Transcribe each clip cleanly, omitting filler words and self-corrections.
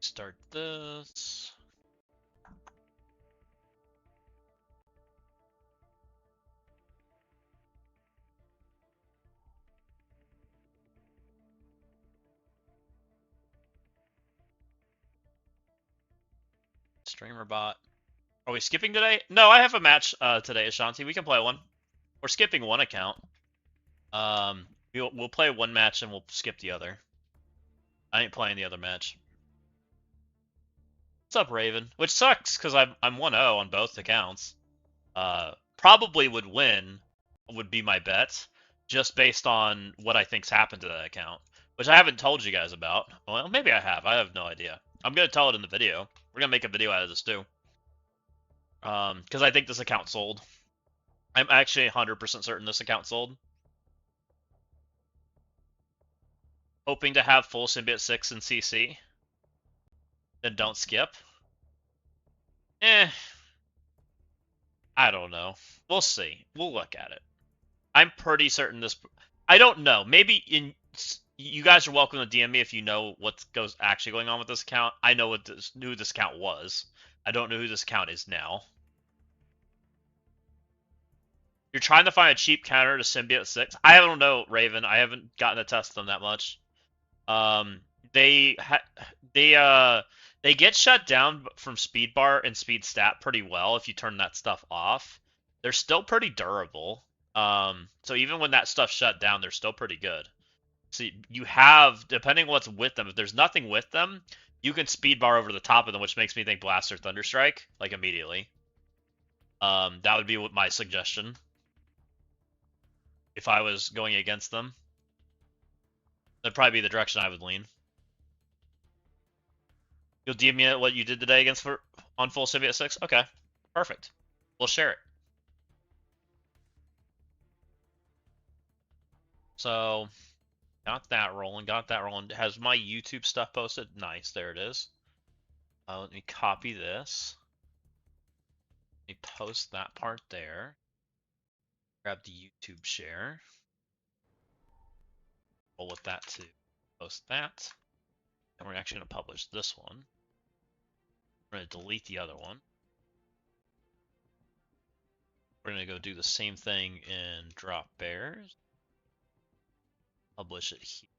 Start this. Streamer bot. Are we skipping today? No, I have a match today, Ashanti. We can play one. We're skipping one account. We'll play one match and we'll skip the other. I ain't playing the other match. What's up, Raven? Which sucks because I'm 1-0 on both accounts. Probably would win, would be my bet, just based on what I think's happened to that account, which I haven't told you guys about. Well, maybe I have. I have no idea. I'm gonna tell it in the video. We're gonna make a video out of this too. Because I think this account sold. I'm actually 100% certain this account sold. Hoping to have full Symbiote 6 in CC. Then don't skip. I don't know. We'll see. We'll look at it. I'm pretty certain this... I don't know. Maybe you guys are welcome to DM me if you know what goes actually going on with this account. I know who this account was. I don't know who this account is now. You're trying to find a cheap counter to Symbiote 6? I don't know, Raven. I haven't gotten to test them that much. They get shut down from speed bar and speed stat pretty well if you turn that stuff off. They're still pretty durable. So even when that stuff's shut down, they're still pretty good. So you have, depending what's with them, if there's nothing with them, you can speed bar over the top of them, which makes me think Blast or Thunderstrike, like immediately. That would be my suggestion if I was going against them. That'd probably be the direction I would lean. You'll DM me what you did today against on full Symbiote 6? Okay, perfect. We'll share it. So, got that rolling, Has my YouTube stuff posted? Nice, there it is. Let me copy this. Let me post that part there. Grab the YouTube share. Roll with that too. Post that. And we're actually going to publish this one. We're going to delete the other one. We're going to go do the same thing in Drop Bears. Publish it here.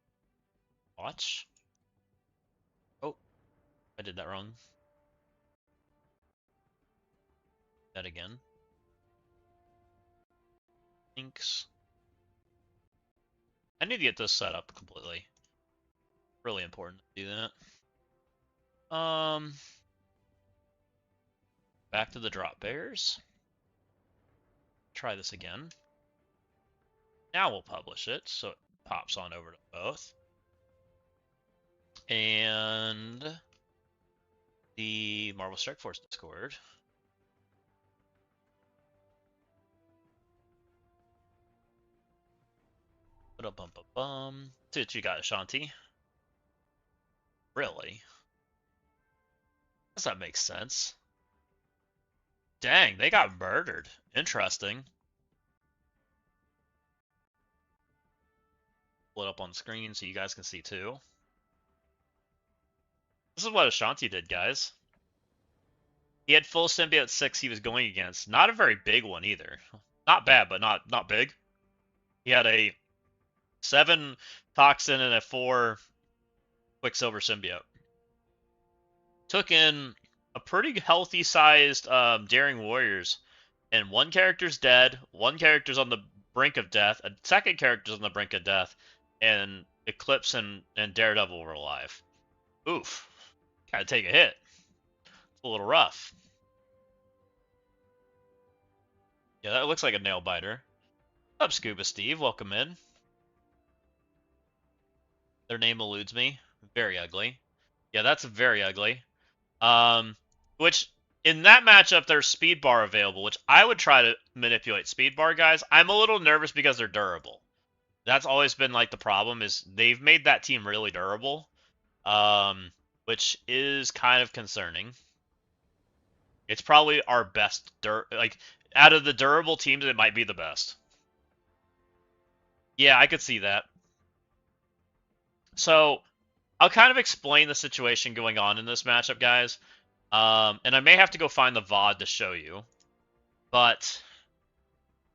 Watch. Oh, I did that wrong. That again. Links. I need to get this set up completely. Really important to do that. Back to the Drop Bears. Try this again. Now we'll publish it so it pops on over to both. And the Marvel Strike Force Discord. Ba-dum-bum-bum-bum. See what you got, Ashanti. Really? Does that make sense? Dang, they got murdered. Interesting. Pull it up on the screen so you guys can see too. This is what Ashanti did, guys. He had full Symbiote 6 he was going against. Not a very big one either. Not bad, but not big. He had a 7 Toxin and a 4 Quicksilver Symbiote. Took in a pretty healthy sized Daring Warriors. And one character's dead, one character's on the brink of death, a second character's on the brink of death, and Eclipse and Daredevil were alive. Oof. Gotta take a hit. It's a little rough. Yeah, that looks like a nail biter. What's up, Scuba Steve? Welcome in. Their name eludes me. Very ugly. Yeah, that's very ugly. Which, in that matchup, there's speed bar available, which I would try to manipulate speed bar, guys. I'm a little nervous because they're durable. That's always been, like, the problem, is they've made that team really durable, which is kind of concerning. It's probably our best, like, out of the durable teams, it might be the best. Yeah, I could see that. So, I'll kind of explain the situation going on in this matchup, guys. And I may have to go find the VOD to show you. But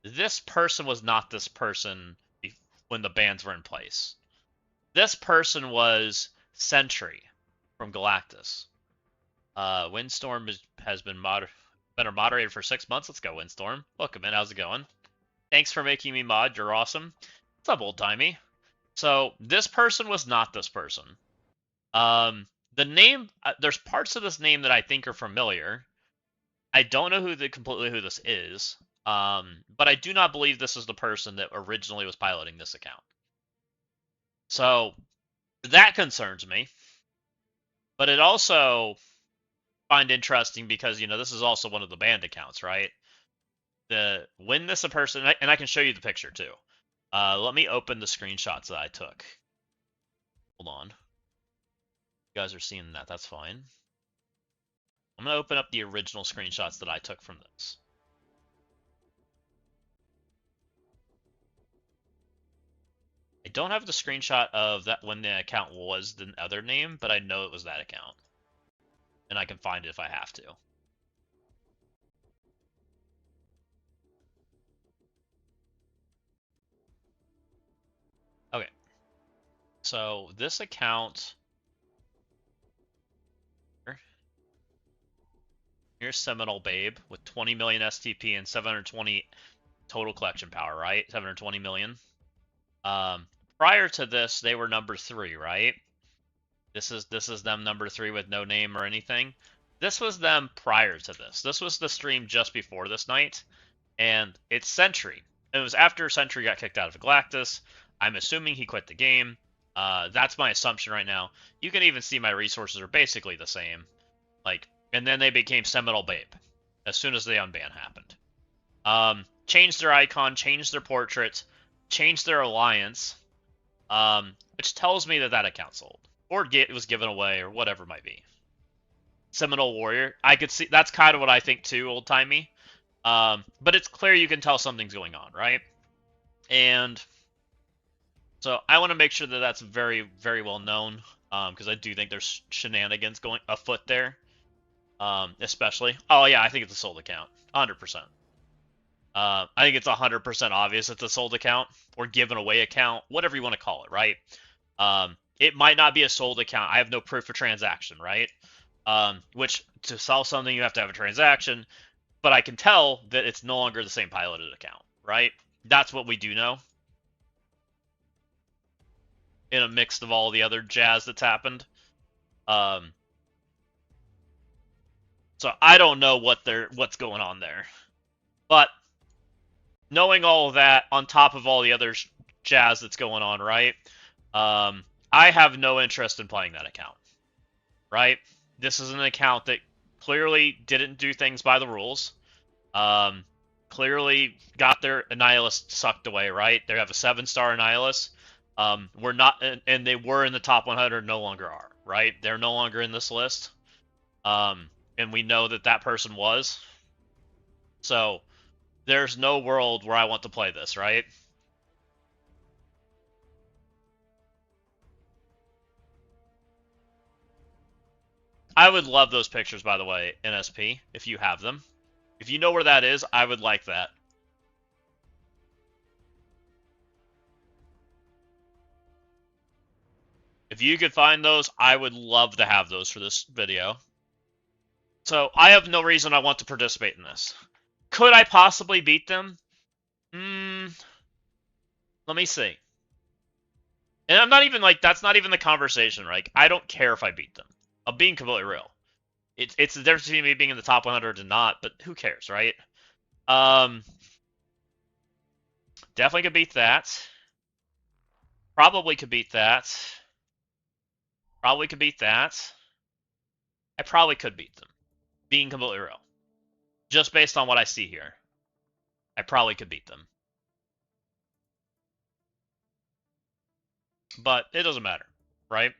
this person was not this person when the bans were in place. This person was Sentry from Galactus. Windstorm has been a moderator for 6 months. Let's go, Windstorm. Welcome in. How's it going? Thanks for making me mod. You're awesome. What's up, old-timey? So this person was not this person. The name, there's parts of this name that I think are familiar. I don't know completely who this is. But I do not believe this is the person that originally was piloting this account. So that concerns me. But it also find interesting because, this is also one of the banned accounts, right? When this a person, and I can show you the picture too. Let me open the screenshots that I took. Hold on. You guys are seeing that. That's fine. I'm going to open up the original screenshots that I took from this. I don't have the screenshot of that when the account was the other name, but I know it was that account. And I can find it if I have to. Okay. So this account... Here's Seminole Babe with 20 million STP and 720 total collection power, right? 720 million. Prior to this, they were number 3, right? This is them number 3 with no name or anything. This was them prior to this. This was the stream just before this night, and it's Sentry. It was after Sentry got kicked out of Galactus. I'm assuming he quit the game. That's my assumption right now. You can even see my resources are basically the same. And then they became Seminole Babe as soon as the unban happened. Changed their icon, changed their portrait, changed their alliance, which tells me that account sold. Or it was given away, or whatever it might be. Seminole Warrior. I could see, that's kind of what I think too, old-timey. But it's clear you can tell something's going on, right? And so I want to make sure that that's very, very well known, because I do think there's shenanigans going afoot there. Especially. Oh yeah, I think it's a sold account. 100%. I think it's 100% obvious it's a sold account or given away account, whatever you want to call it, right? It might not be a sold account. I have no proof of transaction, right? Which to sell something you have to have a transaction, but I can tell that it's no longer the same piloted account, right? That's what we do know. In a mix of all the other jazz that's happened. So I don't know what's going on there. But knowing all of that on top of all the other jazz that's going on, right? I have no interest in playing that account. Right? This is an account that clearly didn't do things by the rules. Clearly got their Annihilus sucked away, right? They have a 7-star Annihilus. We're not, and they were in the top 100, no longer are, right? They're no longer in this list. And we know that person was. So, there's no world where I want to play this, right? I would love those pictures, by the way, NSP, if you have them. If you know where that is, I would like that. If you could find those, I would love to have those for this video. So, I have no reason I want to participate in this. Could I possibly beat them? Let me see. And I'm not even that's not even the conversation, right? I don't care if I beat them. I'm being completely real. It's the difference between me being in the top 100 and not, but who cares, right? Definitely could beat that. Probably could beat that. Probably could beat that. I probably could beat them. Being completely real. Just based on what I see here. I probably could beat them. But it doesn't matter, right?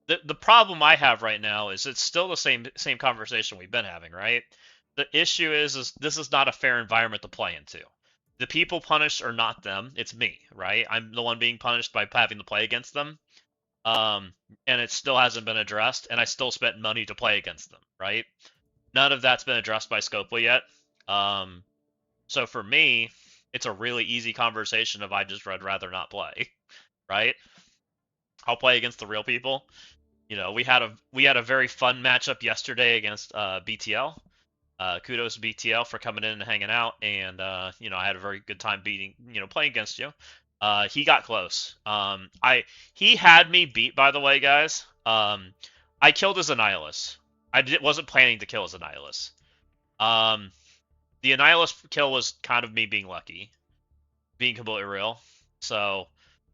The problem I have right now is it's still the same conversation we've been having, right? The issue is this is not a fair environment to play into. The people punished are not them, it's me, right? I'm the one being punished by having to play against them. and it still hasn't been addressed, and I still spent money to play against them, right? None of that's been addressed by Scopely yet. So for me, it's a really easy conversation of I just would rather not play, right? I'll play against the real people. You know, we had a very fun matchup yesterday against BTL. Kudos to BTL for coming in and hanging out, and I had a very good time playing against you. He got close. He had me beat, by the way, guys. I killed his Annihilus. Wasn't planning to kill his Annihilus. Um, the Annihilus kill was kind of me being lucky, being completely real. So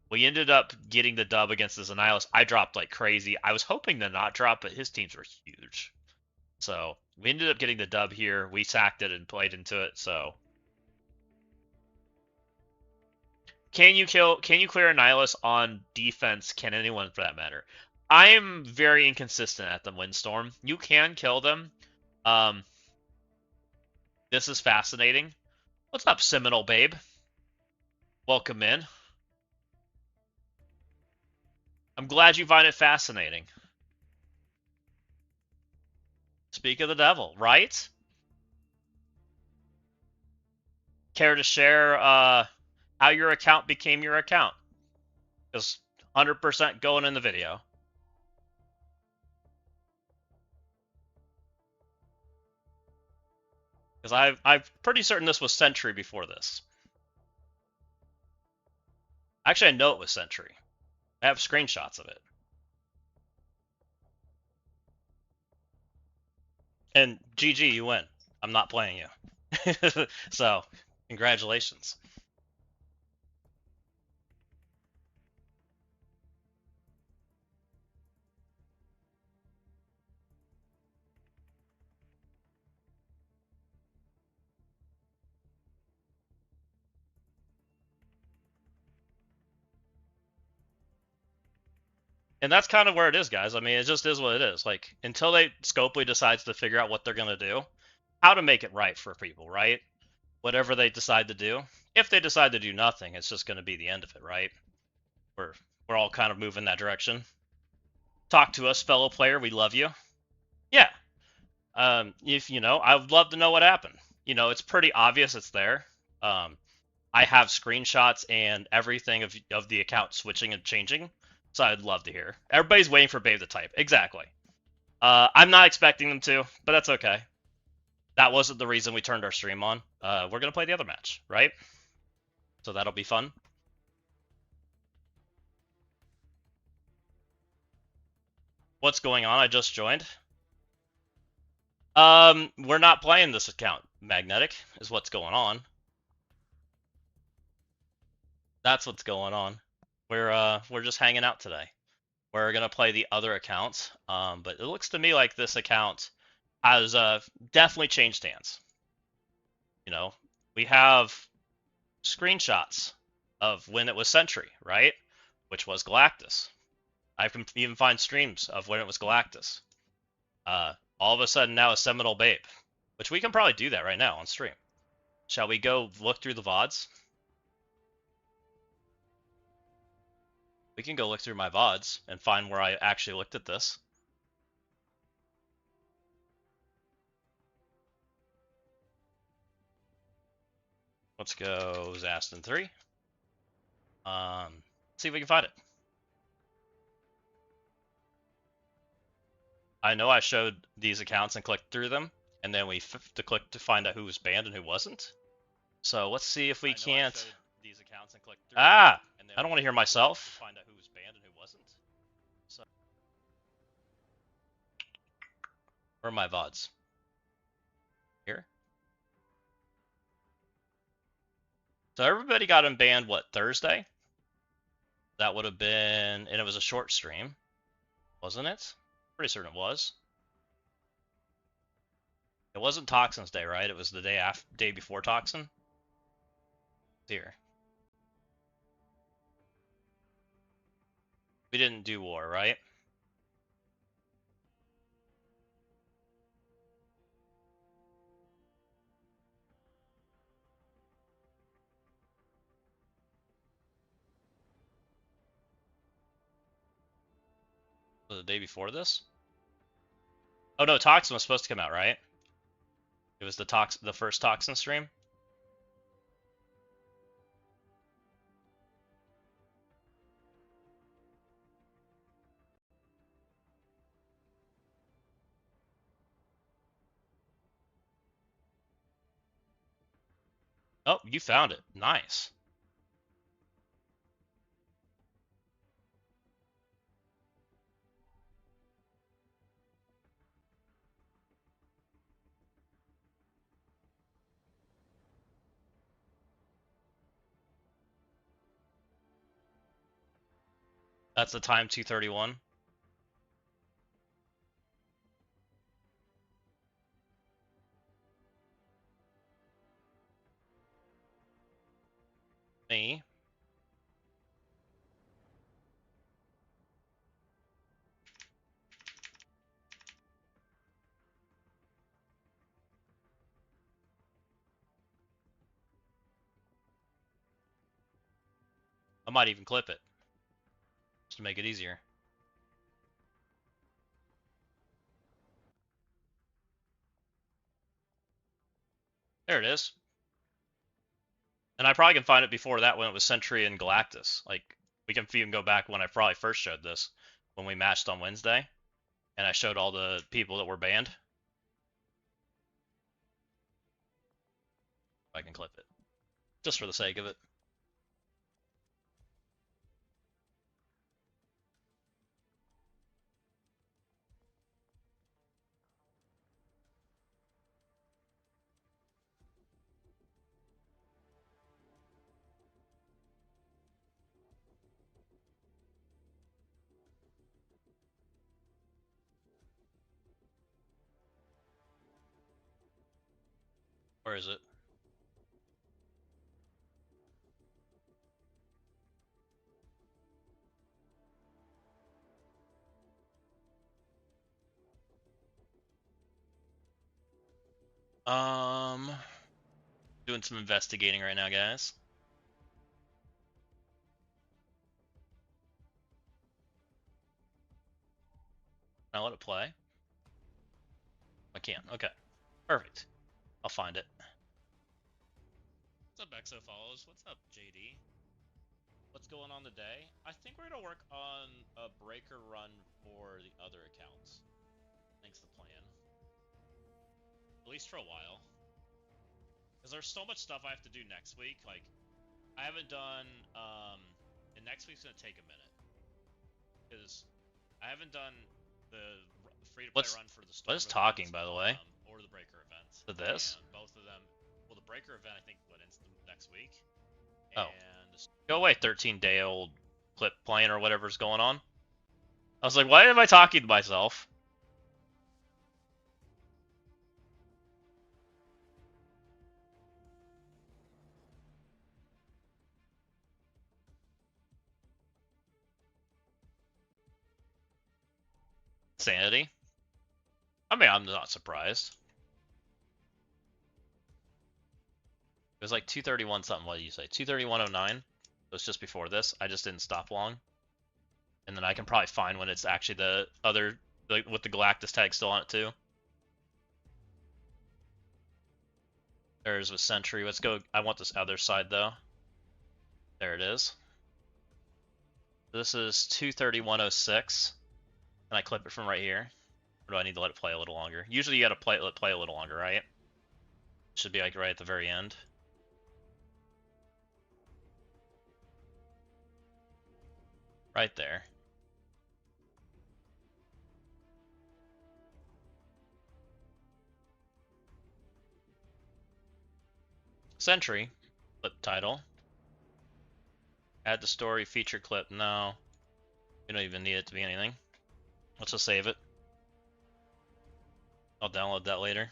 we ended up getting the dub against his Annihilus. I dropped like crazy. I was hoping to not drop, but his teams were huge. So we ended up getting the dub here. We sacked it and played into it. So can you clear Annihilus on defense? Can anyone for that matter? I am very inconsistent at the Windstorm. You can kill them. Um, this is fascinating. What's up, Seminole Babe? Welcome in. I'm glad you find it fascinating. Speak of the devil, right? Care to share how your account became your account? Because 100% going in the video. Because I'm pretty certain this was Sentry before this. Actually, I know it was Sentry. I have screenshots of it. And GG, you win. I'm not playing you. So, congratulations. And that's kind of where it is, guys. I mean, it just is what it is. Like, until Scopely decides to figure out what they're going to do, how to make it right for people, right? Whatever they decide to do. If they decide to do nothing, it's just going to be the end of it, right? We're all kind of moving that direction. Talk to us, fellow player. We love you. Yeah. If I would love to know what happened. It's pretty obvious it's there. I have screenshots and everything of the account switching and changing, so I'd love to hear. Everybody's waiting for Babe to type. Exactly. I'm not expecting them to, but that's okay. That wasn't the reason we turned our stream on. We're gonna play the other match, right? So that'll be fun. What's going on? I just joined. We're not playing this account. Magnetic is what's going on. That's what's going on. We're just hanging out today. We're gonna play the other account, but it looks to me like this account has definitely changed hands. We have screenshots of when it was Sentry, right? Which was Galactus. I can even find streams of when it was Galactus. All of a sudden now a Seminole Babe, which we can probably do that right now on stream. Shall we go look through the VODs? We can go look through my VODs and find where I actually looked at this. Let's go Zastin 3. See if we can find it. I know I showed these accounts and clicked through them, and then we to click to find out who was banned and who wasn't. So let's see if we can't. These accounts and click through I don't want to hear myself. Find out who was banned and who wasn't. So where are my VODs? Here. So everybody got him banned, what, Thursday? That would have been, and it was a short stream, wasn't it? Pretty certain it was. It wasn't Toxin's day, right? It was the day before Toxin. Here. We didn't do war, right? the day before this? Oh no, Toxin was supposed to come out, right? It was the first Toxin stream. Oh, you found it. Nice. That's the time 2:31. Me. I might even clip it just to make it easier. There it is. And I probably can find it before that when it was Sentry and Galactus. Like, we can even go back when I probably first showed this, when we matched on Wednesday, and I showed all the people that were banned. I can clip it, just for the sake of it. Where is it? Doing some investigating right now, guys. Can I let it play? I can't. Okay. Perfect. I'll find it. What's up, Exo Follows? What's up, JD? What's going on today? I think we're gonna work on a breaker run for the other accounts. Thanks the plan. At least for a while. Because there's so much stuff I have to do next week. Like, I haven't done, and next week's gonna take a minute. Because I haven't done the free-to-play run for the Storm What is talking, by the way? Or the Breaker event. To this? And both of them, well, the Breaker event I think went into next week. Oh. And Go away, 13-day-old clip playing or whatever's going on. I was like, why am I talking to myself? Sanity? I mean, I'm not surprised. It was like 2:31 something. What did you say? 2:31:09. It was just before this. I just didn't stop long. And then I can probably find when it's actually the other, with the Galactus tag still on it too. There's with Sentry. Let's go. I want this other side though. There it is. This is 2:31:06. And I clip it from right here. Or do I need to let it play a little longer? Usually you gotta let it play a little longer, right? Should be like right at the very end. Right there. Sentry. Clip title. Add the story feature clip. No. We don't even need it to be anything. Let's just save it. I'll download that later.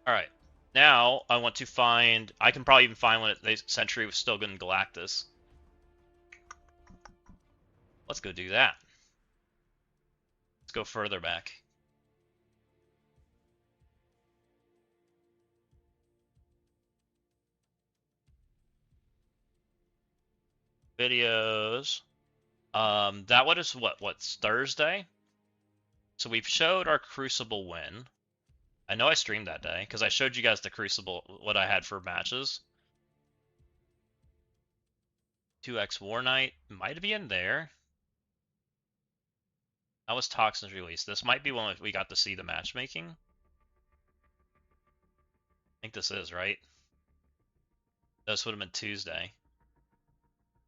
Alright. Now I want to find, I can probably even find when Sentry was still good in Galactus. Let's go do that. Let's go further back. Videos. That one is what's Thursday? So we've showed our Crucible win. I know I streamed that day because I showed you guys the Crucible, what I had for matches. 2x War Knight might be in there. That was Toxin's release. This might be when we got to see the matchmaking. I think this is, right? This would have been Tuesday.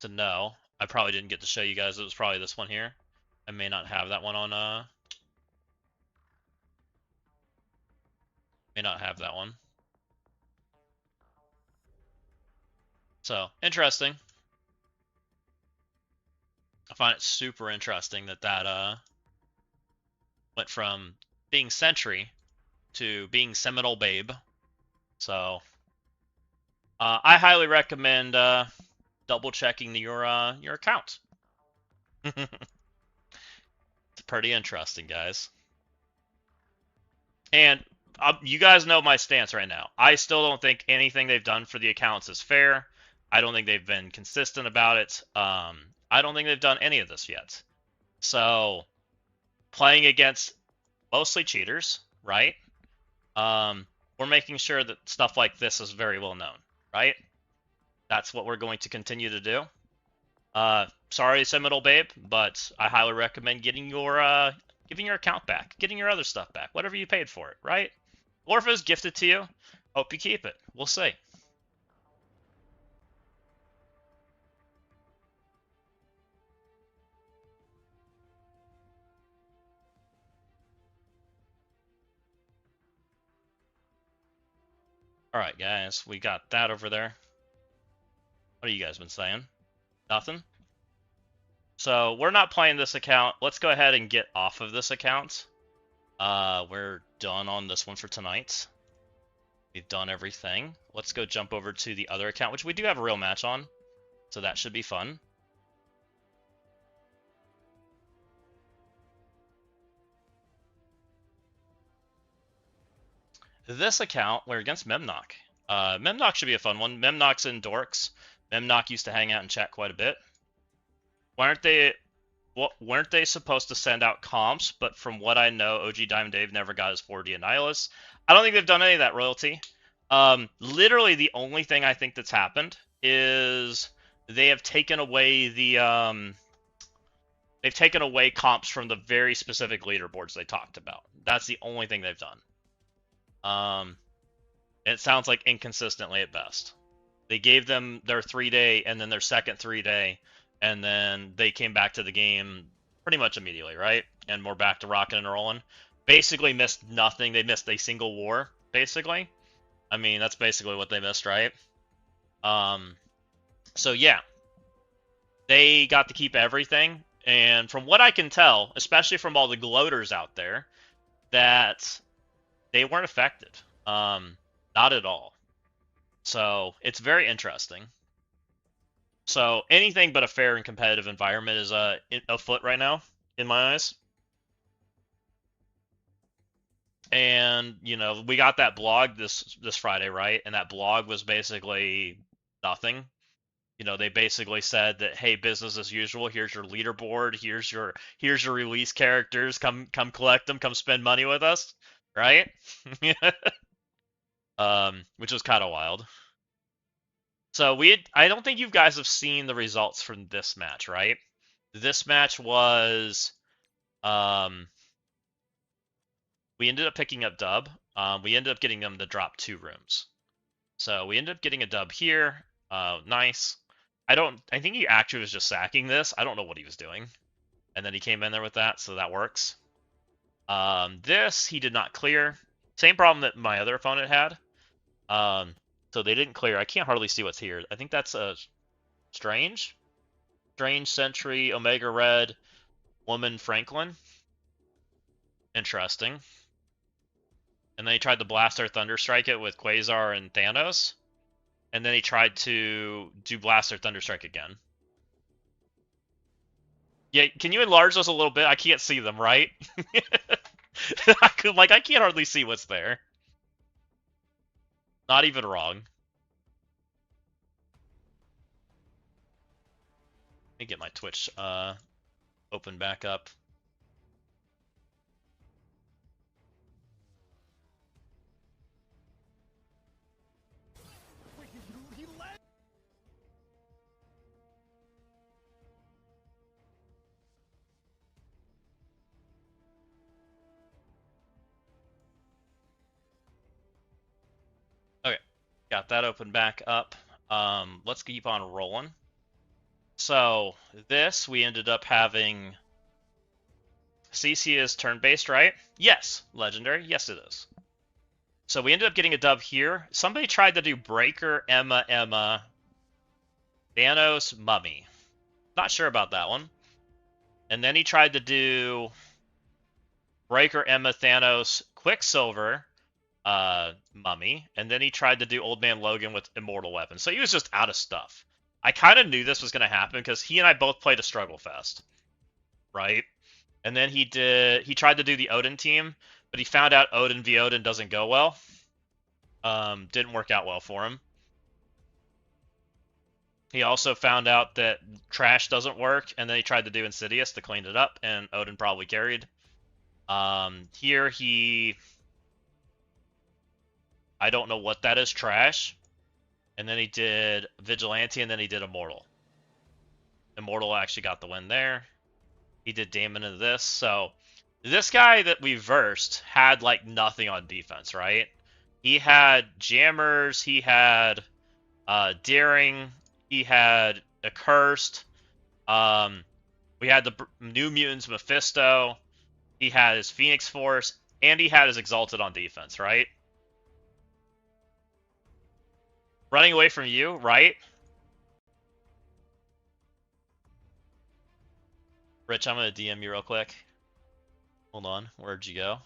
So no, I probably didn't get to show you guys. It was probably this one here. I may not have that one on, may not have that one. So, interesting. I find it super interesting that went from being Sentry to being Seminole Babe. So, I highly recommend double checking your account. It's pretty interesting, guys. And you guys know my stance right now. I still don't think anything they've done for the accounts is fair. I don't think they've been consistent about it. I don't think they've done any of this yet. So, playing against mostly cheaters, right? We're making sure that stuff like this is very well known, right? That's what we're going to continue to do. Sorry, Seminole Babe, but I highly recommend getting your account back, getting your other stuff back, whatever you paid for it, right? Or if it was gifted to you, hope you keep it. We'll see. Alright, guys, we got that over there. What have you guys been saying? Nothing? So, we're not playing this account. Let's go ahead and get off of this account. We're done on this one for tonight. We've done everything. Let's go jump over to the other account, which we do have a real match on. So that should be fun. This account, we're against Memnock. Memnock should be a fun one. Memnock's in Dorks. Memnock used to hang out and chat quite a bit. Weren't they supposed to send out comps? But from what I know, OG Diamond Dave never got his 4D Annihilus. I don't think they've done any of that, Royalty. Literally the only thing I think that's happened is they have taken away the they've taken away comps from the very specific leaderboards they talked about. That's the only thing they've done. It sounds like inconsistently at best. They gave them their 3-day and then their second 3-day, and then they came back to the game pretty much immediately, right? And we're back to rocking and rolling. Basically missed nothing. They missed a single war, basically. I mean, that's basically what they missed, right? So yeah. They got to keep everything, and from what I can tell, especially from all the gloaters out there, that they weren't affected. Not at all. So it's very interesting. So anything but a fair and competitive environment is afoot right now, in my eyes. And you know, we got that blog this Friday, right? And that blog was basically nothing. You know, they basically said that, hey, business as usual. Here's your leaderboard. Here's your release characters. Come collect them. Come spend money with us, right? Which was kind of wild. So I don't think you guys have seen the results from this match, right? This match was, we ended up picking up dub. We ended up getting them to drop 2 rooms. So we ended up getting a dub here. Nice. I think he actually was just sacking this. I don't know what he was doing. And then he came in there with that, so that works. This, he did not clear. Same problem that my other opponent had. So they didn't clear. I can't hardly see what's here. I think that's a Strange Sentry, Omega Red, Woman Franklin. Interesting. And then he tried to blast our Thunderstrike it with Quasar and Thanos. And then he tried to do Blaster Thunderstrike again. Yeah, can you enlarge those a little bit? I can't see them, right? I can't hardly see what's there. Not even wrong. Let me get my Twitch open back up. Okay, got that open back up. Let's keep on rolling. So this, we ended up having CC is turn-based, right? Yes. Legendary? Yes, it is. So we ended up getting a dub here. Somebody tried to do Breaker, Emma, Thanos, Mummy. Not sure about that one. And then he tried to do Breaker, Emma, Thanos, Quicksilver, Mummy. And then he tried to do Old Man Logan with Immortal Weapon. So he was just out of stuff. I kind of knew this was going to happen because he and I both played a Struggle Fest, right? And then he tried to do the Odin team, but he found out Odin v Odin doesn't go well. Didn't work out well for him. He also found out that Trash doesn't work, and then he tried to do Insidious to clean it up, and Odin probably carried. Here I don't know what that is, Trash. And then he did Vigilante, and then he did Immortal. Immortal actually got the win there. He did Damon into this. So this guy that we versed had like nothing on defense, right? He had Jammers, he had Daring, he had Accursed. We had the New Mutants Mephisto. He had his Phoenix Force, and he had his Exalted on defense, right? Running away from you, right? Rich, I'm going to DM you real quick. Hold on. Where'd you go?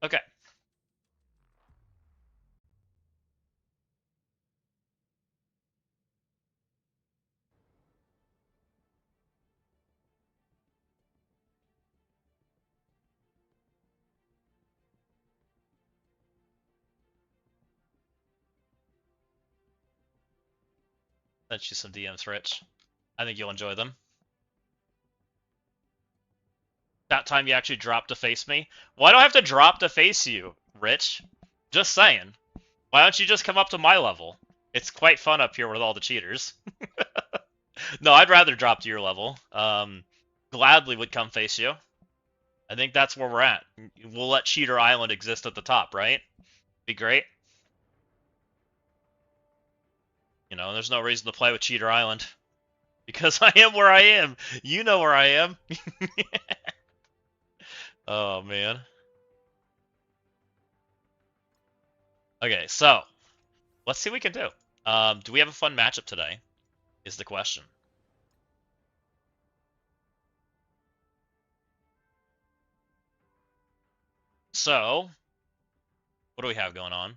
Okay. Sent you some DMs, Rich. I think you'll enjoy them. That time you actually dropped to face me. Why do I have to drop to face you, Rich? Just saying. Why don't you just come up to my level? It's quite fun up here with all the cheaters. No, I'd rather drop to your level. Gladly would come face you. I think that's where we're at. We'll let Cheater Island exist at the top, right? Be great. You know, there's no reason to play with Cheater Island. Because I am where I am. You know where I am. Oh, man. Okay, so let's see what we can do. Do we have a fun matchup today? Is the question. So, what do we have going on?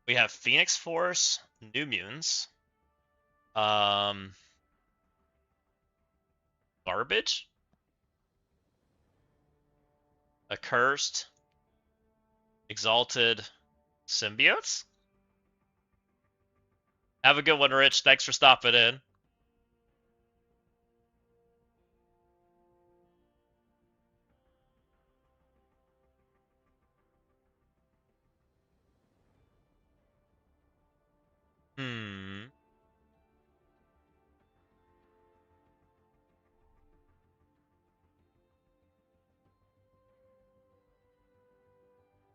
We have Phoenix Force, New Mutants, Garbage, Accursed, Exalted, Symbiotes. Have a good one, Rich. Thanks for stopping in.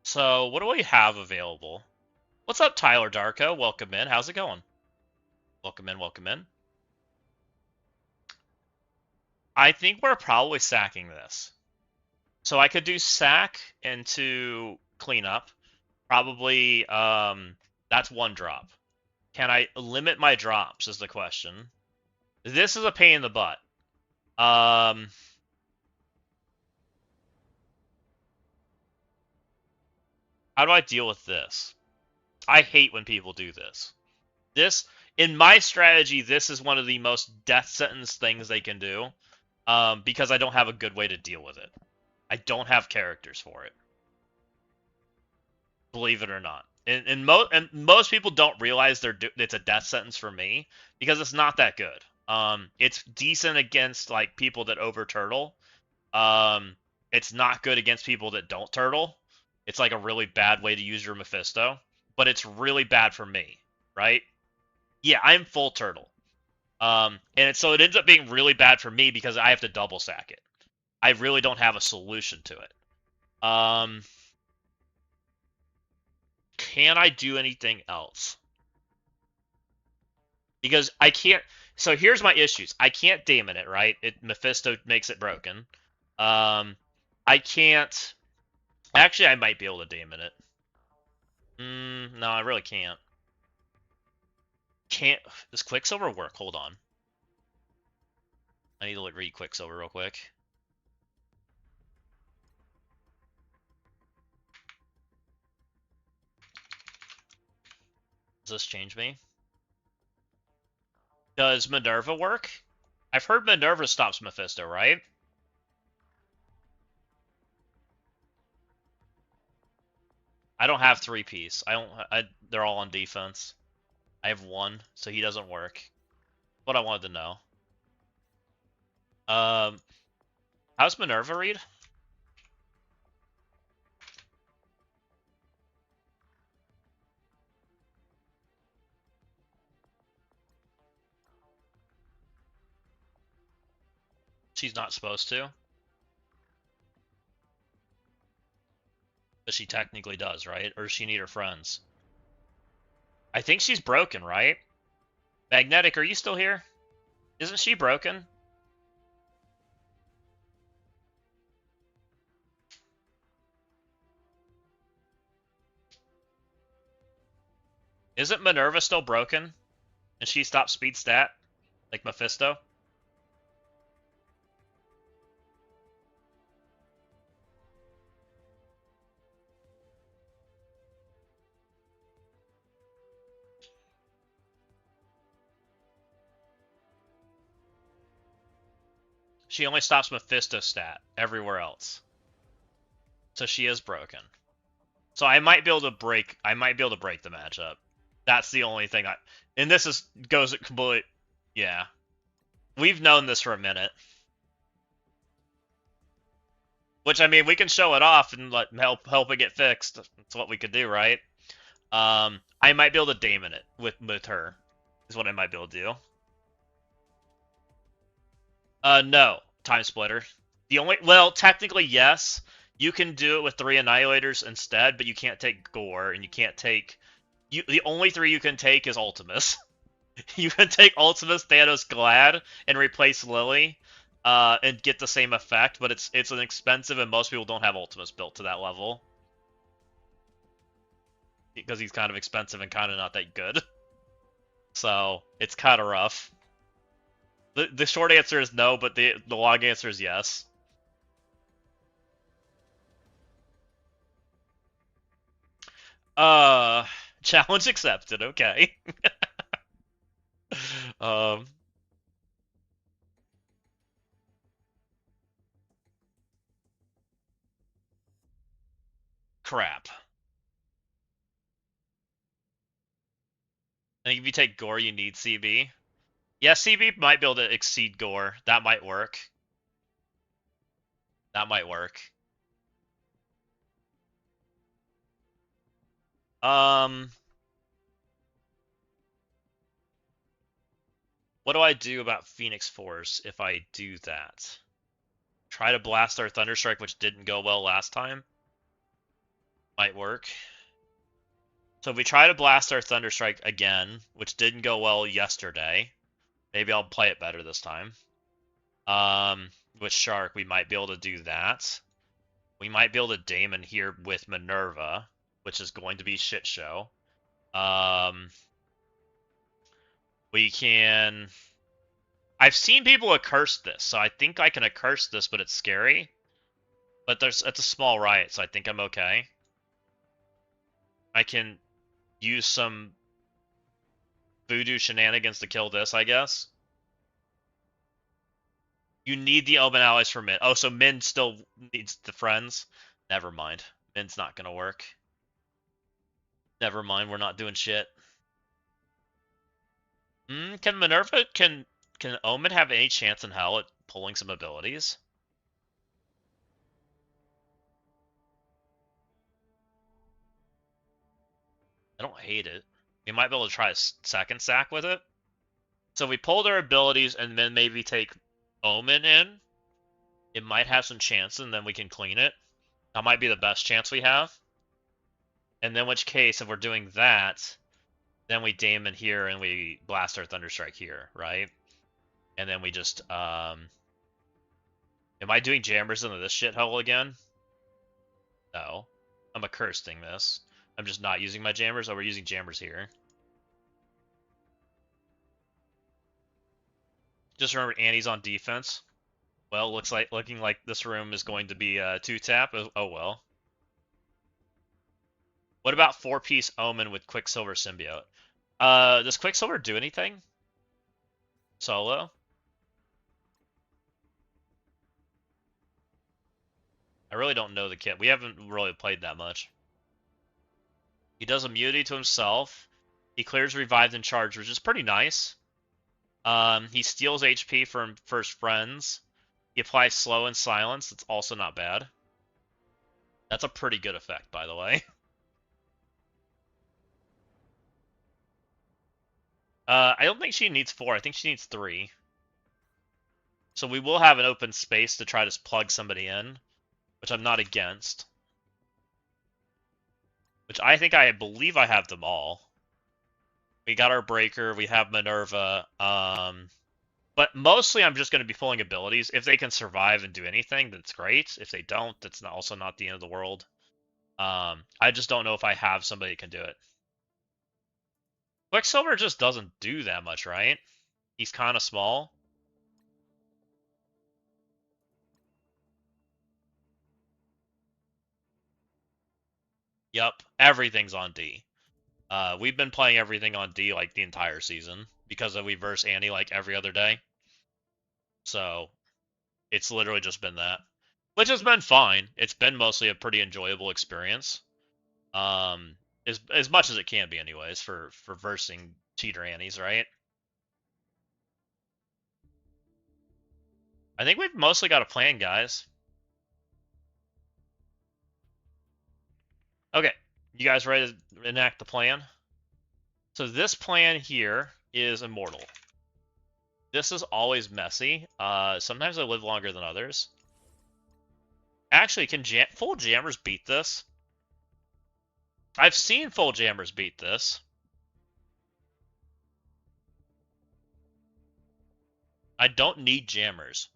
So, what do we have available? What's up, Tyler Darko? Welcome in. How's it going? Welcome in, welcome in. I think we're probably sacking this. So I could do sack into cleanup. Probably, that's one drop. Can I limit my drops is the question. This is a pain in the butt. Um, how do I deal with this? I hate when people do this. This, in my strategy, this is one of the most death sentence things they can do, because I don't have a good way to deal with it. I don't have characters for it. Believe it or not. And most people don't realize it's a death sentence for me because it's not that good. It's decent against like people that over turtle. Um, it's not good against people that don't turtle. It's like a really bad way to use your Mephisto, but it's really bad for me, right? Yeah, I'm full turtle. So it ends up being really bad for me because I have to double sack it. I really don't have a solution to it. Can I do anything else? Because I can't. So here's my issues. I can't daemon it, right? Mephisto makes it broken. I can't. Actually, I might be able to daemon it. No, I really can't. Can't. Does Quicksilver work? Hold on. I need to read Quicksilver real quick. Does this change me? Does Minerva work? I've heard Minerva stops Mephisto, right? I don't have 3-piece. They're all on defense. I have 1, so he doesn't work. What I wanted to know. How's Minerva read? She's not supposed to. But she technically does, right? Or does she need her friends? I think she's broken, right? Magnetic, are you still here? Isn't she broken? Isn't Minerva still broken? And she stopped speed stat? Like Mephisto? She only stops Mephisto stat everywhere else. So she is broken. So I might be able to break the matchup. That's the only thing and this goes completely. Yeah. We've known this for a minute. Which, I mean, we can show it off and help it get fixed. That's what we could do, right? I might be able to daemon it with her. Is what I might be able to do. No, Time Splitter. Technically yes, you can do it with 3 Annihilators instead, but you can't take Gore and you can't take. The only 3 you can take is Ultimus. You can take Ultimus, Thanos, Glad, and replace Lily, and get the same effect, but it's an expensive, and most people don't have Ultimus built to that level because he's kind of expensive and kind of not that good. So it's kind of rough. The short answer is no, but the long answer is yes. Uh, Challenge accepted. Okay. um, Crap. I think if you take Gore, you need CB. Yeah, CB might be able to exceed Gore. That might work. That might work. What do I do about Phoenix Force if I do that? Try to blast our Thunderstrike, which didn't go well last time. Might work. So if we try to blast our Thunderstrike again, which didn't go well yesterday, maybe I'll play it better this time. With Shark, we might be able to do that. We might be able to daemon here with Minerva, which is going to be shit show. We can I've seen people accurse this, so I think I can accurse this, but it's scary. But it's a small riot, so I think I'm okay. I can use some voodoo shenanigans to kill this, I guess. You need the Omen allies for Min. Oh, so Min still needs the friends? Never mind. Min's not gonna work. Never mind, we're not doing shit. Can Minerva, can Omen have any chance in hell at pulling some abilities? I don't hate it. We might be able to try a second sack with it. So we pull their abilities and then maybe take Omen in. It might have some chance, and then we can clean it. That might be the best chance we have. And then, in which case, if we're doing that, then we Daemon here and we blast our Thunderstrike here, right? And then we just, am I doing jammers into this shithole again? No. I'm accursing this. I'm just not using my jammers. Oh, we're using jammers here. Just remember, Annie's on defense. Well, looking like this room is going to be 2-tap. Oh well. What about 4-piece Omen with Quicksilver Symbiote? Does Quicksilver do anything? Solo? I really don't know the kit. We haven't really played that much. He does immunity to himself. He clears Revived and Charged, which is pretty nice. He steals HP from first friends. He applies Slow and Silence. It's also not bad. That's a pretty good effect, by the way. I don't think she needs 4. I think she needs 3. So we will have an open space to try to plug somebody in, which I'm not against. Which I believe I have them all. We got our Breaker, we have Minerva, but mostly I'm just going to be pulling abilities. If they can survive and do anything, that's great. If they don't, that's also not the end of the world. I just don't know if I have somebody that can do it. Quicksilver just doesn't do that much, right? He's kind of small. Yep, everything's on D. We've been playing everything on D like the entire season because we verse Annie like every other day. So it's literally just been that, which has been fine. It's been mostly a pretty enjoyable experience, as much as it can be, anyways, for versing cheater Annies, right? I think we've mostly got a plan, guys. Okay, you guys ready to enact the plan? So this plan here is immortal. This is always messy. Sometimes I live longer than others. Actually, can full jammers beat this? I've seen full jammers beat this. I don't need jammers.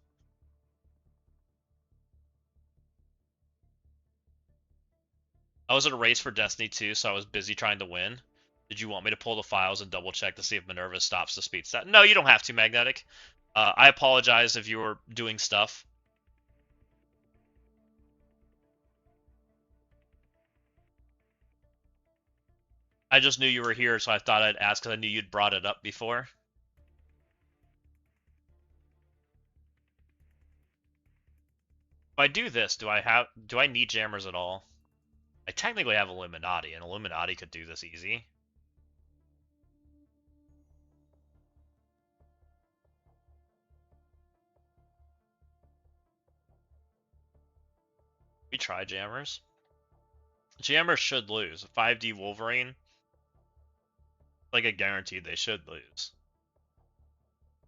I was at a race for Destiny 2, so I was busy trying to win. Did you want me to pull the files and double check to see if Minerva stops the speed stat? No, you don't have to, Magnetic. I apologize if you were doing stuff. I just knew you were here, so I thought I'd ask because I knew you'd brought it up before. If I do this, do I need jammers at all? I technically have Illuminati, and Illuminati could do this easy. We try jammers. Jammers should lose. 5D Wolverine, like a guaranteed they should lose.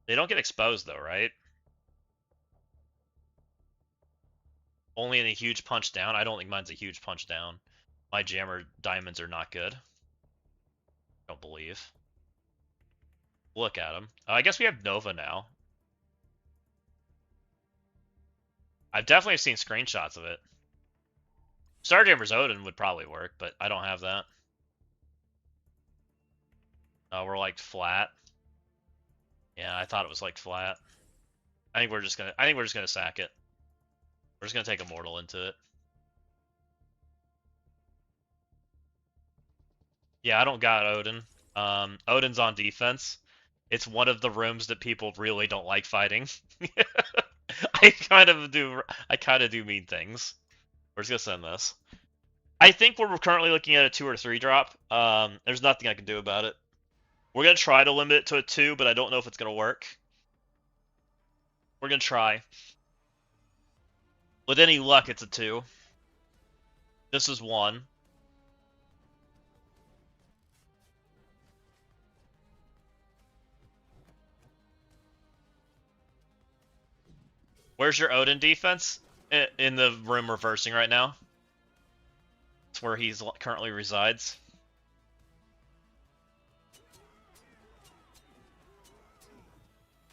They don't get exposed though, right? Only in a huge punch down. I don't think mine's a huge punch down. My jammer diamonds are not good. Don't believe. Look at them. I guess we have Nova now. I've definitely seen screenshots of it. Starjammer's Odin would probably work, but I don't have that. We're like flat. Yeah, I thought it was like flat. I think we're just gonna sack it. We're just gonna take a mortal into it. Yeah, I don't got Odin. Odin's on defense. It's one of the rooms that people really don't like fighting. I kind of do. I kind of do mean things. We're just gonna send this. I think we're currently looking at a 2 or 3 drop. There's nothing I can do about it. We're gonna try to limit it to a 2, but I don't know if it's gonna work. We're gonna try. With any luck, it's a 2. This is 1. Where's your Odin defense? In the room reversing right now. It's where he's currently resides.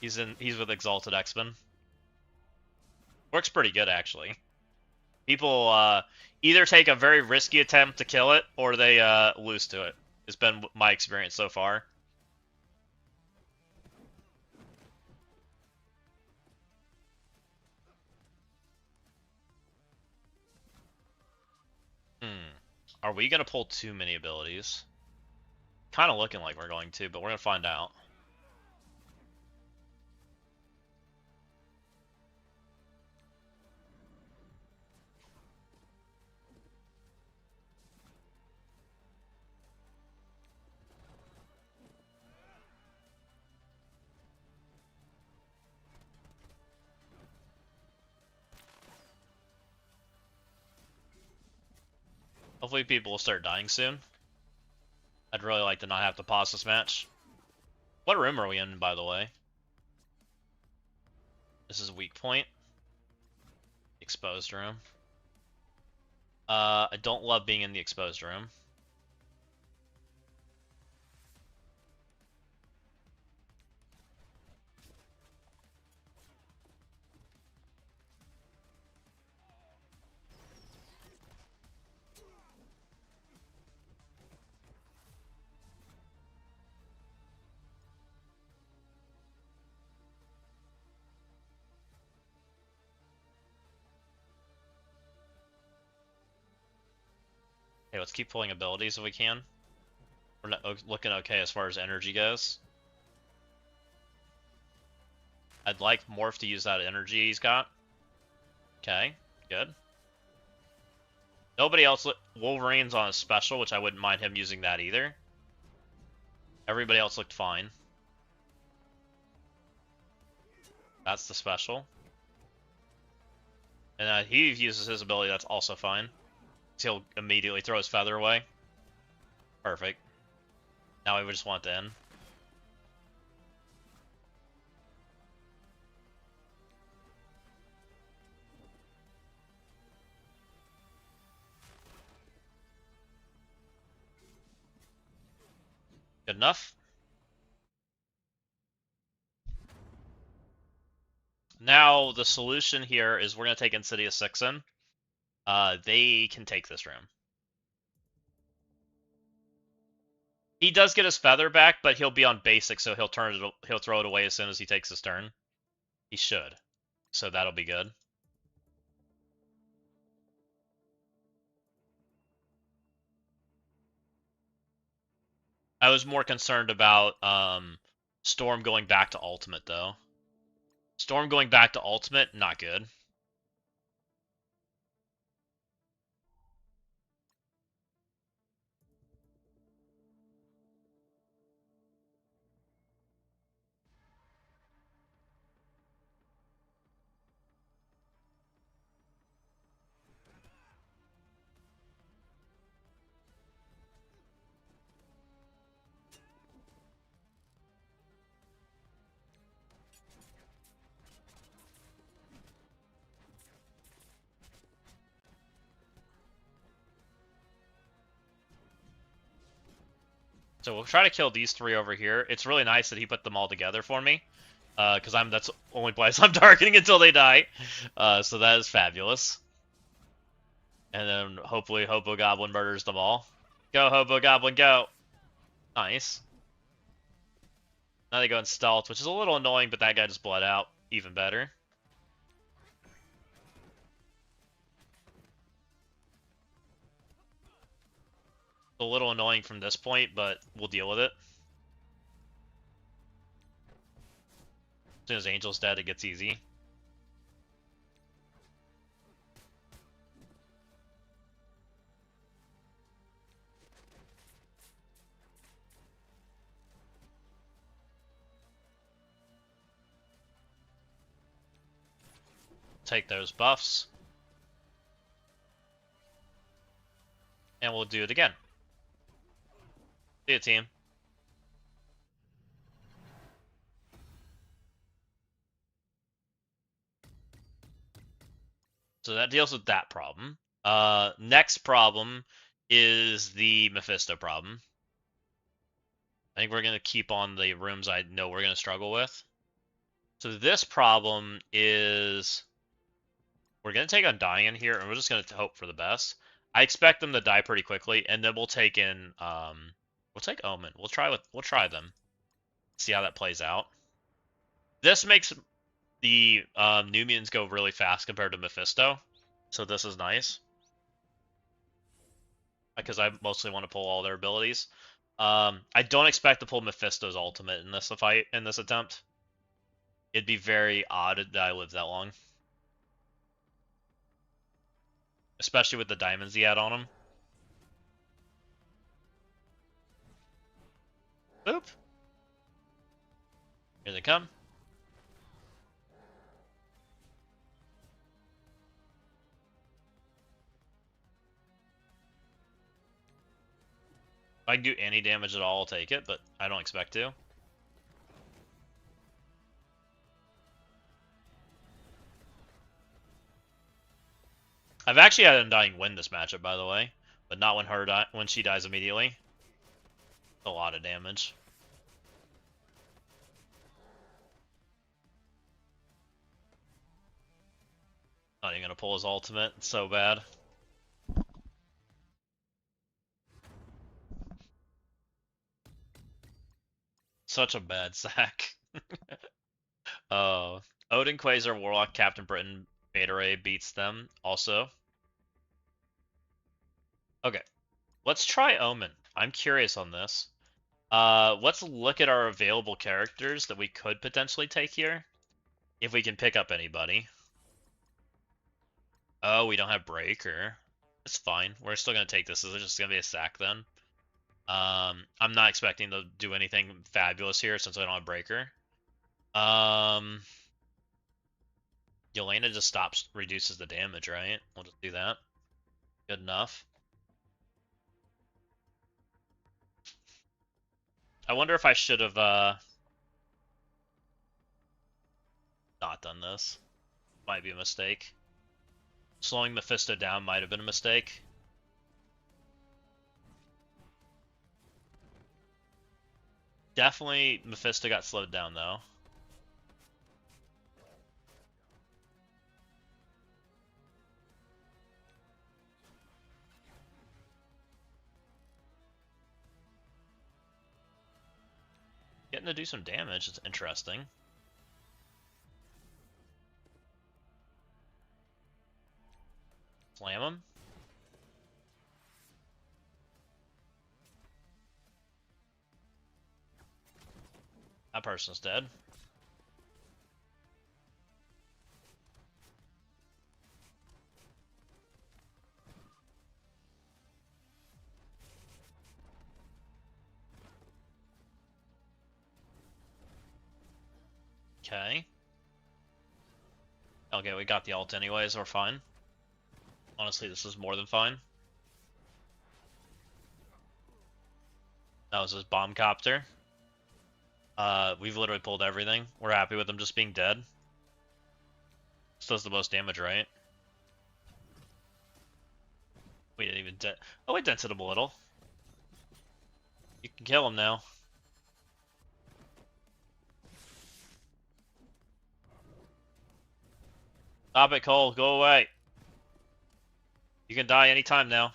He's with Exalted X-Men. Works pretty good actually. People either take a very risky attempt to kill it or they lose to it. It's been my experience so far. Are we gonna pull too many abilities? Kind of looking like we're going to, but we're gonna find out. Hopefully people will start dying soon. I'd really like to not have to pause this match. What room are we in, by the way? This is weak point. Exposed room. I don't love being in the exposed room. Okay, let's keep pulling abilities if we can. We're not looking okay as far as energy goes. I'd like Morph to use that energy he's got. Okay, good. Nobody else. Wolverine's on a special, which I wouldn't mind him using that either. Everybody else looked fine. That's the special. And he uses his ability, that's also fine. So he'll immediately throw his feather away. Perfect. Now we would just want to end. Good enough. Now the solution here is we're going to take Insidious 6 in. They can take this room. He does get his feather back, but he'll be on basic, so he'll throw it away as soon as he takes his turn. He should. So that'll be good. I was more concerned about Storm going back to ultimate though. Storm going back to ultimate, not good. So we'll try to kill these 3 over here. It's really nice that he put them all together for me. Because that's the only place I'm targeting until they die. So that is fabulous. And then hopefully Hobo Goblin murders them all. Go, Hobo Goblin, go! Nice. Now they go in stealth, which is a little annoying, but that guy just bled out. Even better. A little annoying from this point, but we'll deal with it. As soon as Angel's dead, it gets easy. Take those buffs. And we'll do it again. See ya, team. So that deals with that problem. Next problem is the Mephisto problem. I think we're going to keep on the rooms I know we're going to struggle with. So this problem is we're going to take Undying in here, and we're just going to hope for the best. I expect them to die pretty quickly, and then we'll take in we'll take Omen. We'll try them. See how that plays out. This makes the new mutants go really fast compared to Mephisto, so this is nice. Because I mostly want to pull all their abilities. I don't expect to pull Mephisto's ultimate in this fight, in this attempt. It'd be very odd that I live that long. Especially with the diamonds he had on him. Boop. Here they come. If I can do any damage at all, I'll take it, but I don't expect to. I've actually had Undying win this matchup, by the way, but not when she dies immediately. A lot of damage. Not even gonna pull his ultimate. It's so bad. Such a bad sack. Odin, Quasar, Warlock, Captain Britain, Beta Ray beats them also. Okay, let's try Omen. I'm curious on this. Let's look at our available characters that we could potentially take here. If we can pick up anybody. Oh, we don't have Breaker. It's fine. We're still gonna take this. This is just gonna be a sack then. I'm not expecting to do anything fabulous here since I don't have Breaker. Yelena just reduces the damage, right? We'll just do that. Good enough. I wonder if I should have not done this. Might be a mistake. Slowing Mephisto down might have been a mistake. Definitely Mephisto got slowed down though. Getting to do some damage, it's interesting. Slam him. That person's dead. Okay. Okay, we got the ult anyways, we're fine. Honestly, this is more than fine. That was his bomb copter. We've literally pulled everything. We're happy with him just being dead. This does the most damage, right? We didn't even oh, we dented him a little. You can kill him now. Stop it, Cole. Go away. You can die anytime now.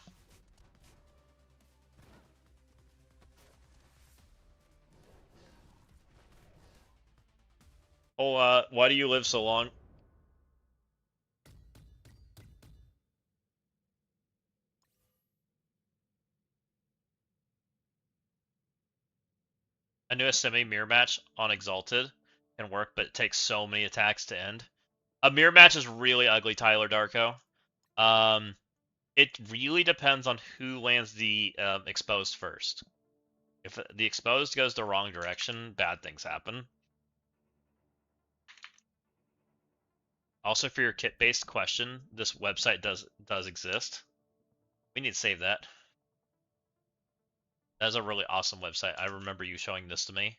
why do you live so long? I knew a semi-mirror match on Exalted can work, but it takes so many attacks to end. A mirror match is really ugly, Tyler Darko. Um, it really depends on who lands the exposed first. If the exposed goes the wrong direction, bad things happen. Also, for your kit-based question, this website does exist. We need to save that. That's a really awesome website. I remember you showing this to me.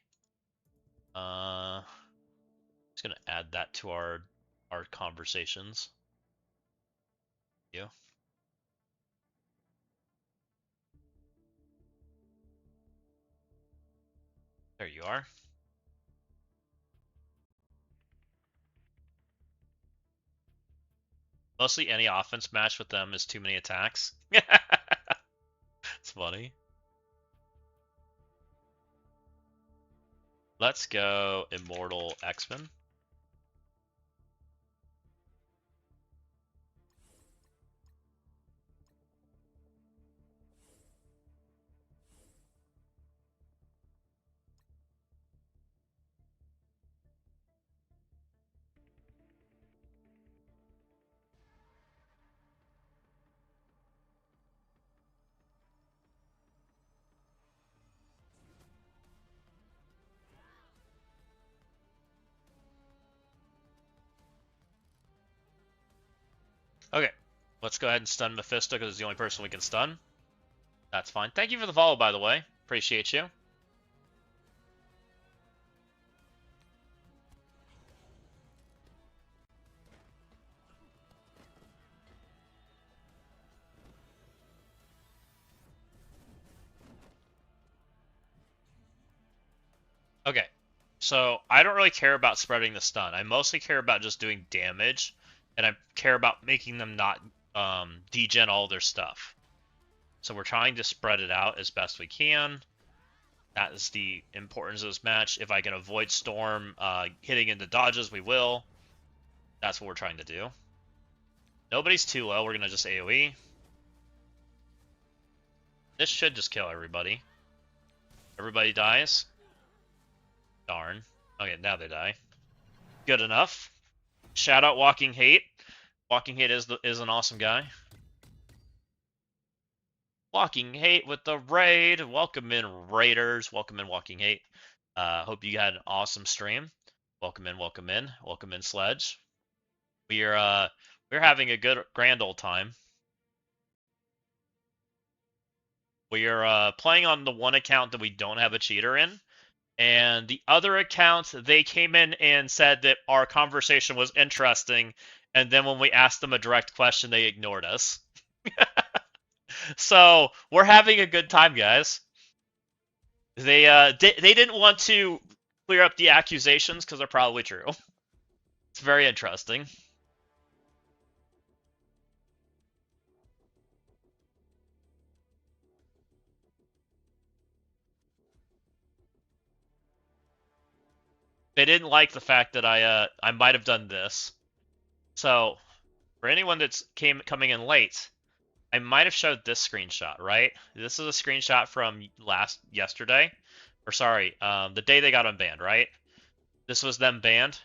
Just gonna add that to our conversations. You. There you are. Mostly any offense match with them is too many attacks. It's funny. Let's go Immortal X-Men. Okay, let's go ahead and stun Mephisto because it's the only person we can stun. That's fine. Thank you for the follow, by the way. Appreciate you. Okay, so I don't really care about spreading the stun. I mostly care about just doing damage, and I care about making them not degen all their stuff. So we're trying to spread it out as best we can. That is the importance of this match. If I can avoid Storm hitting into dodges, we will. That's what we're trying to do. Nobody's too low. We're going to just AoE. This should just kill everybody. Everybody dies. Darn. Okay, now they die. Good enough. Shout out Walking Hate. Walking Hate is an awesome guy. Walking Hate with the raid. Welcome in, Raiders. Welcome in, Walking Hate. Hope you had an awesome stream. Welcome in, welcome in, welcome in, Sledge. We're having a good grand old time. We are playing on the one account that we don't have a cheater in, and the other account they came in and said that our conversation was interesting, and then when we asked them a direct question, they ignored us. So we're having a good time, guys. They didn't want to clear up the accusations because they're probably true. It's very interesting. They didn't like the fact that I might have done this. So for anyone that's coming in late, I might have showed this screenshot, right? This is a screenshot from yesterday, or sorry, the day they got unbanned, right? This was them banned.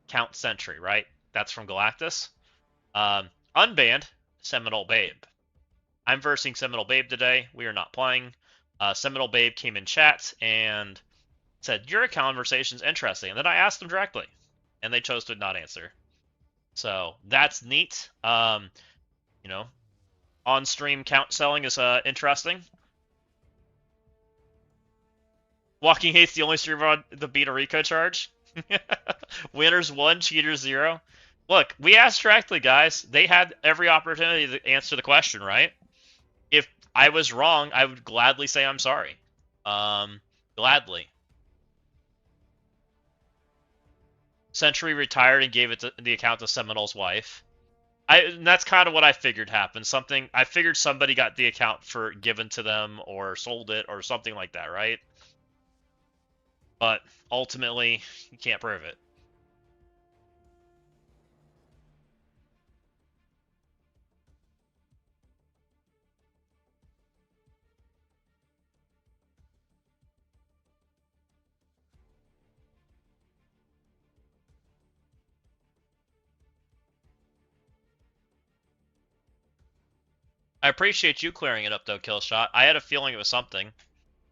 Count Sentry, right? That's from Galactus. Unbanned, Seminole Babe. I'm versing Seminole Babe today. We are not playing. Seminole Babe came in chat and said, your conversation's interesting. And then I asked them directly, and they chose to not answer. So that's neat. You know, on-stream count selling is interesting. Walking Hate's the only streamer on the beat a Rico charge. Winners 1, cheaters 0. Look, we asked directly, guys. They had every opportunity to answer the question, right? If I was wrong, I would gladly say I'm sorry. Gladly. Sentry retired and gave it to the account to Seminole's wife. And that's kind of what I figured happened. I figured somebody got the account for given to them or sold it or something like that, right? But ultimately, you can't prove it. I appreciate you clearing it up though, Killshot. I had a feeling it was something.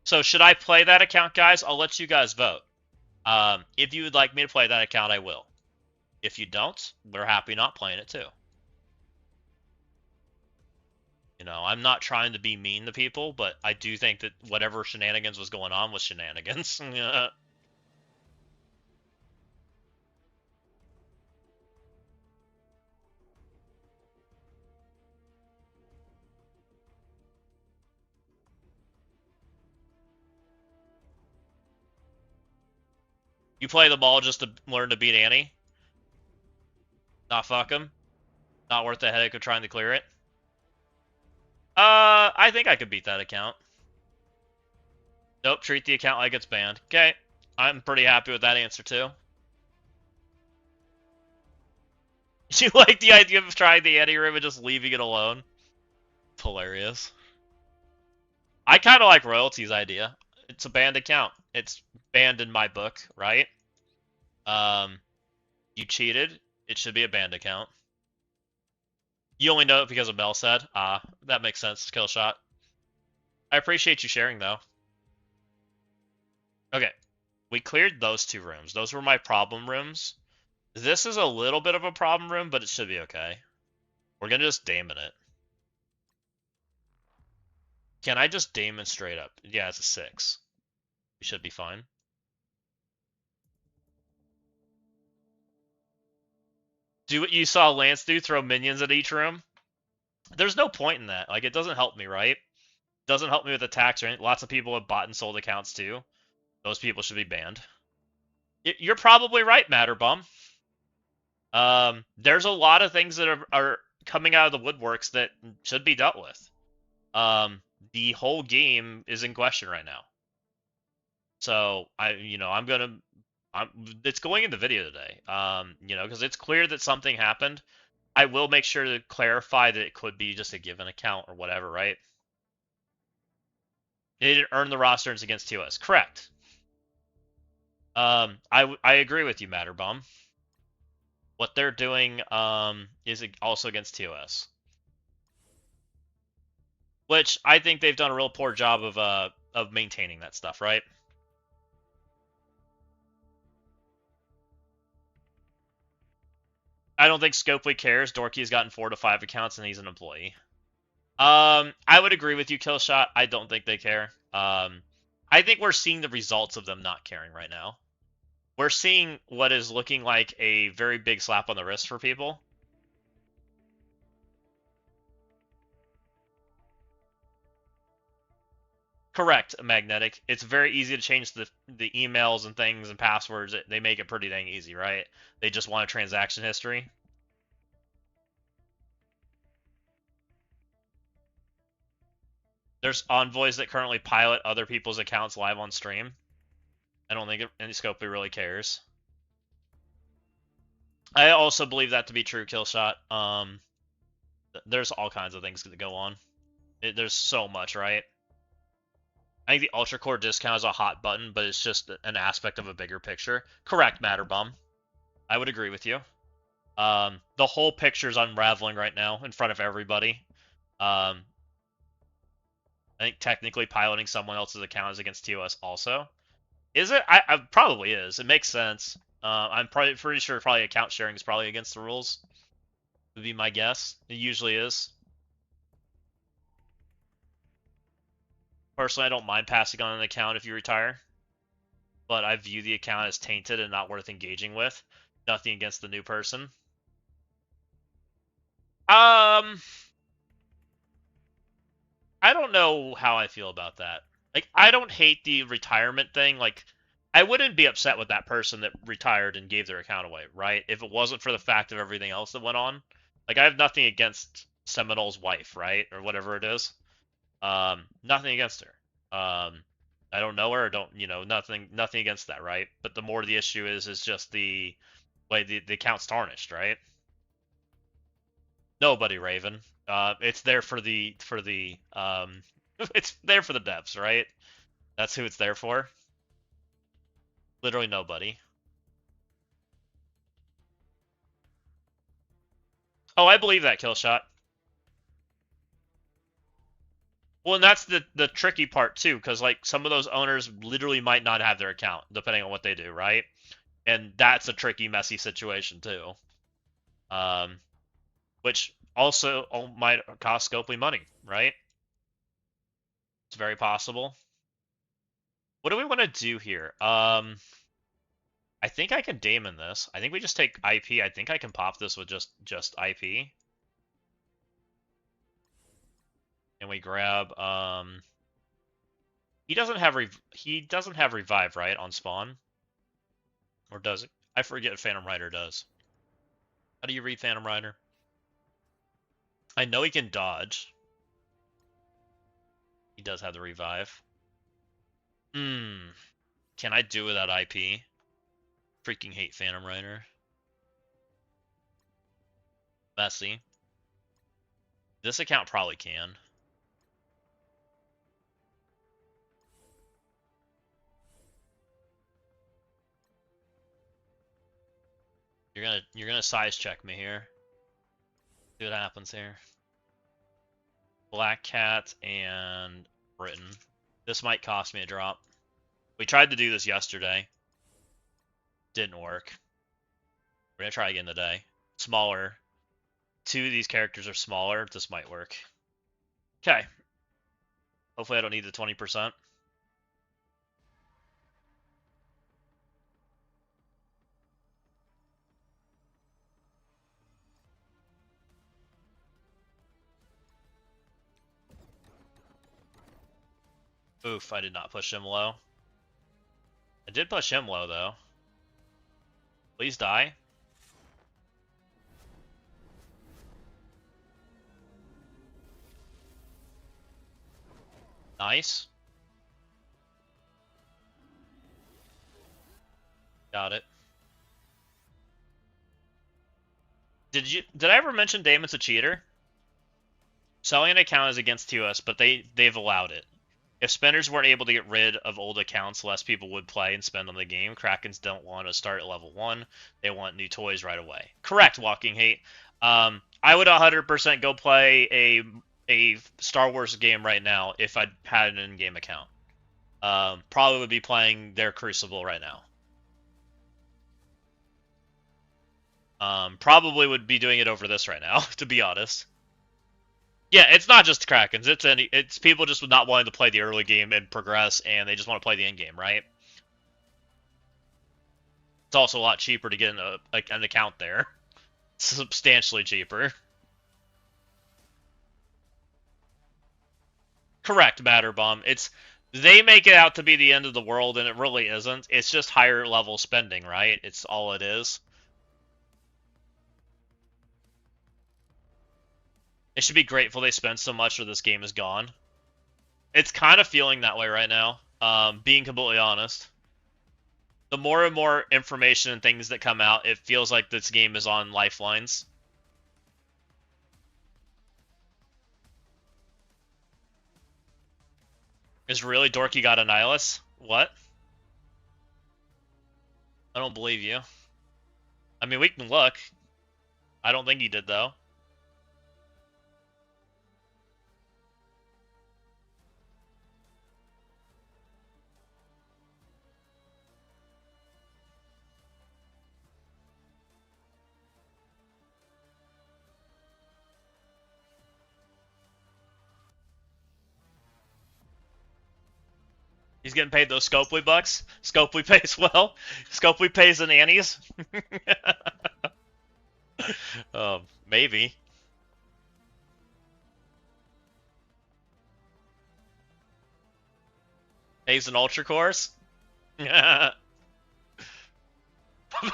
So should I play that account, guys? I'll let you guys vote. If you would like me to play that account, I will. If you don't, we're happy not playing it too. You know, I'm not trying to be mean to people, but I do think that whatever shenanigans was going on was shenanigans. You play the ball just to learn to beat Annie? Not fuck him? Not worth the headache of trying to clear it? I think I could beat that account. Nope, treat the account like it's banned. Okay, I'm pretty happy with that answer too. You like the idea of trying the Annie room and just leaving it alone? It's hilarious. I kind of like Royalty's idea. It's a banned account. It's banned in my book, right? You cheated. It should be a banned account. You only know it because of Mel said. That makes sense, Killshot. I appreciate you sharing, though. Okay, we cleared those two rooms. Those were my problem rooms. This is a little bit of a problem room, but it should be okay. We're gonna just Damon it. Can I just Damon straight up? Yeah, it's a 6. We should be fine. Do what you saw Lance do, throw minions at each room? There's no point in that. Like, it doesn't help me, right? It doesn't help me with attacks or anything. Lots of people have bought and sold accounts too. Those people should be banned. You're probably right, Matterbum. There's a lot of things that are coming out of the woodworks that should be dealt with. The whole game is in question right now. So it's going in the video today. Because it's clear that something happened. I will make sure to clarify that it could be just a given account or whatever, right? They didn't earn the rosters against TOS. Correct. I agree with you, Matterbomb. What they're doing is also against TOS. Which I think they've done a real poor job of maintaining that stuff, right? I don't think Scopely cares. Dorky's gotten 4 to 5 accounts and he's an employee. I would agree with you, Killshot. I don't think they care. I think we're seeing the results of them not caring right now. We're seeing what is looking like a very big slap on the wrist for people. Correct, Magnetic. It's very easy to change the emails and things and passwords. They make it pretty dang easy, right? They just want a transaction history. There's envoys that currently pilot other people's accounts live on stream. I don't think any Scopely really cares. I also believe that to be true, Killshot. There's all kinds of things that go on. There's so much, right? I think the Ultra Core discount is a hot button, but it's just an aspect of a bigger picture. Correct, Matterbum. I would agree with you. The whole picture's unraveling right now in front of everybody. I think technically piloting someone else's account is against TOS also. Is it? I probably is. It makes sense. I'm probably pretty sure account sharing is probably against the rules. Would be my guess. It usually is. Personally, I don't mind passing on an account if you retire, but I view the account as tainted and not worth engaging with. Nothing against the new person. I don't know how I feel about that. Like, I don't hate the retirement thing. Like, I wouldn't be upset with that person that retired and gave their account away, right? If it wasn't for the fact of everything else that went on. Like, I have nothing against Seminole's wife, right? Or whatever it is. Nothing against her. I don't know her, nothing against that, right? But the more the issue is just the way the account's tarnished, right? Nobody, Raven. It's there for the it's there for the devs, right? That's who it's there for. Literally nobody. Oh, I believe that, Killshot. Well, and that's the tricky part too, because like some of those owners literally might not have their account, depending on what they do, right? And that's a tricky, messy situation too. Um, which also might cost Scopely money, right? It's very possible. What do we want to do here? I think I can daemon this. I think we just take IP. I think I can pop this with just IP. And we grab he doesn't have revive, right, on spawn? Or does it? I forget if Phantom Rider does. How do you read Phantom Rider? I know he can dodge. He does have the revive. Can I do without IP? Freaking hate Phantom Rider. Messy. This account probably can. You're gonna size check me here. See what happens here. Black Cat and Britain. This might cost me a drop. We tried to do this yesterday. Didn't work. We're gonna try again today. Smaller. Two of these characters are smaller. This might work. Okay. Hopefully I don't need the 20%. Oof, I did not push him low. I did push him low, though. Please die. Nice. Got it. Did I ever mention Damon's a cheater? Selling an account is against TOS, but they've allowed it. If spenders weren't able to get rid of old accounts, less people would play and spend on the game. Krakens don't want to start at level 1. They want new toys right away. Correct, Walking Hate. I would 100% go play a Star Wars game right now if I had an in-game account. Probably would be playing their Crucible right now. Probably would be doing it over this right now, to be honest. Yeah, it's not just Krakens. It's people just not wanting to play the early game and progress, and they just want to play the end game, right? It's also a lot cheaper to get an account there. Substantially cheaper. Correct, Matterbomb. They make it out to be the end of the world, and it really isn't. It's just higher level spending, right? It's all it is. They should be grateful they spent so much or this game is gone. It's kind of feeling that way right now, being completely honest. The more and more information and things that come out, it feels like this game is on lifelines. Is really Dorky got a Nihilus? What? I don't believe you. I mean, we can look. I don't think he did, though. He's getting paid those Scopely bucks. Scopely pays well. Scopely pays the nannies. Maybe. Pays an Ultra Course.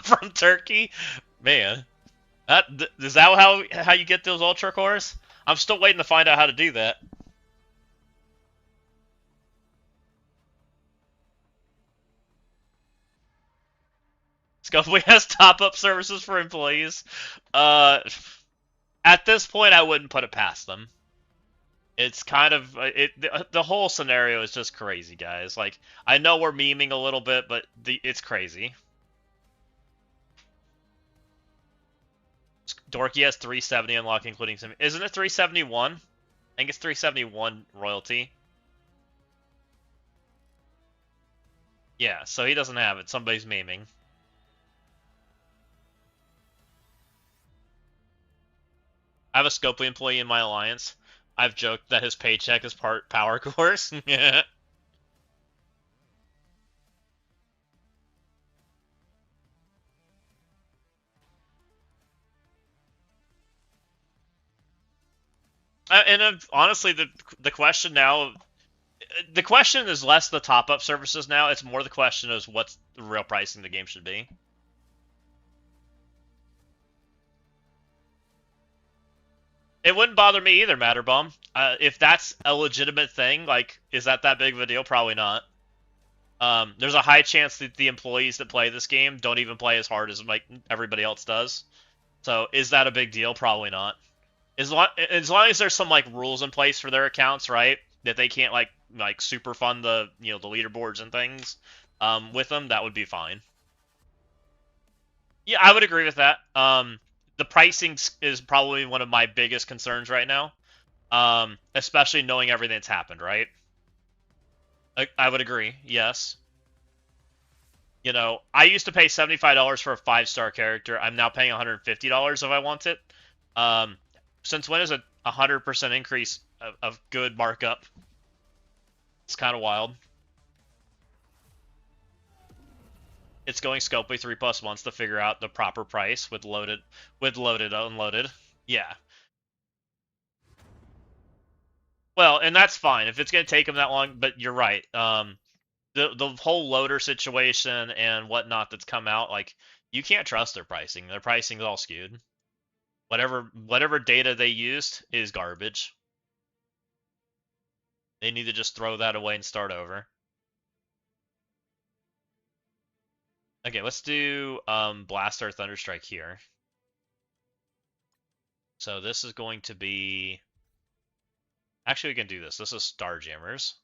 From Turkey? Man. Is that how you get those Ultra Cores? I'm still waiting to find out how to do that. Scopely has top-up services for employees. At this point, I wouldn't put it past them. It's kind of the whole scenario is just crazy, guys. Like, I know we're memeing a little bit, but it's crazy. Dorky has 370 unlock, including some. Isn't it 371? I think it's 371 royalty. Yeah, so he doesn't have it. Somebody's memeing. I have a Scopely employee in my alliance. I've joked that his paycheck is part power course. Yeah. And honestly, the question now, the question is less the top up services now. It's more the question is what's the real pricing the game should be. It wouldn't bother me either, Matterbomb. If that's a legitimate thing, like, is that big of a deal? Probably not. There's a high chance that the employees that play this game don't even play as hard as like everybody else does. So is that a big deal? Probably not. As long as there's some like rules in place for their accounts, right? That they can't like super fund the the leaderboards and things with them, that would be fine. Yeah, I would agree with that. The pricing is probably one of my biggest concerns right now, especially knowing everything that's happened, right? I would agree. Yes. I used to pay $75 for a 5-star character. I'm now paying $150 if I want it. Um, since when is a 100% increase of good markup? It's kind of wild. It's going Scopely 3+ months to figure out the proper price with loaded, unloaded. Yeah. Well, and that's fine if it's gonna take them that long. But you're right. The whole loader situation and whatnot that's come out, like you can't trust their pricing. Their pricing is all skewed. Whatever data they used is garbage. They need to just throw that away and start over. Okay, let's do Blast or Thunderstrike here. So this is going to be... Actually, we can do this. This is Starjammers.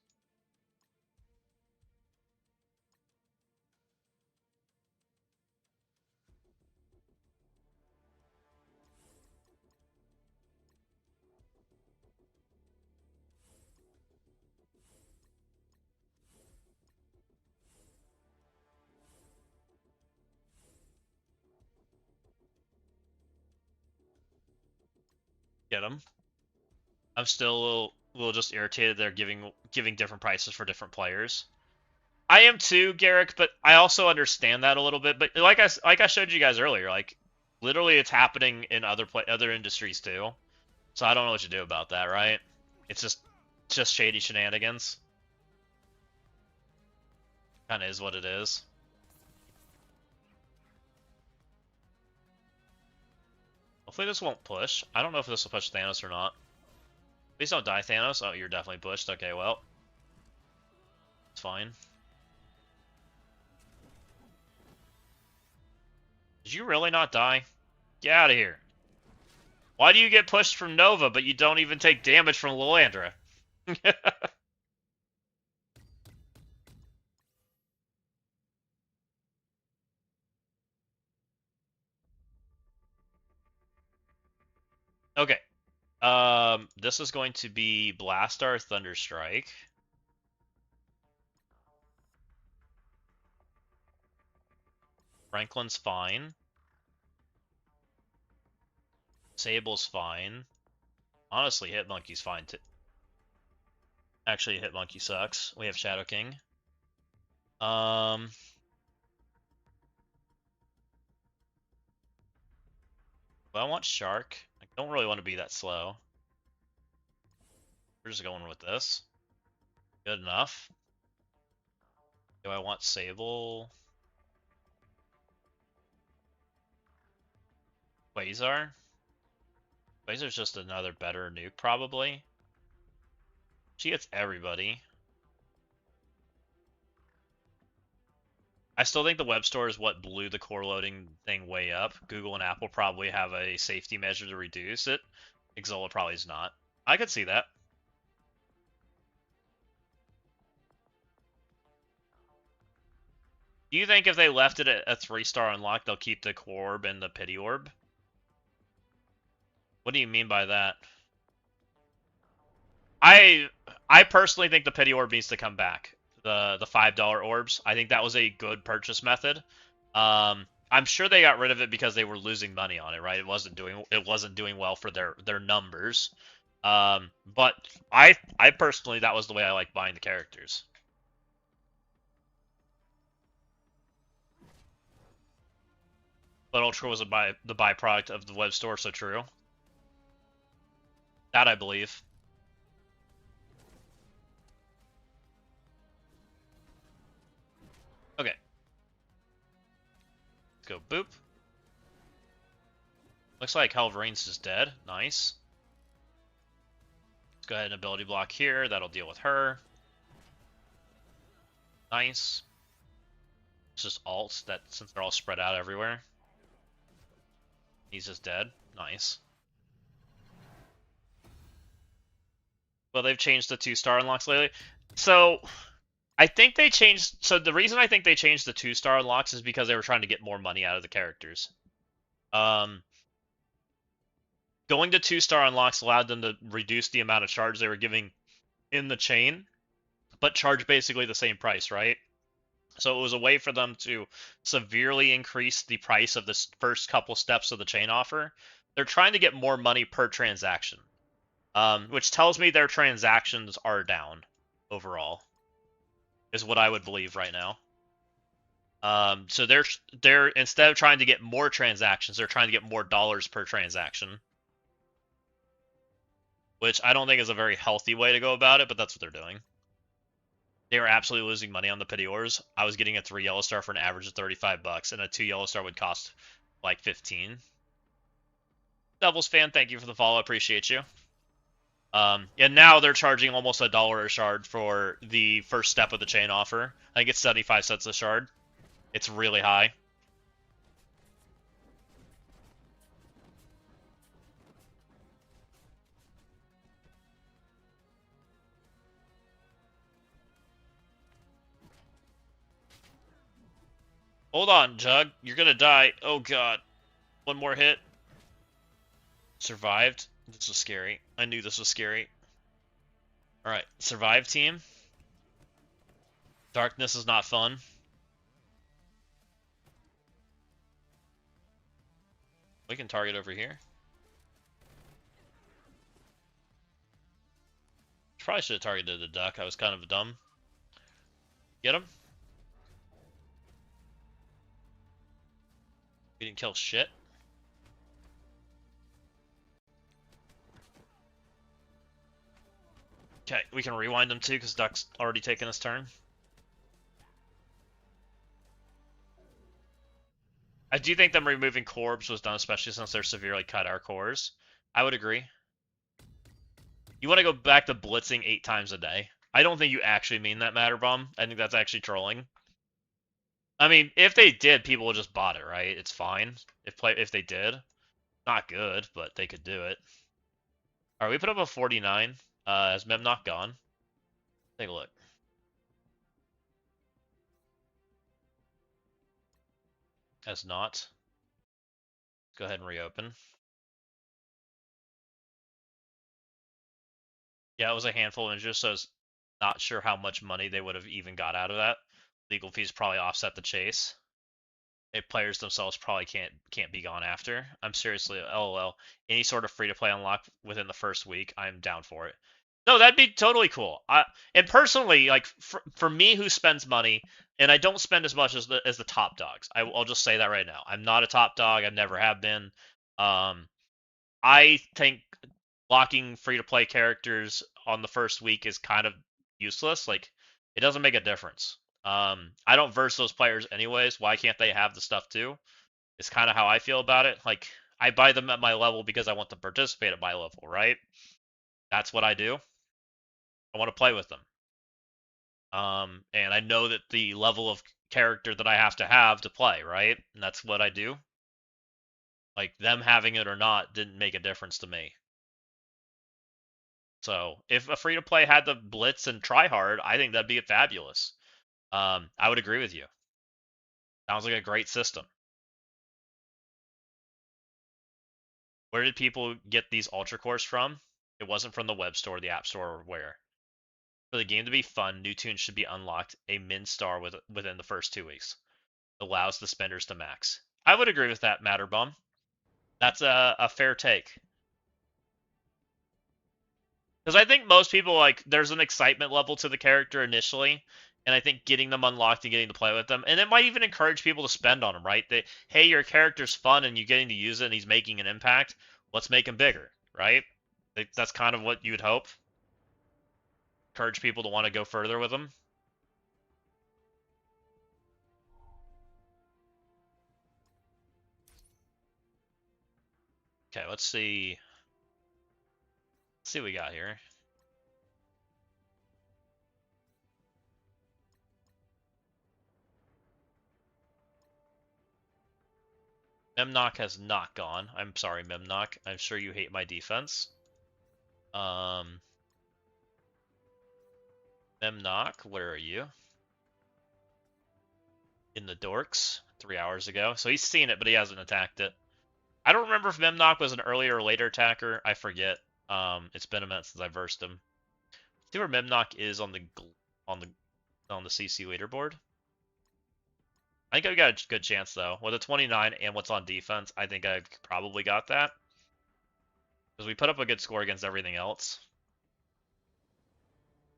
Get them. I'm still a little just irritated they're giving different prices for different players. I am too, Garrick, but I also understand that a little bit. But like I showed you guys earlier, like literally it's happening in other industries too. So I don't know what to do about that, right? It's just shady shenanigans. Kind of is what it is. Hopefully this won't push. I don't know if this will push Thanos or not. Please don't die, Thanos. Oh, you're definitely pushed. Okay, well. It's fine. Did you really not die? Get out of here. Why do you get pushed from Nova, but you don't even take damage from Lilandra? Okay. This is going to be Blastar Thunderstrike. Franklin's fine. Sable's fine. Honestly, Hitmonkey's fine too. Actually, Hitmonkey sucks. We have Shadow King. Do I want Shark? I don't really want to be that slow. We're just going with this. Good enough. Do I want Sable? Quasar? Quasar's just another better nuke, probably. She gets everybody. I still think the web store is what blew the core loading thing way up. Google and Apple probably have a safety measure to reduce it. Xsolla probably is not. I could see that. Do you think if they left it at a 3-star unlock, they'll keep the core orb and the pity orb? What do you mean by that? I personally think the pity orb needs to come back. The $5 orbs. I think that was a good purchase method. I'm sure they got rid of it because they were losing money on it, right? It wasn't doing well for their numbers. But I personally, that was the way I like buying the characters. But Ultra was the byproduct of the web store, so true. That I believe. Okay, let's go boop. Looks like Halvarine's is dead. Nice. Let's go ahead and ability block here. That'll deal with her. Nice. It's just alts that since they're all spread out everywhere. He's just dead. Nice. Well, they've changed the 2-star unlocks lately. So I think they changed. So the reason I think they changed the 2-star unlocks is because they were trying to get more money out of the characters. Going to 2-star unlocks allowed them to reduce the amount of charge they were giving in the chain, but charge basically the same price, right? So it was a way for them to severely increase the price of the first couple steps of the chain offer. They're trying to get more money per transaction, which tells me their transactions are down overall, is what I would believe right now. So they're instead of trying to get more transactions, they're trying to get more dollars per transaction, which I don't think is a very healthy way to go about it, but that's what they're doing. They were absolutely losing money on the pity ores. I was getting a 3 yellow star for an average of $35, and a 2 yellow star would cost like 15. Devils fan, thank you for the follow. Appreciate you. And now they're charging almost $1 a shard for the first step of the chain offer. I think it's 75 cents a shard. It's really high. Hold on, Jug. You're gonna die. Oh god. One more hit. Survived. This was scary. I knew this was scary. Alright, survive team. Darkness is not fun. We can target over here. Probably should have targeted the duck. I was kind of dumb. Get him. We didn't kill shit. Okay, we can rewind him too because Duck's already taken his turn. I do think them removing Corbs was done especially since they're severely cut our cores. I would agree. You want to go back to blitzing 8 times a day. I don't think you actually mean that, Matterbomb. I think that's actually trolling. I mean, if they did, people would just bot it, right? It's fine. If they did. Not good, but they could do it. Alright, we put up a 49. Has Memnock gone? Take a look. Has not. Go ahead and reopen. Yeah, it was a handful of injuries, so I was not sure how much money they would have even got out of that. Legal fees probably offset the chase. Players themselves probably can't be gone after. I'm seriously, LOL. Any sort of free-to-play unlock within the first week, I'm down for it. No, that'd be totally cool. And personally, like for me who spends money, and I don't spend as much as the top dogs. I'll just say that right now. I'm not a top dog. I never have been. I think locking free-to-play characters on the first week is kind of useless. Like, it doesn't make a difference. I don't verse those players anyways. Why can't they have the stuff too? It's kind of how I feel about it. Like, I buy them at my level because I want to participate at my level, right? That's what I do. I want to play with them. And I know that the level of character that I have to play, right? And that's what I do. Like, them having it or not didn't make a difference to me. So, if a free-to-play had the blitz and try hard, I think that'd be fabulous. I would agree with you. Sounds like a great system. Where did people get these ultra cores from? It wasn't from the web store, the app store, or where. For the game to be fun, new tunes should be unlocked a min star within the first 2 weeks. Allows the spenders to max. I would agree with that, Matterbum. That's a fair take. Because I think most people, like, there's an excitement level to the character initially, and I think getting them unlocked and getting to play with them, and it might even encourage people to spend on them, right? They, hey, your character's fun and you're getting to use it and he's making an impact. Let's make him bigger, right? That's kind of what you'd hope. Encourage people to want to go further with them. Okay, let's see. Let's see what we got here. Memnock has not gone. I'm sorry, Memnock. I'm sure you hate my defense. Memnock, where are you? In the dorks 3 hours ago. So he's seen it, but he hasn't attacked it. I don't remember if Memnock was an earlier or later attacker. I forget. It's been a minute since I versed him. See where Memnock is on the CC leaderboard. I think I've got a good chance though. With a 29 and what's on defense, I think I've probably got that. Because we put up a good score against everything else.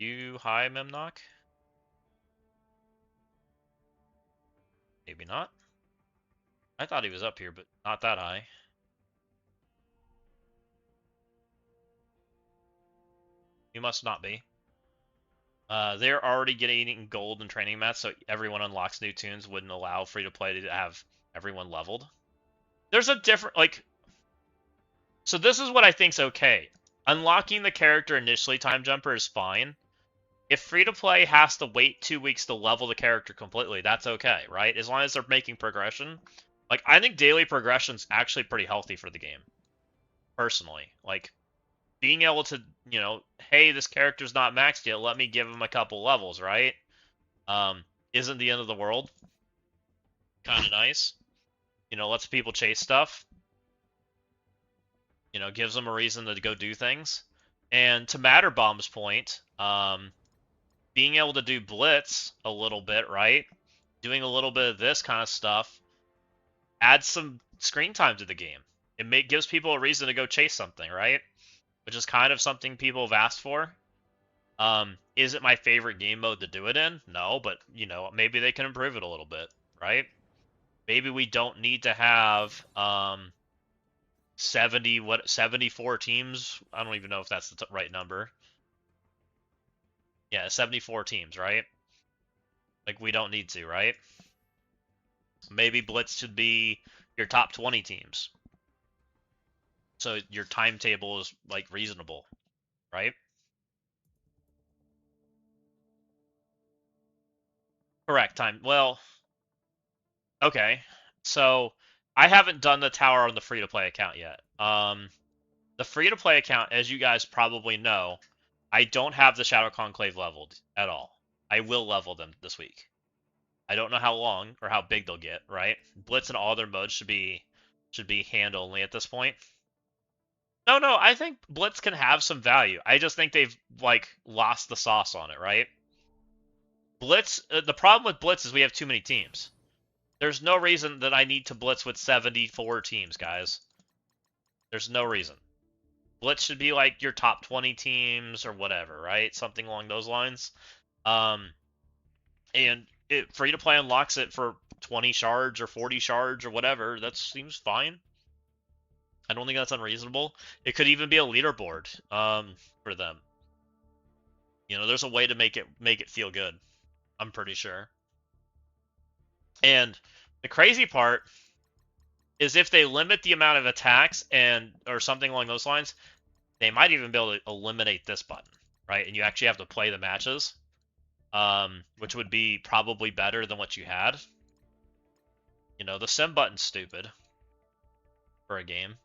You high, Memnock? Maybe not. I thought he was up here, but not that high. He must not be. They're already getting gold and training mats, so everyone unlocks new tunes wouldn't allow free-to-play to have everyone leveled. There's a different, like... So this is what I think's okay. Unlocking the character initially, Time Jumper, is fine. If free-to-play has to wait 2 weeks to level the character completely, that's okay, right? As long as they're making progression. Like, I think daily progression's actually pretty healthy for the game. Personally. Like, being able to, you know, hey, this character's not maxed yet, let me give him a couple levels, right? Isn't the end of the world. Kind of nice. You know, lets people chase stuff. You know, gives them a reason to go do things. And to Matterbomb's point, being able to do Blitz a little bit, right? Doing a little bit of this kind of stuff adds some screen time to the game. It gives people a reason to go chase something, right? Which is kind of something people have asked for. Is it my favorite game mode to do it in? No, but, you know, maybe they can improve it a little bit, right? Maybe we don't need to have 74 teams. I don't even know if that's the right number. Yeah, 74 teams, right? Like, we don't need to, right? Maybe Blitz should be your top 20 teams. So your timetable is, like, reasonable, right? Correct time. Well, okay. So I haven't done the tower on the free-to-play account yet. The free-to-play account, as you guys probably know, I don't have the Shadow Conclave leveled at all. I will level them this week. I don't know how long or how big they'll get, right? Blitz and all their modes should be hand only at this point. No, I think Blitz can have some value. I just think they've, like, lost the sauce on it, right? Blitz, the problem with Blitz is we have too many teams. There's no reason that I need to Blitz with 74 teams, guys. There's no reason. Blitz should be like your top 20 teams or whatever, right? Something along those lines. And free to play unlocks it for 20 shards or 40 shards or whatever. That seems fine. I don't think that's unreasonable. It could even be a leaderboard for them. You know, there's a way to make it feel good. I'm pretty sure. And the crazy part is if they limit the amount of attacks or something along those lines, they might even be able to eliminate this button, right? And you actually have to play the matches, which would be probably better than what you had. You know, the sim button's stupid for a game.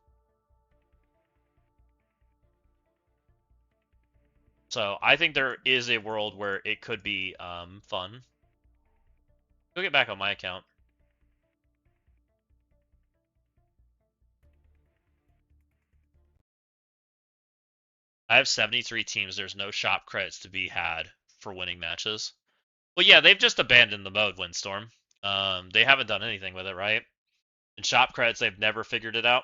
So I think there is a world where it could be fun. Go get back on my account. I have 73 teams. There's no shop credits to be had for winning matches. Well, yeah, they've just abandoned the mode, Windstorm. They haven't done anything with it, right? And shop credits, they've never figured it out.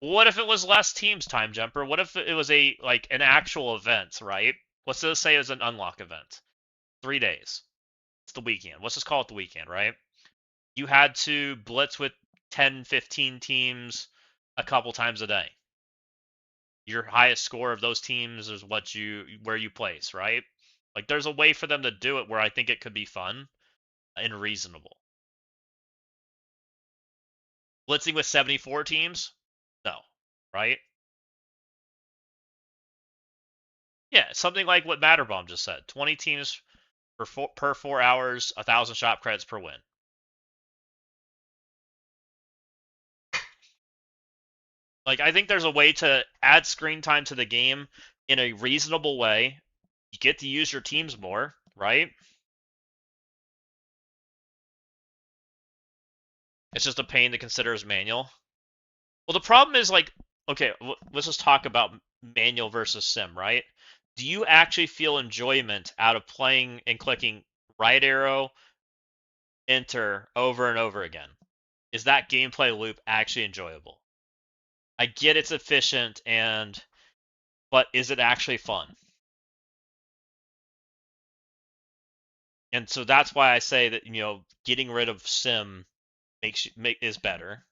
What if it was less teams, Time Jumper? What if it was an actual event, right? Let's just say it was an unlock event. 3 days. It's the weekend. Let's just call it the weekend, right? You had to blitz with 10, 15 teams a couple times a day. Your highest score of those teams is where you place, right? Like there's a way for them to do it where I think it could be fun and reasonable. Blitzing with 74 teams? No, right? Yeah, something like what Matterbomb just said. 20 teams per 4 hours, 1,000 shop credits per win. Like I think there's a way to add screen time to the game in a reasonable way. You get to use your teams more, right? It's just a pain to consider as manual. Well, the problem is like, okay, let's just talk about manual versus sim, right? Do you actually feel enjoyment out of playing and clicking right arrow, enter over and over again? Is that gameplay loop actually enjoyable? I get it's efficient but is it actually fun? And so that's why I say that, getting rid of sim is better.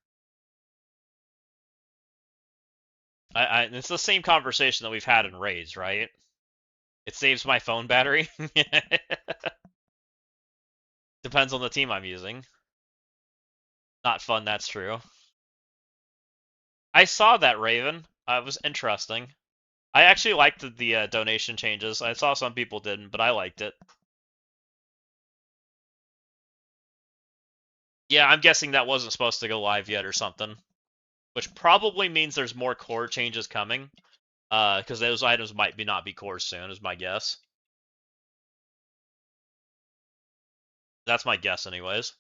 It's the same conversation that we've had in raids, right? It saves my phone battery. Depends on the team I'm using. Not fun, that's true. I saw that, Raven. It was interesting. I actually liked the donation changes. I saw some people didn't, but I liked it. Yeah, I'm guessing that wasn't supposed to go live yet or something, which probably means there's more core changes coming, because those items might not be core soon, is my guess. That's my guess, anyways.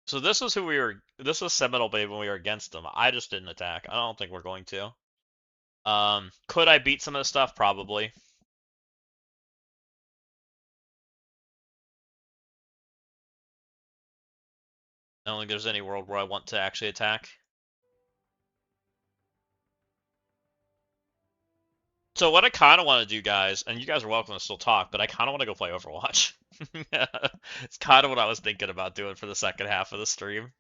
So this was Seminole Bay when we were against them. I just didn't attack. I don't think we're going to. Could I beat some of the stuff? Probably. I don't think there's any world where I want to actually attack. So what I kind of want to do, guys, and you guys are welcome to still talk, but I kind of want to go play Overwatch. It's kind of what I was thinking about doing for the second half of the stream.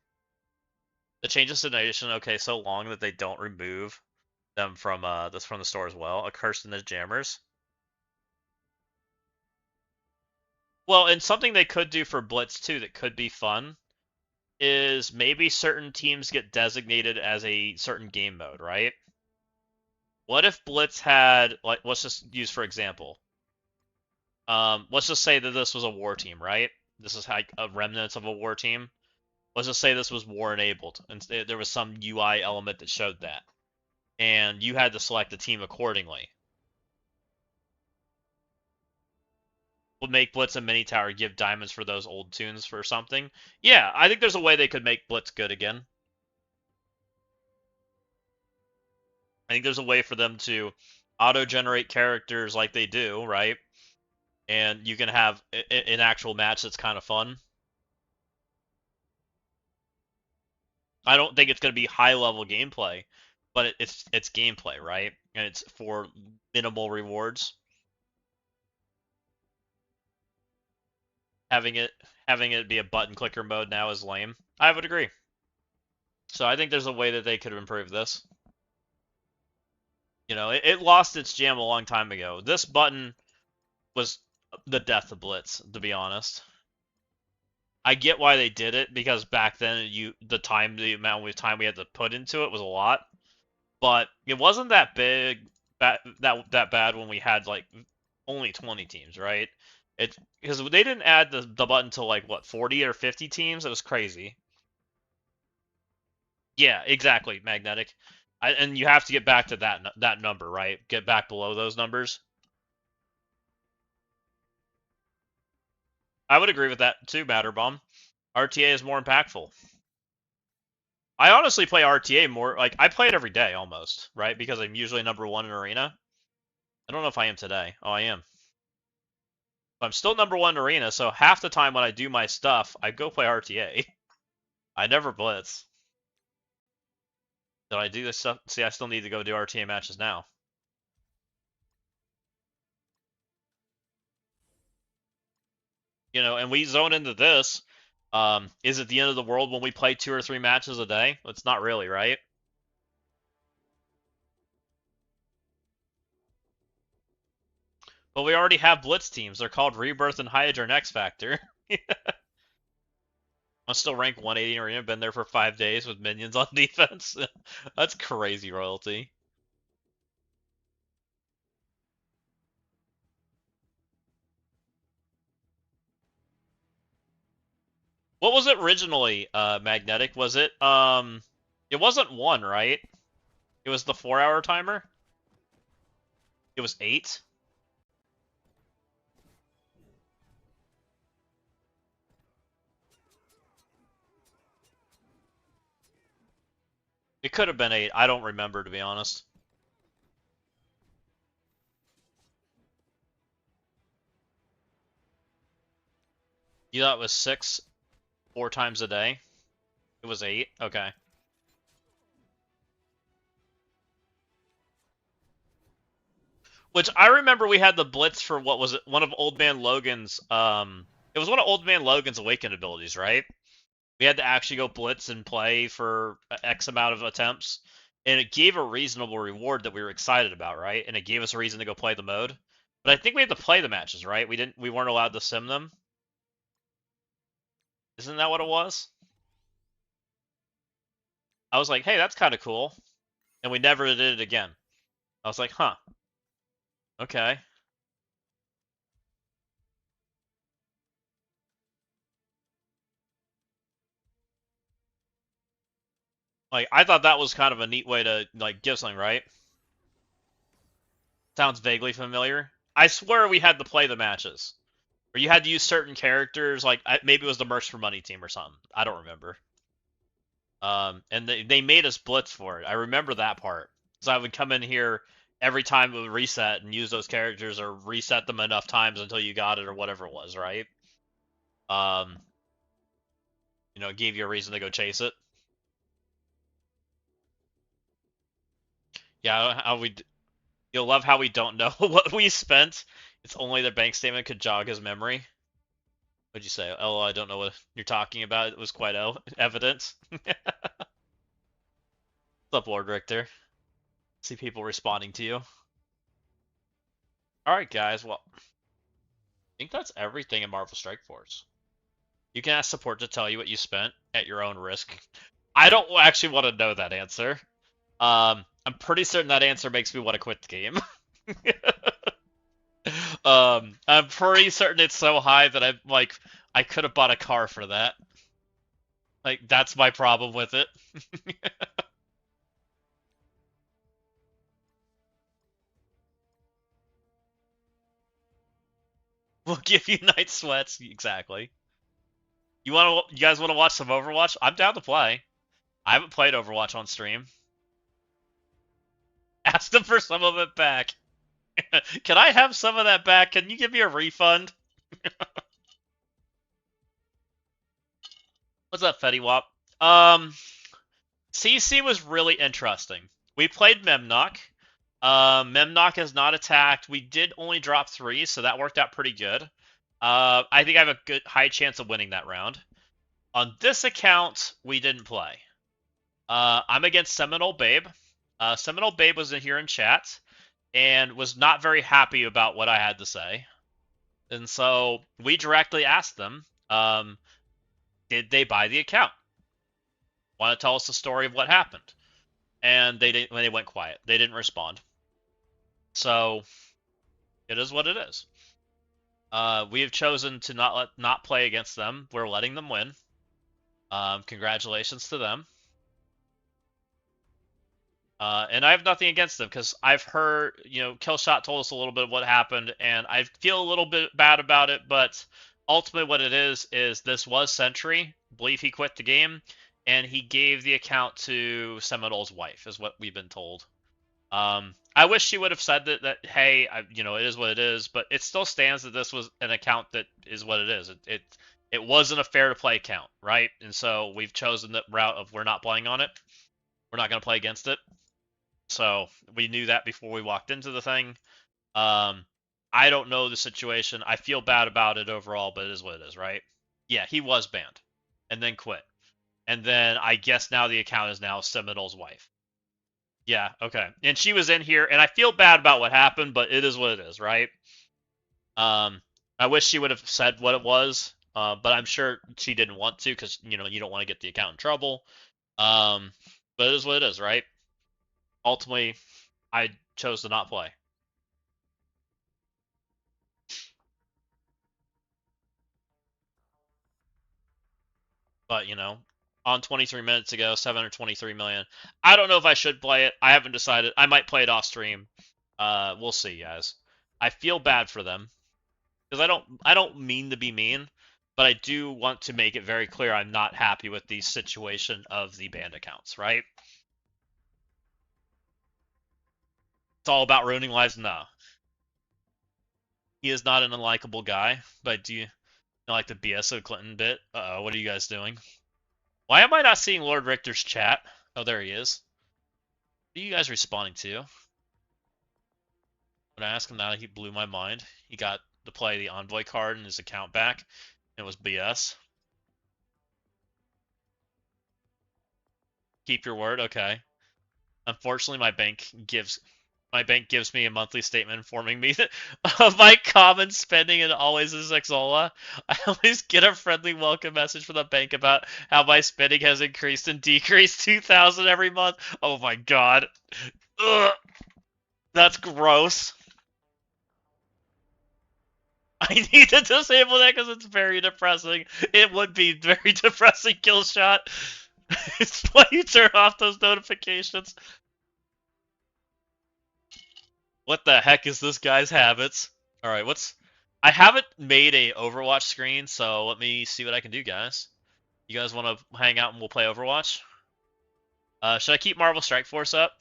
The changes to Nation, okay, so long that they don't remove them from the store as well. Accursed in the jammers. Well, and something they could do for Blitz too that could be fun is maybe certain teams get designated as a certain game mode, right? What if Blitz had, like, let's just use for example, let's just say that this was a war team, right? This is like a remnants of a war team. Let's just say this was war enabled, and there was some UI element that showed that, and you had to select a team accordingly. Would make Blitz a mini tower give diamonds for those old tunes for something? Yeah, I think there's a way they could make Blitz good again. I think there's a way for them to auto-generate characters like they do, right? And you can have an actual match that's kind of fun. I don't think it's going to be high-level gameplay, but it's gameplay, right? And it's for minimal rewards. Having it be a button clicker mode now is lame. I would agree. So I think there's a way that they could improve this. It lost its jam a long time ago. This button was the death of Blitz, to be honest. I get why they did it because back then the amount of time we had to put into it was a lot, but it wasn't that big, that bad when we had like only 20 teams, right? It because they didn't add the button to like what 40 or 50 teams. It was crazy. Yeah, exactly, magnetic. And you have to get back to that number, right? Get back below those numbers. I would agree with that too, Matterbomb. RTA is more impactful. I honestly play RTA more. Like, I play it every day almost, right? Because I'm usually number 1 in arena. I don't know if I am today. Oh, I am. But I'm still number 1 in arena, so half the time when I do my stuff, I go play RTA. I never blitz. Did I do this stuff? See, I still need to go do RTA matches now. And we zone into this. Is it the end of the world when we play 2 or 3 matches a day? It's not really, right? But we already have blitz teams. They're called Rebirth and Hydra and X Factor. I'm still rank 180 in arena. Been there for 5 days with minions on defense. That's crazy royalty. What was it originally, Magnetic? Was it, it wasn't 1, right? It was the 4-hour timer? It was 8? It could have been 8. I don't remember, to be honest. You thought it was 6, 4 times a day? It was 8? Okay. Which I remember we had the blitz for, what was it? One of Old Man Logan's, it was one of Old Man Logan's awakened abilities, right? We had to actually go blitz and play for X amount of attempts, and it gave a reasonable reward that we were excited about, right? And it gave us a reason to go play the mode. But I think we had to play the matches, right? We weren't allowed to sim them. Isn't that what it was? I was like, hey, that's kind of cool. And we never did it again. I was like, huh. Okay. Like, I thought that was kind of a neat way to, like, give something, right? Sounds vaguely familiar. I swear we had to play the matches. Or you had to use certain characters, like, maybe it was the Mercs for Money team or something. I don't remember. And they made us blitz for it. I remember that part. So I would come in here every time it would reset and use those characters or reset them enough times until you got it or whatever it was, right? Um, it gave you a reason to go chase it. Yeah, you'll love how we don't know what we spent. It's only the bank statement could jog his memory. What'd you say? Oh, I don't know what you're talking about. It was quite evident. What's up, Lord Richter? See people responding to you. Alright, guys. Well, I think that's everything in Marvel Strike Force. You can ask support to tell you what you spent at your own risk. I don't actually want to know that answer. I'm pretty certain that answer makes me want to quit the game. I'm pretty certain it's so high that I could have bought a car for that. Like, that's my problem with it. We'll give you night sweats, exactly. You guys want to watch some Overwatch? I'm down to play. I haven't played Overwatch on stream. Ask them for some of it back. Can I have some of that back? Can you give me a refund? What's up, Fetty Wap? CC was really interesting. We played Memnock. Memnock has not attacked. We did only drop 3, so that worked out pretty good. I think I have a good high chance of winning that round. On this account, we didn't play. I'm against Seminole Babe. Seminole Babe was in here in chat and was not very happy about what I had to say. And so we directly asked them, did they buy the account? Want to tell us the story of what happened? And they went quiet. They didn't respond. So it is what it is. We have chosen to not play against them. We're letting them win. Congratulations to them. And I have nothing against them because I've heard, Killshot told us a little bit of what happened, and I feel a little bit bad about it, but ultimately what it is this was Sentry. I believe he quit the game, and he gave the account to Seminole's wife, is what we've been told. I wish she would have said that hey, it is what it is, but it still stands that this was an account that is what it is. It wasn't a fair to play account, right? And so we've chosen the route of we're not playing on it. We're not going to play against it. So we knew that before we walked into the thing. Um, I don't know the situation. I feel bad about it overall, but it is what it is, right? Yeah, he was banned and then quit. And then I guess now the account is now Seminole's wife. Yeah, okay. And she was in here, and I feel bad about what happened, but it is what it is, right? Um, I wish she would have said what it was, but I'm sure she didn't want to because, you don't want to get the account in trouble. Um, but it is what it is, right? Ultimately, I chose to not play. But, on 23 minutes ago, 723 million. I don't know if I should play it. I haven't decided. I might play it off stream. We'll see, guys. I feel bad for them because I don't mean to be mean, but I do want to make it very clear I'm not happy with the situation of the banned accounts, right? It's all about ruining lives. No, he is not an unlikable guy, but do you like the BS of Clinton bit? Uh-oh, what are you guys doing? Why am I not seeing Lord Richter's chat? Oh, there he is. What are you guys responding to? When I asked him that, he blew my mind. He got to play the Envoy card in his account back. It was BS. Keep your word, okay. Unfortunately, my bank gives me a monthly statement informing me of my common spending and always is Xsola. I always get a friendly welcome message from the bank about how my spending has increased and decreased 2,000 every month. Oh my god. Ugh, that's gross. I need to disable that because it's very depressing. It would be very depressing kill shot. It's why you turn off those notifications. What the heck is this guy's habits? Alright, I haven't made a Overwatch screen, so let me see what I can do, guys. You guys want to hang out and we'll play Overwatch? Should I keep Marvel Strike Force up?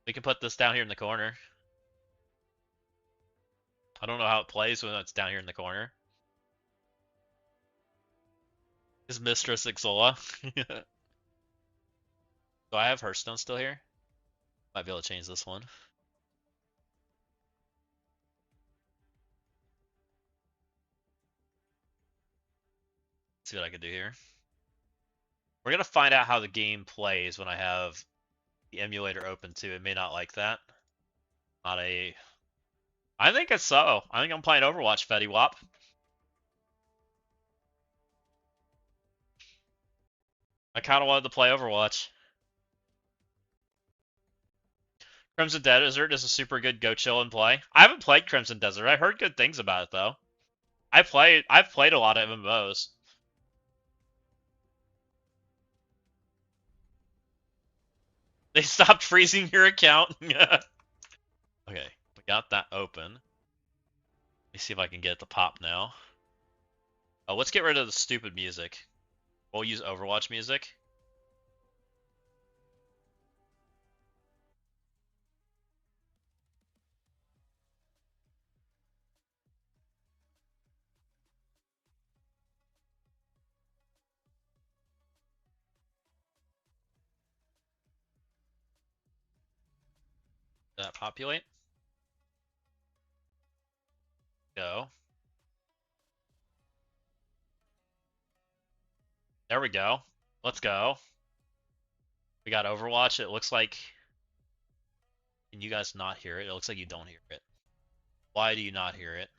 We can put this down here in the corner. I don't know how it plays when it's down here in the corner. Is Mistress Ixola? Do I have Hearthstone still here? Might be able to change this one. Let's see what I can do here. We're gonna find out how the game plays when I have the emulator open too. It may not like that. Not a. I think it's so. I think I'm playing Overwatch, Fetty Wap. I kind of wanted to play Overwatch. Crimson Desert is a super good go chill and play. I haven't played Crimson Desert. I heard good things about it though. I've played a lot of MMOs. They stopped freezing your account. Okay, we got that open. Let me see if I can get it to pop now. Oh, let's get rid of the stupid music. We'll use Overwatch music. Did that populate? Go. There we go. Let's go. We got Overwatch. It looks like... Can you guys not hear it? It looks like you don't hear it. Why do you not hear it?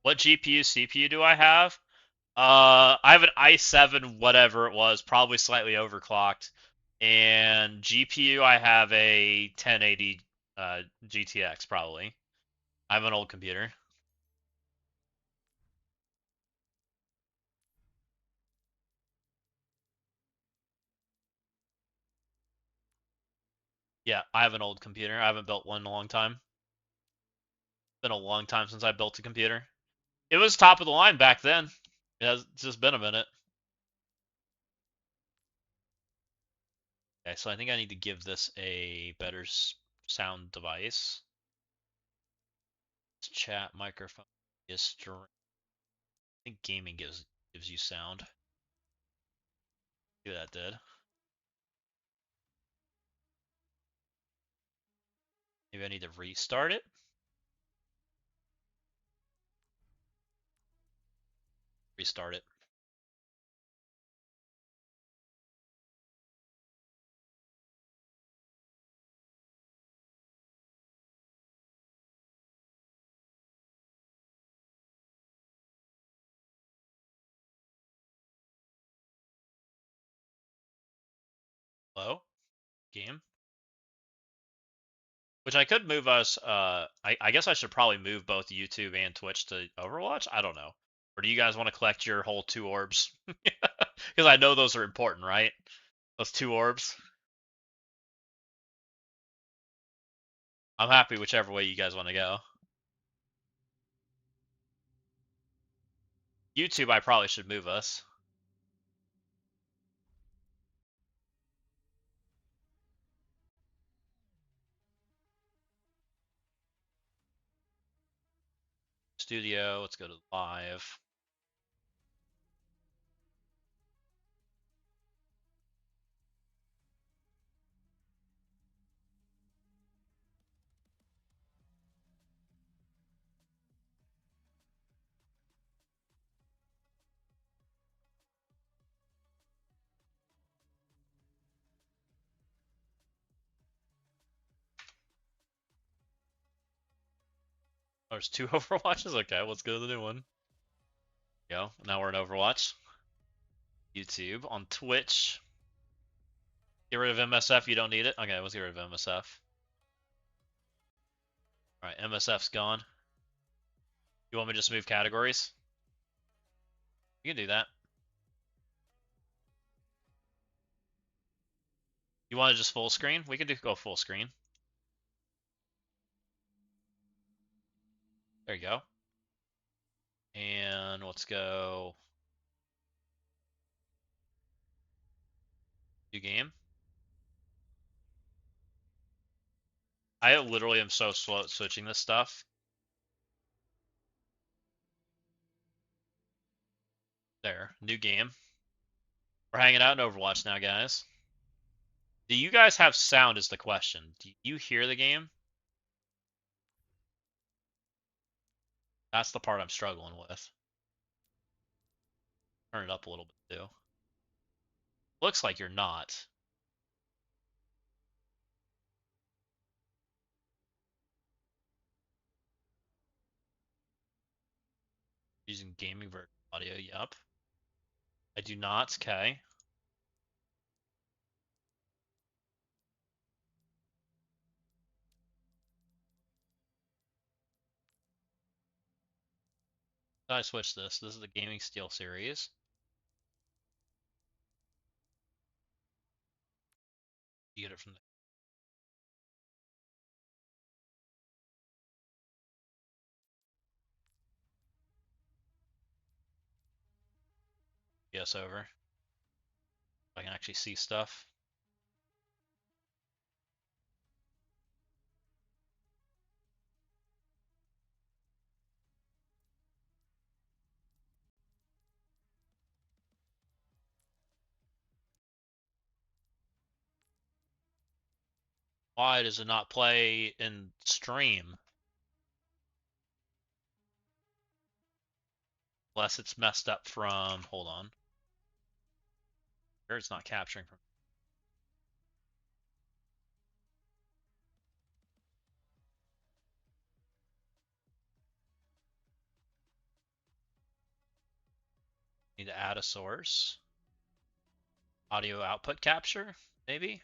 What GPU, CPU do I have? I have an i7 whatever it was, probably slightly overclocked. And GPU, I have a 1080 GTX, probably. I have an old computer. Yeah, I have an old computer. I haven't built one in a long time. It's been a long time since I built a computer. It was top of the line back then. It's just been a minute. Okay, so I think I need to give this a better sound device. Chat microphone is stream. I think gaming gives you sound. See what that did. Maybe I need to restart it. Restart it. Hello? Game? Which I could move us, I guess I should probably move both YouTube and Twitch to Overwatch? I don't know. Or do you guys want to collect your whole 2 orbs? Because I know those are important, right? Those 2 orbs. I'm happy whichever way you guys want to go. YouTube, I probably should move us. Studio, let's go to live. Oh, there's 2 Overwatches? Okay, let's go to the new one. Go. Now we're in Overwatch. YouTube. On Twitch. Get rid of MSF, you don't need it? Okay, let's get rid of MSF. Alright, MSF's gone. You want me to just move categories? You can do that. You want to just full screen? We can go full screen. There you go. And let's go new game. I literally am so slow at switching this stuff. There, new game. We're hanging out in Overwatch now, guys. Do you guys have sound is the question. Do you hear the game? That's the part I'm struggling with. Turn it up a little bit too. Looks like you're not. Using gaming version audio, yep. I do not, okay. How do I switch this? This is the Gaming Steel series. You get it from the PS over. I can actually see stuff. Why does it not play in stream? Unless it's messed up from, hold on. Sure, it's not capturing from. Need to add a source. Audio output capture, maybe?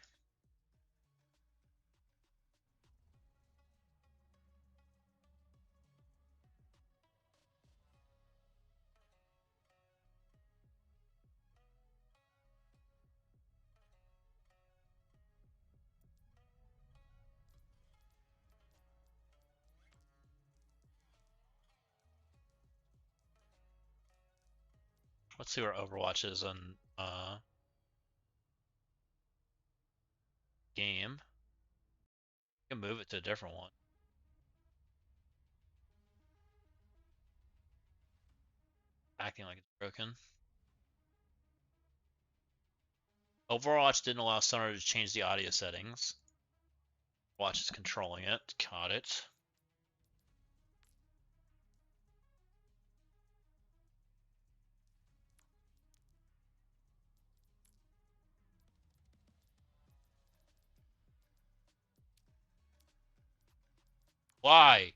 Let's see where Overwatch is on game. You can move it to a different one. Acting like it's broken. Overwatch didn't allow Summer to change the audio settings. Watch is controlling it. Caught it. Why?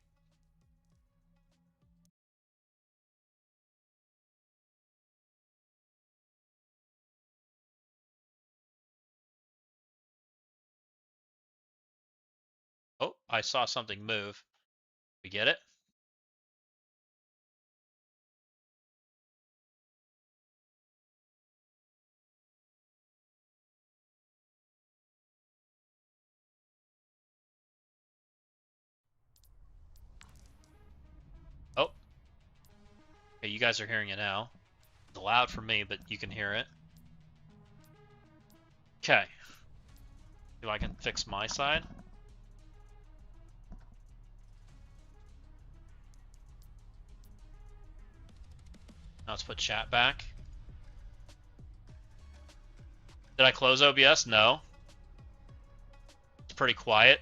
Oh, I saw something move. We get it? Oh. Okay, you guys are hearing it now. It's loud for me, but you can hear it. Okay. See if I can fix my side. Now let's put chat back. Did I close OBS? No. It's pretty quiet.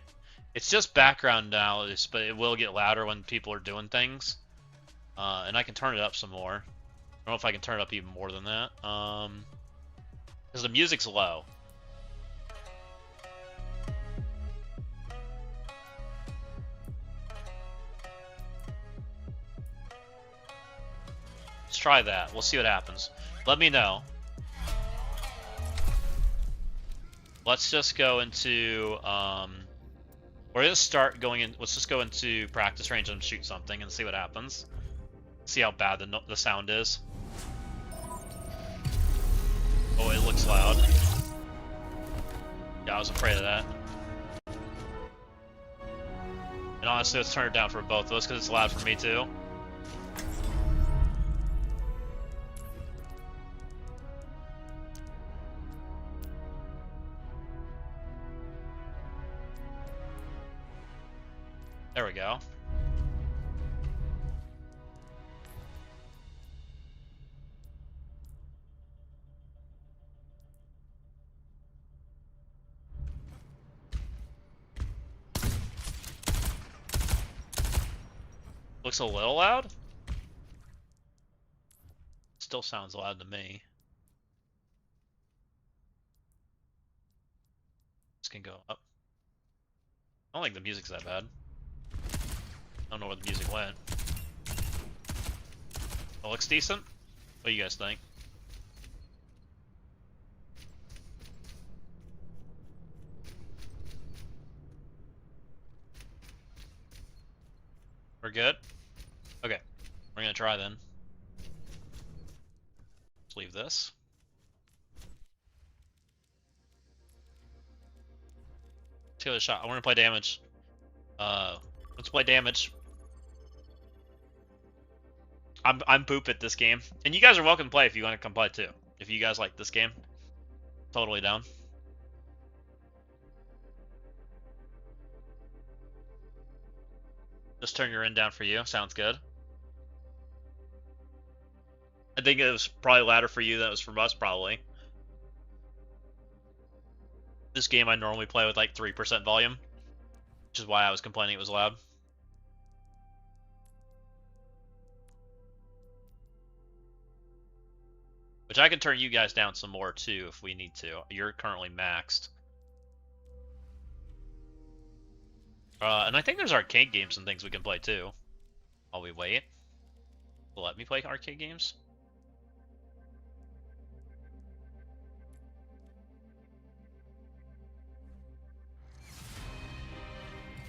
It's just background now, but it will get louder when people are doing things. And I can turn it up some more. I don't know if I can turn it up even more than that. Because the music's low. Let's try that. We'll see what happens. Let me know. Let's just go into we're gonna start going in. Let's just go into practice range and shoot something and see what happens. See how bad the sound is. Oh, it looks loud. Yeah, I was afraid of that. And honestly, let's turn it down for both of us because it's loud for me too. There we go. Looks a little loud. Still sounds loud to me. This can go up. I don't think the music's that bad. I don't know where the music went. It looks decent. What do you guys think? We're good? Okay. We're gonna try then. Let's leave this. Let's give it a shot. I want to play damage. Let's play damage. I'm poop at this game. And you guys are welcome to play if you want to come play too. If you guys like this game. Totally down. Just turn your end down for you. Sounds good. I think it was probably louder for you than it was from us, probably. This game I normally play with like 3% volume, which is why I was complaining it was loud. Which I can turn you guys down some more too if we need to. You're currently maxed. And I think there's arcade games and things we can play too. While we wait. Let me play arcade games?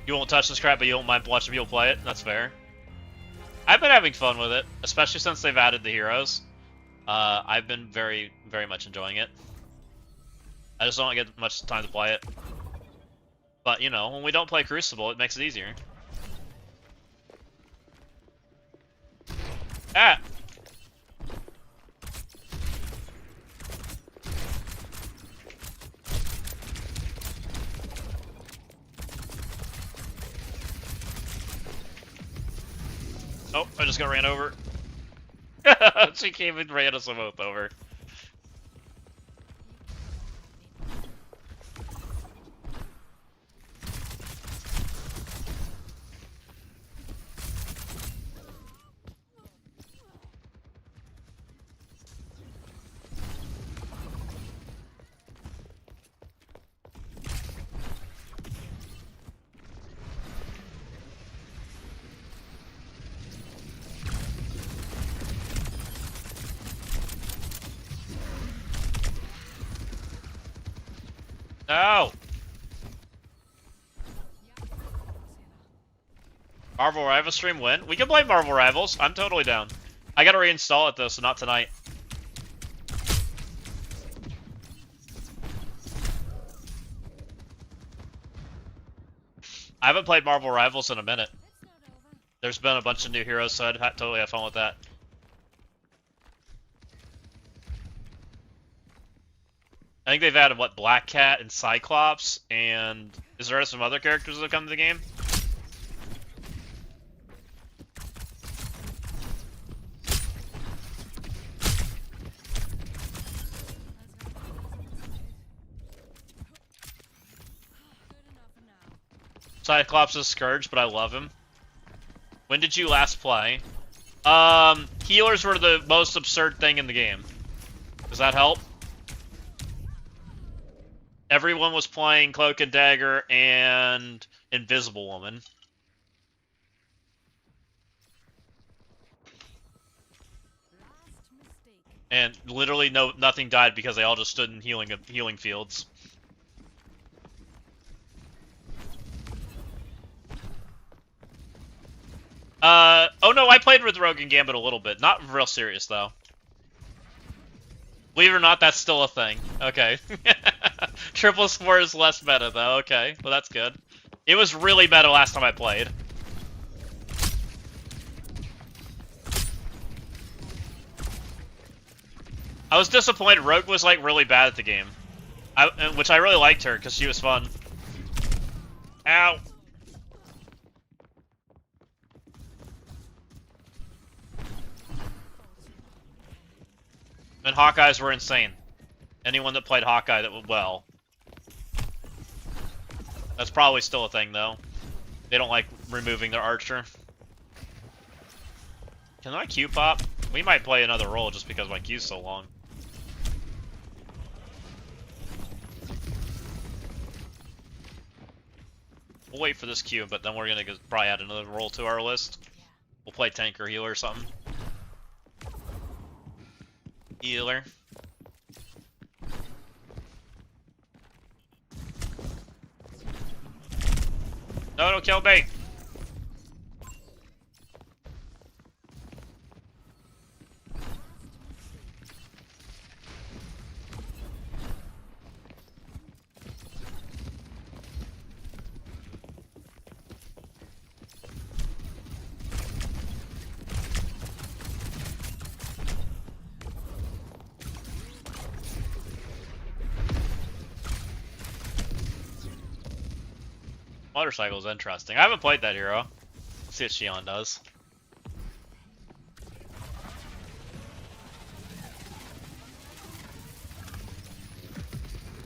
You won't touch this crap, but you don't mind watching people play it? That's fair. I've been having fun with it, especially since they've added the heroes. I've been very, very much enjoying it. I just don't get much time to play it. But, you know, when we don't play Crucible, it makes it easier. Ah! Oh, I just got ran over. She came and ran us both over. No! Marvel Rivals stream win? We can play Marvel Rivals. I'm totally down. I gotta reinstall it though, so not tonight. I haven't played Marvel Rivals in a minute. There's been a bunch of new heroes, so I'd totally have fun with that. I think they've added, what, Black Cat and Cyclops, and is there some other characters that have come to the game? Cyclops is Scourge, but I love him. When did you last play? Healers were the most absurd thing in the game. Does that help? Everyone was playing Cloak and Dagger and Invisible Woman. And literally nothing died because they all just stood in healing fields. Oh no, I played with Rogue and Gambit a little bit. Not real serious, though. Believe it or not, that's still a thing. Okay. Triple Spore is less meta, though. Okay, well that's good. It was really meta last time I played. I was disappointed. Rogue was, like, really bad at the game. Which I really liked her, because she was fun. Ow. And Hawkeyes were insane. Anyone that played Hawkeye that was well. That's probably still a thing, though. They don't like removing their archer. Can I Q pop? We might play another role just because my Q's so long. We'll wait for this Q, but then we're gonna probably add another role to our list. We'll play tank or healer or something. Healer. No, don't kill me! Motorcycle is interesting. I haven't played that hero. Let's see what Shion does.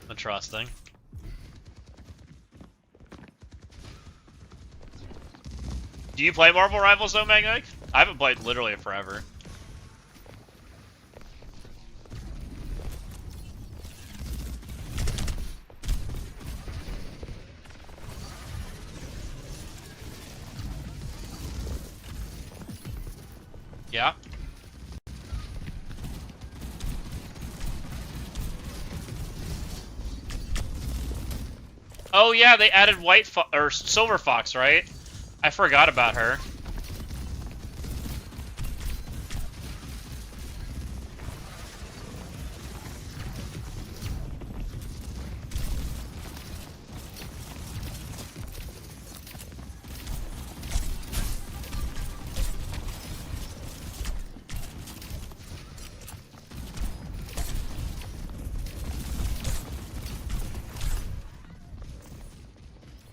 Interesting. Do you play Marvel Rivals though, Magnetic? I haven't played literally forever. Yeah. Oh yeah, they added or Silver Fox, right? I forgot about her.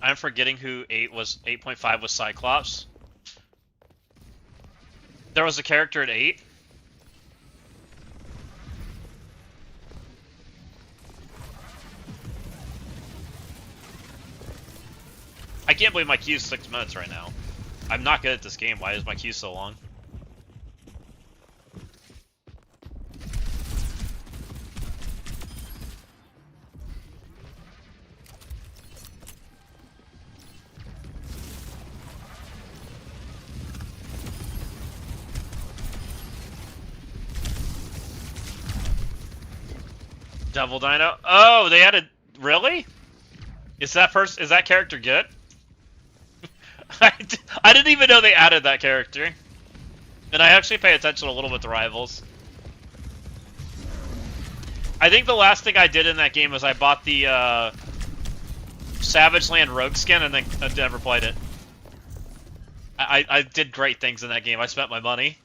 I'm forgetting who 8.5 was Cyclops. There was a character at 8. I can't believe my queue's 6 minutes right now. I'm not good at this game. Why is my queue so long? Devil Dino. Oh, they added. Really? Is that character good? I didn't even know they added that character. And I actually pay attention a little bit to rivals. I think the last thing I did in that game was I bought the Savage Land Rogue skin and then I never played it. I did great things in that game. I spent my money.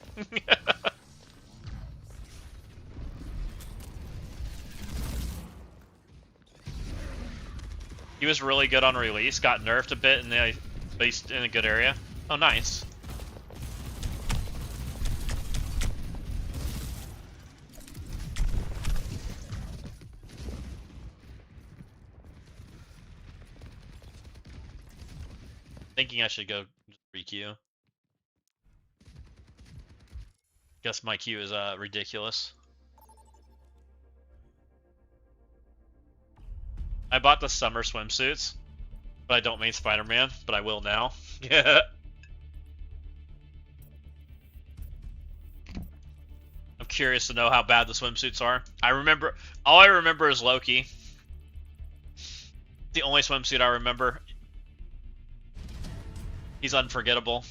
He was really good on release, got nerfed a bit and at least in a good area. Oh, nice. Thinking I should go re-queue. Guess my queue is ridiculous. I bought the summer swimsuits, but I don't main Spider-Man, but I will now. Yeah. I'm curious to know how bad the swimsuits are. All I remember is Loki. The only swimsuit I remember. He's unforgettable.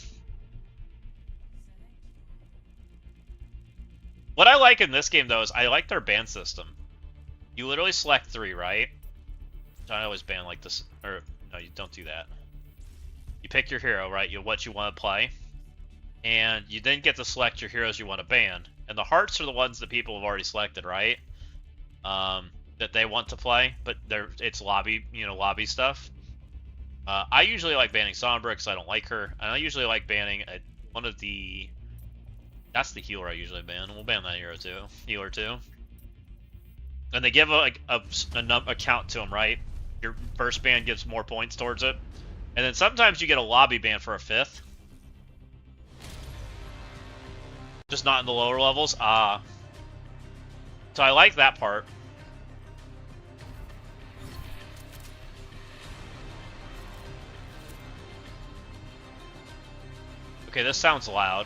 What I like in this game, though, is I like their ban system. You literally select 3, right? I always ban like this, or no, you don't do that. You pick your hero, right? What you want to play, and you then get to select your heroes you want to ban. And the hearts are the ones that people have already selected, right? That they want to play, but it's lobby, lobby stuff. I usually like banning Sombra because I don't like her, and I usually like banning one of the. That's the healer I usually ban. We'll ban that healer too. And they give a count to them, right? Your first ban gives more points towards it. And then sometimes you get a lobby ban for a 5th. Just not in the lower levels. So I like that part. Okay, this sounds loud.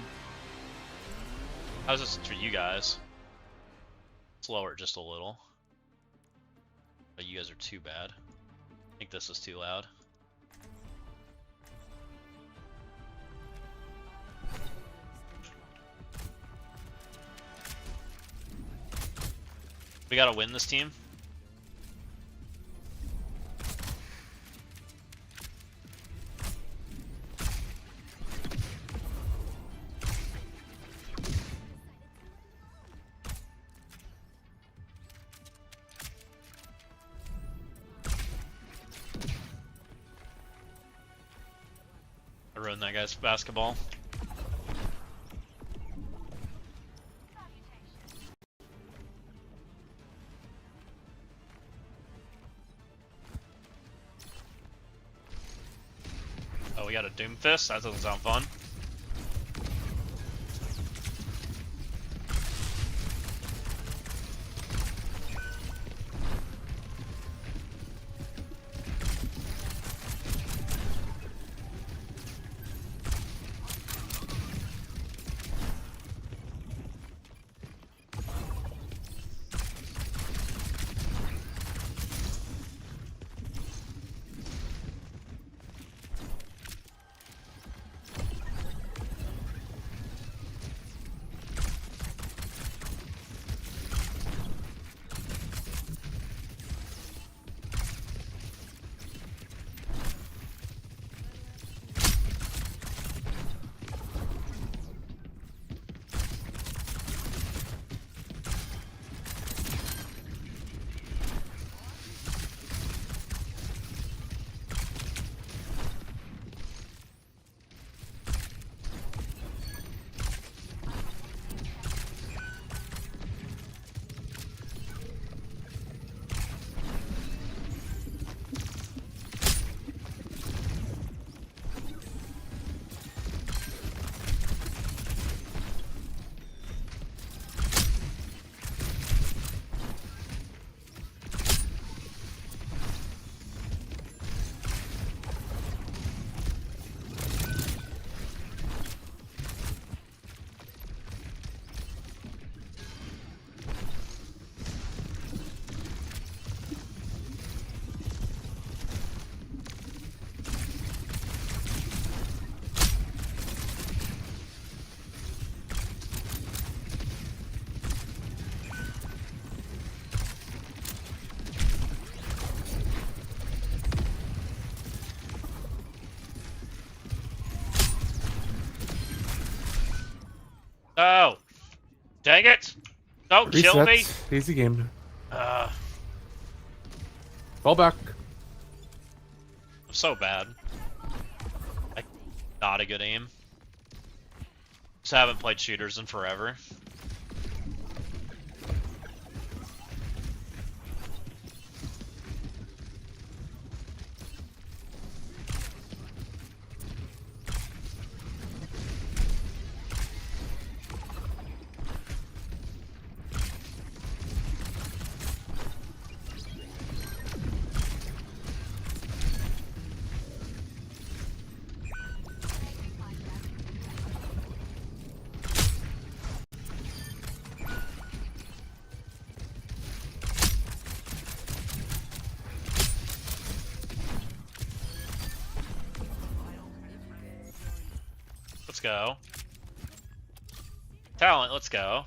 How's this for you guys? Let's lower it just a little. But you guys are too bad. I think this is too loud. We gotta win this team. I ruined that guy's basketball. Oh, we got a Doomfist? That doesn't sound fun. No! Dang it! Don't kill me! Reset. Easy game. I'm Fall back. so bad. Not a good aim. Just haven't played shooters in forever. Let's go. Talent, let's go.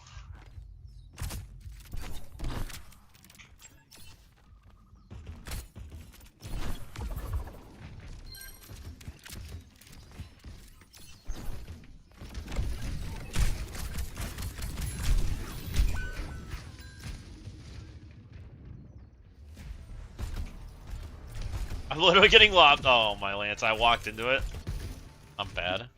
I'm literally getting lobbed. Oh, my lance. I walked into it. I'm bad.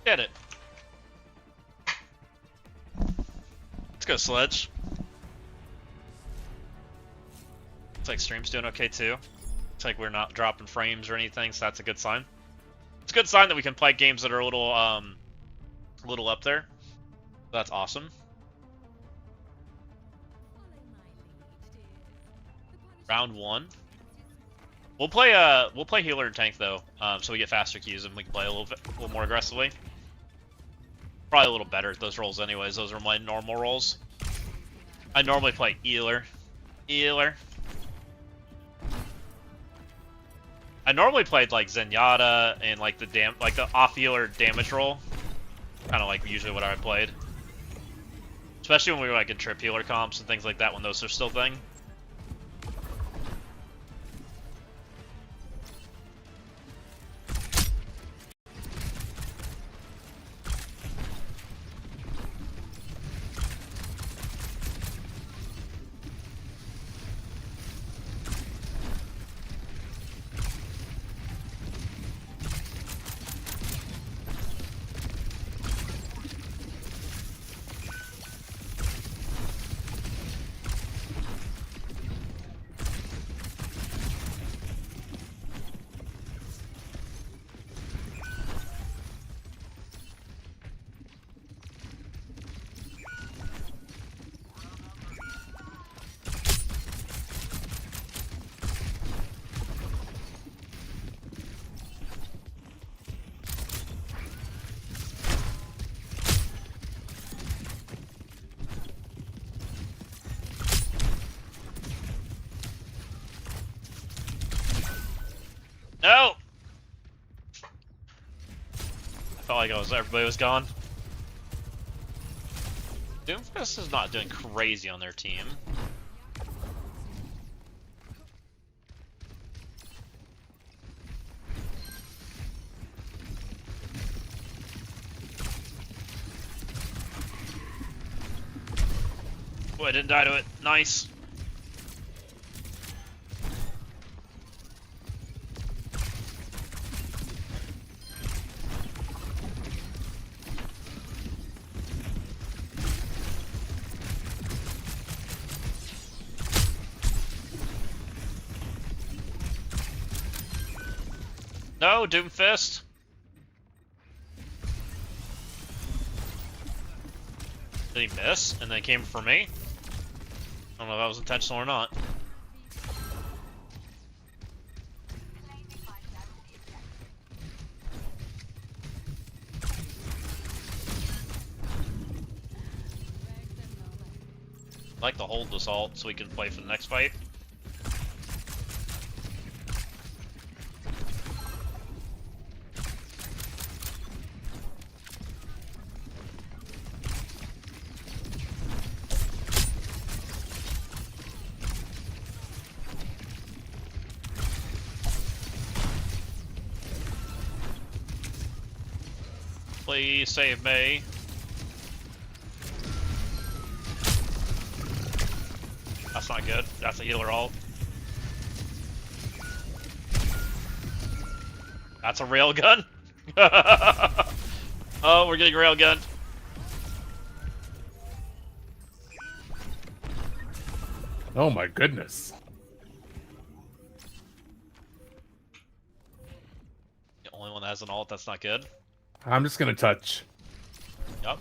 Get it. Let's go, Sledge. Looks like stream's doing okay too. Looks like we're not dropping frames or anything, so that's a good sign. It's a good sign that we can play games that are a little up there. That's awesome. Round 1. We'll play healer and tank though, so we get faster Qs and we can play a little more aggressively. Probably a little better at those roles anyways. Those are my normal roles. I normally play healer. I normally played like Zenyatta and like the off healer damage role. Kind of like usually what I played. Especially when we were like in trip healer comps and things like that when those are still thing. No! I felt like everybody was gone. Doomfist is not doing crazy on their team. Oh, I didn't die to it. Nice. No, Doomfist. Did he miss? And then came for me? I don't know if that was intentional or not. I'd like to hold this ult so we can play for the next fight. Please save me. That's not good. That's a healer ult. That's a railgun. Oh, we're getting railgunned. Oh my goodness. The only one that has an ult, that's not good. I'm just gonna touch. Yup.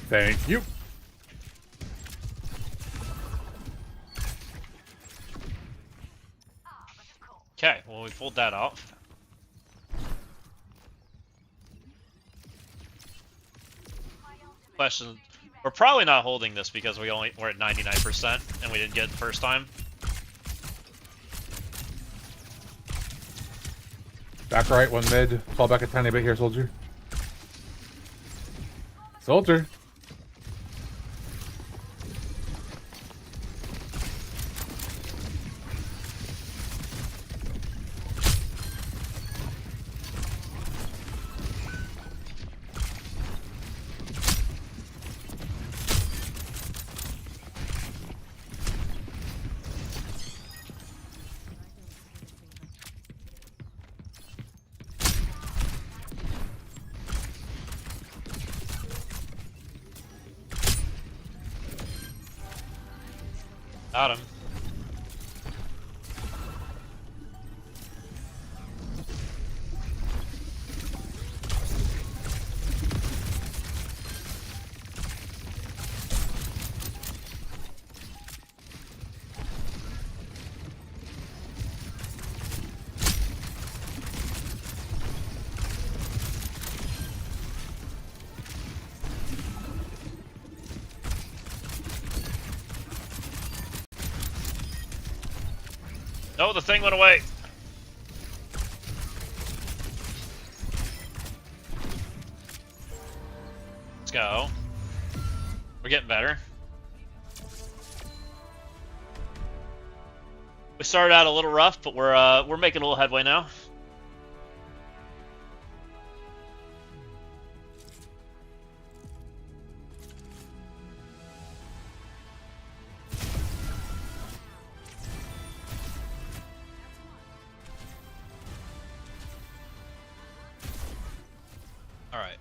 Thank you. Okay, well we pulled that off. Question: we're probably not holding this because we're at 99% and we didn't get it the first time. Back right, one mid. Fall back a tiny bit here, soldier. Soldier. Got him. No, the thing went away. Let's go. We're getting better. We started out a little rough, but we're making a little headway now. All right.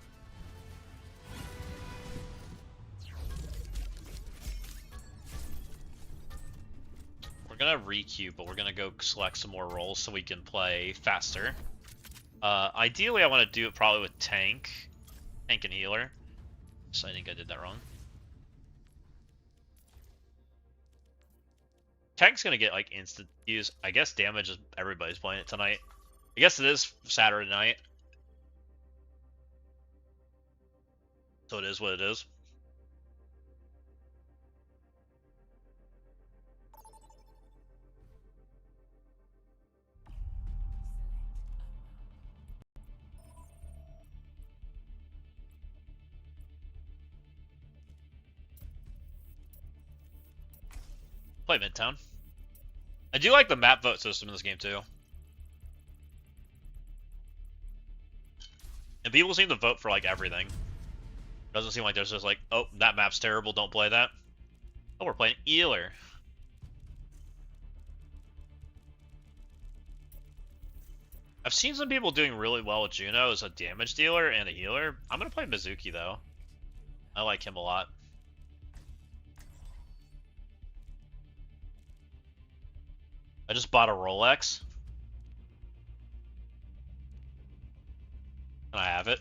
We're gonna re-queue, but we're gonna go select some more roles so we can play faster. Ideally, I want to do it probably with tank and healer. So I think I did that wrong. Tank's gonna get like instant use. I guess damage is everybody's playing it tonight. I guess it is Saturday night. So it is what it is. Play Midtown. I do like the map vote system in this game too. And people seem to vote for like everything. Doesn't seem like there's just like, oh, that map's terrible, don't play that. Oh, we're playing Eeler. I've seen some people doing really well with Juno as a damage dealer and a healer. I'm gonna play Mizuki though. I like him a lot. I just bought a Rolex. And I have it.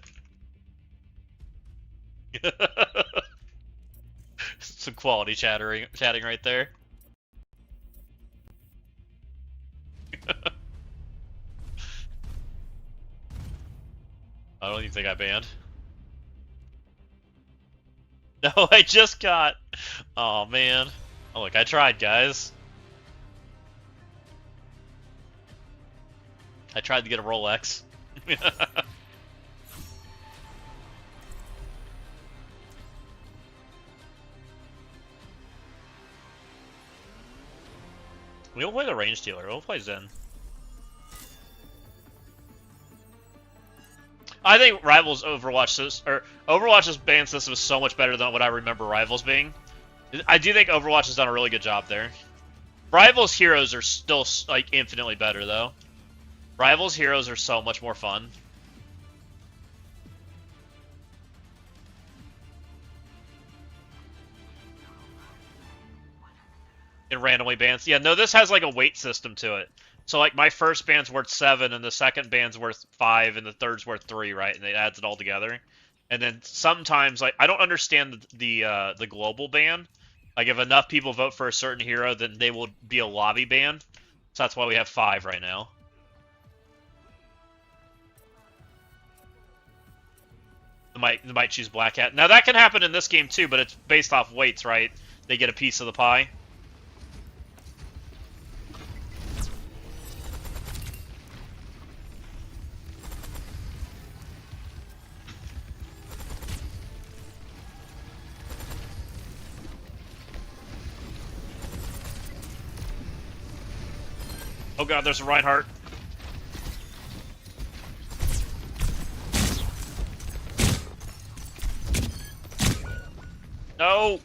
Some quality chatting right there. I don't even think I banned. No, I just got... Oh, man. Oh, look, I tried, guys. I tried to get a Rolex. We don't play the range dealer, we'll play Zen. I think Rivals Overwatch's ban system is so much better than what I remember Rivals being. I do think Overwatch has done a really good job there. Rivals heroes are still like infinitely better though. Rivals heroes are so much more fun. It randomly bans. Yeah, no, this has like a weight system to it. So like my first band's worth 7, and the second band's worth 5, and the third's worth 3, right? And it adds it all together. And then sometimes, like, I don't understand the global ban. Like if enough people vote for a certain hero, then they will be a lobby ban. So that's why we have 5 right now. They might choose Black Hat. Now that can happen in this game too, but it's based off weights, right? They get a piece of the pie. Oh god, there's a Reinhardt. No!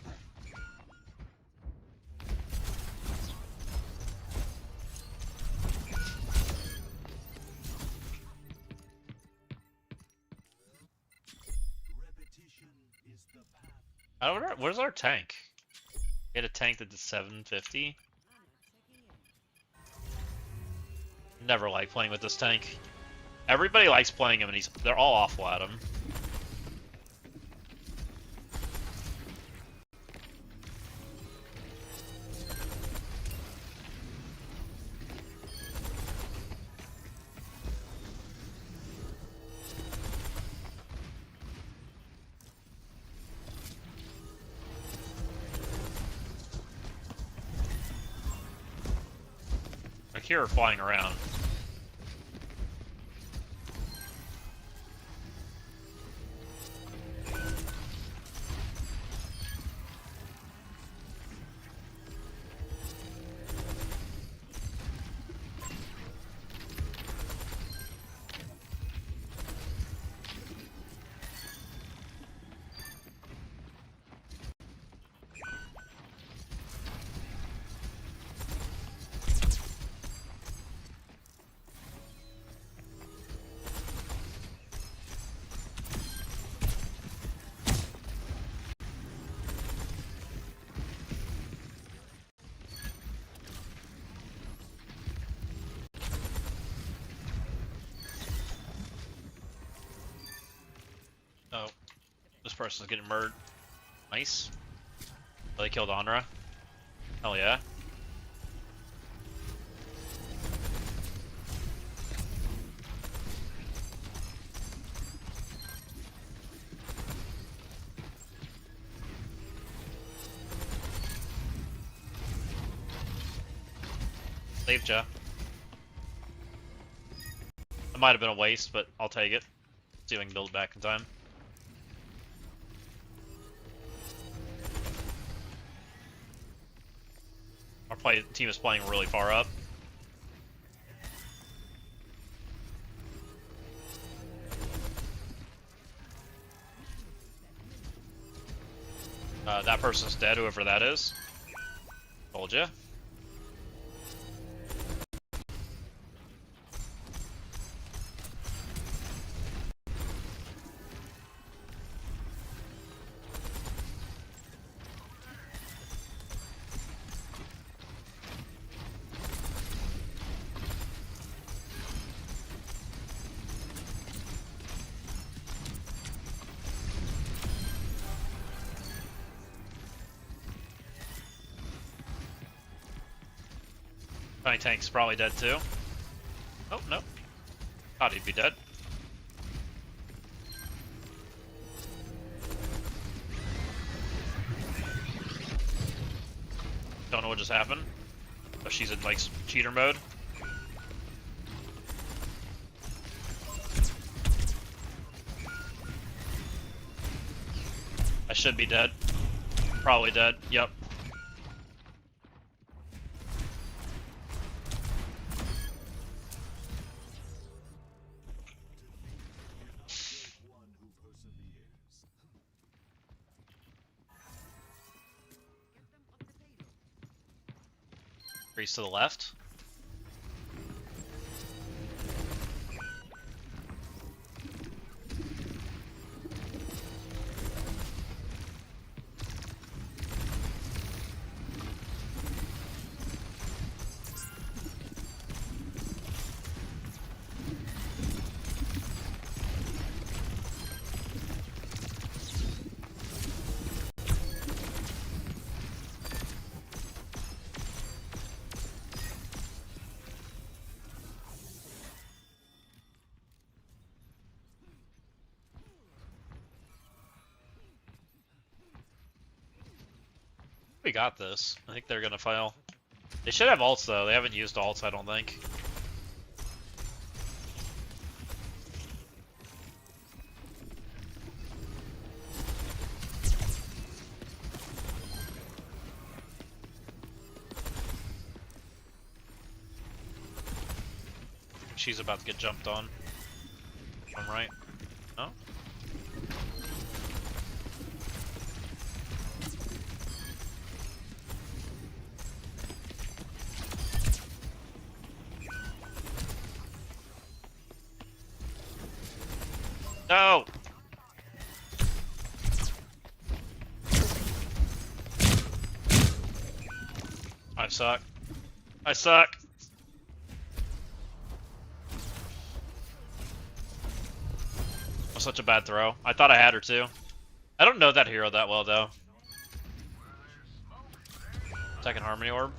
I don't know, where's our tank? We had a tank that did 750? Never like playing with this tank. Everybody likes playing him, and they're all awful at him. Like here, flying around. Oh, this person's getting murdered. Nice. Oh, they killed Anra. Hell yeah. Saved ya. It might have been a waste, but I'll take it. See if I can build back in time. Our team is playing really far up. That person's dead, whoever that is. Told ya. My tank's probably dead too. Oh, no. Thought he'd be dead. Don't know what just happened. Oh, she's in like cheater mode. I should be dead. Probably dead. Yep. Priest to the left. We got this. I think they're gonna fail. They should have ults though. They haven't used ults, I don't think. She's about to get jumped on. I'm right. No? No! I suck. I suck! That's such a bad throw. I thought I had her too. I don't know that hero that well though. Second Harmony Orb.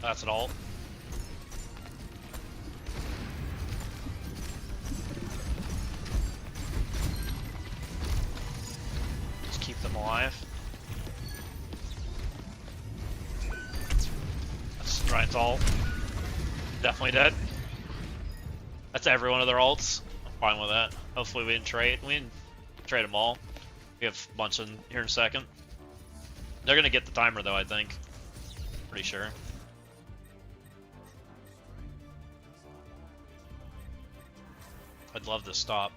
That's an ult. Just keep them alive. That's Ryan's ult. Definitely dead. That's every one of their ults. I'm fine with that. Hopefully we didn't trade. We didn't trade them all. We have a bunch in here in a second. They're gonna get the timer though, I think. Pretty sure. I'd love to stop.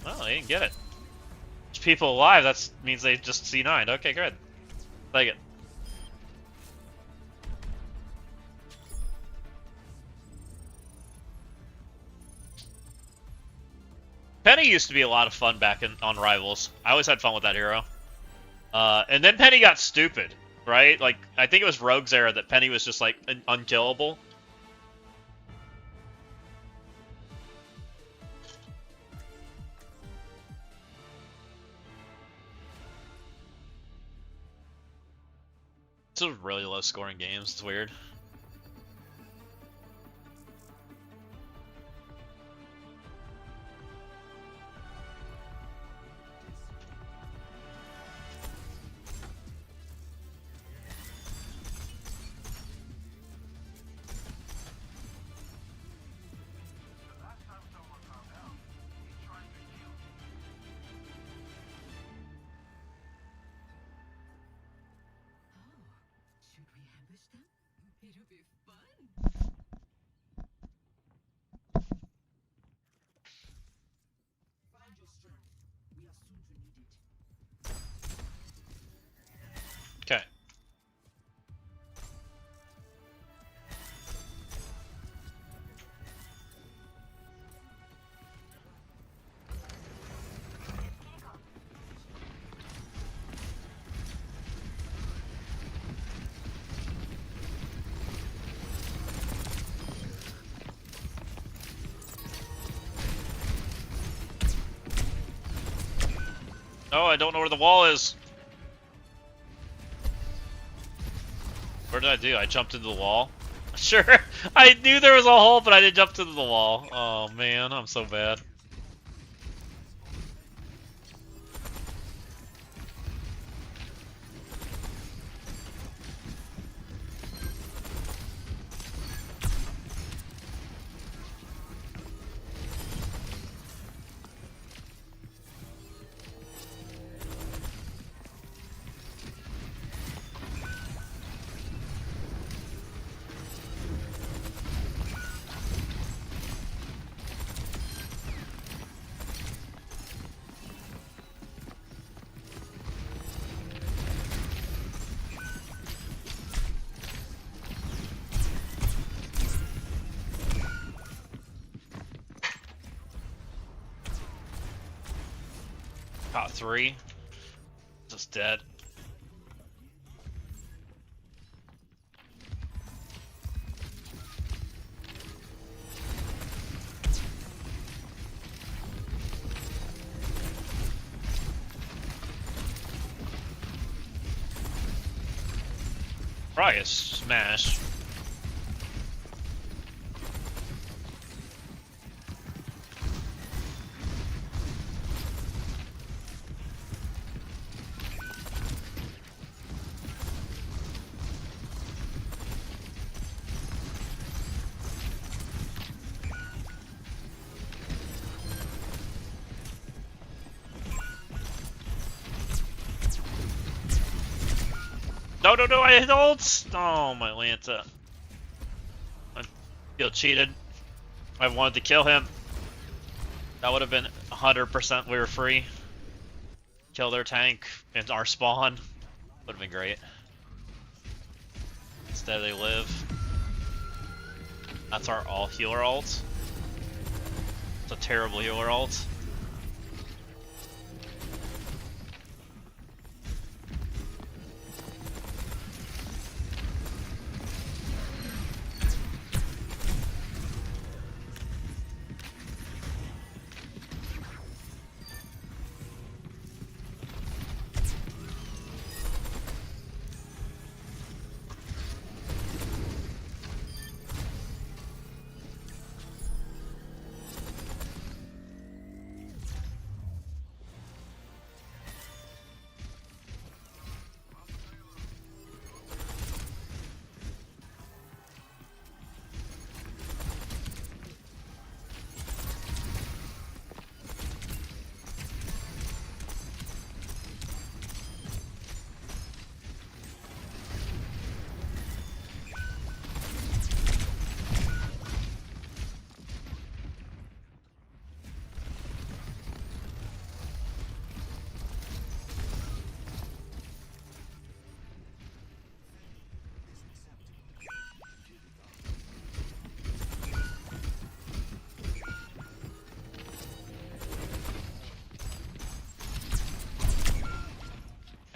Oh, they didn't get it. There's people alive, that means they just C9'd. Okay, good. Take it. Penny used to be a lot of fun back on Rivals. I always had fun with that hero. And then Penny got stupid. Right? Like, I think it was Rogue's era that Penny was just, like, unkillable. It's a really low scoring games. It's weird. Okay. Oh, I don't know where the wall is. What did I do? I jumped into the wall? Sure, I knew there was a hole, but I didn't jump into the wall. Oh man, I'm so bad. Got 3. Just dead. Probably a smash. No, no, no, I hit ult! Oh, my Lanta. I feel cheated. I wanted to kill him. That would have been 100% we were free. Kill their tank and our spawn. Would have been great. Instead they live. That's our all healer ult. It's a terrible healer ult.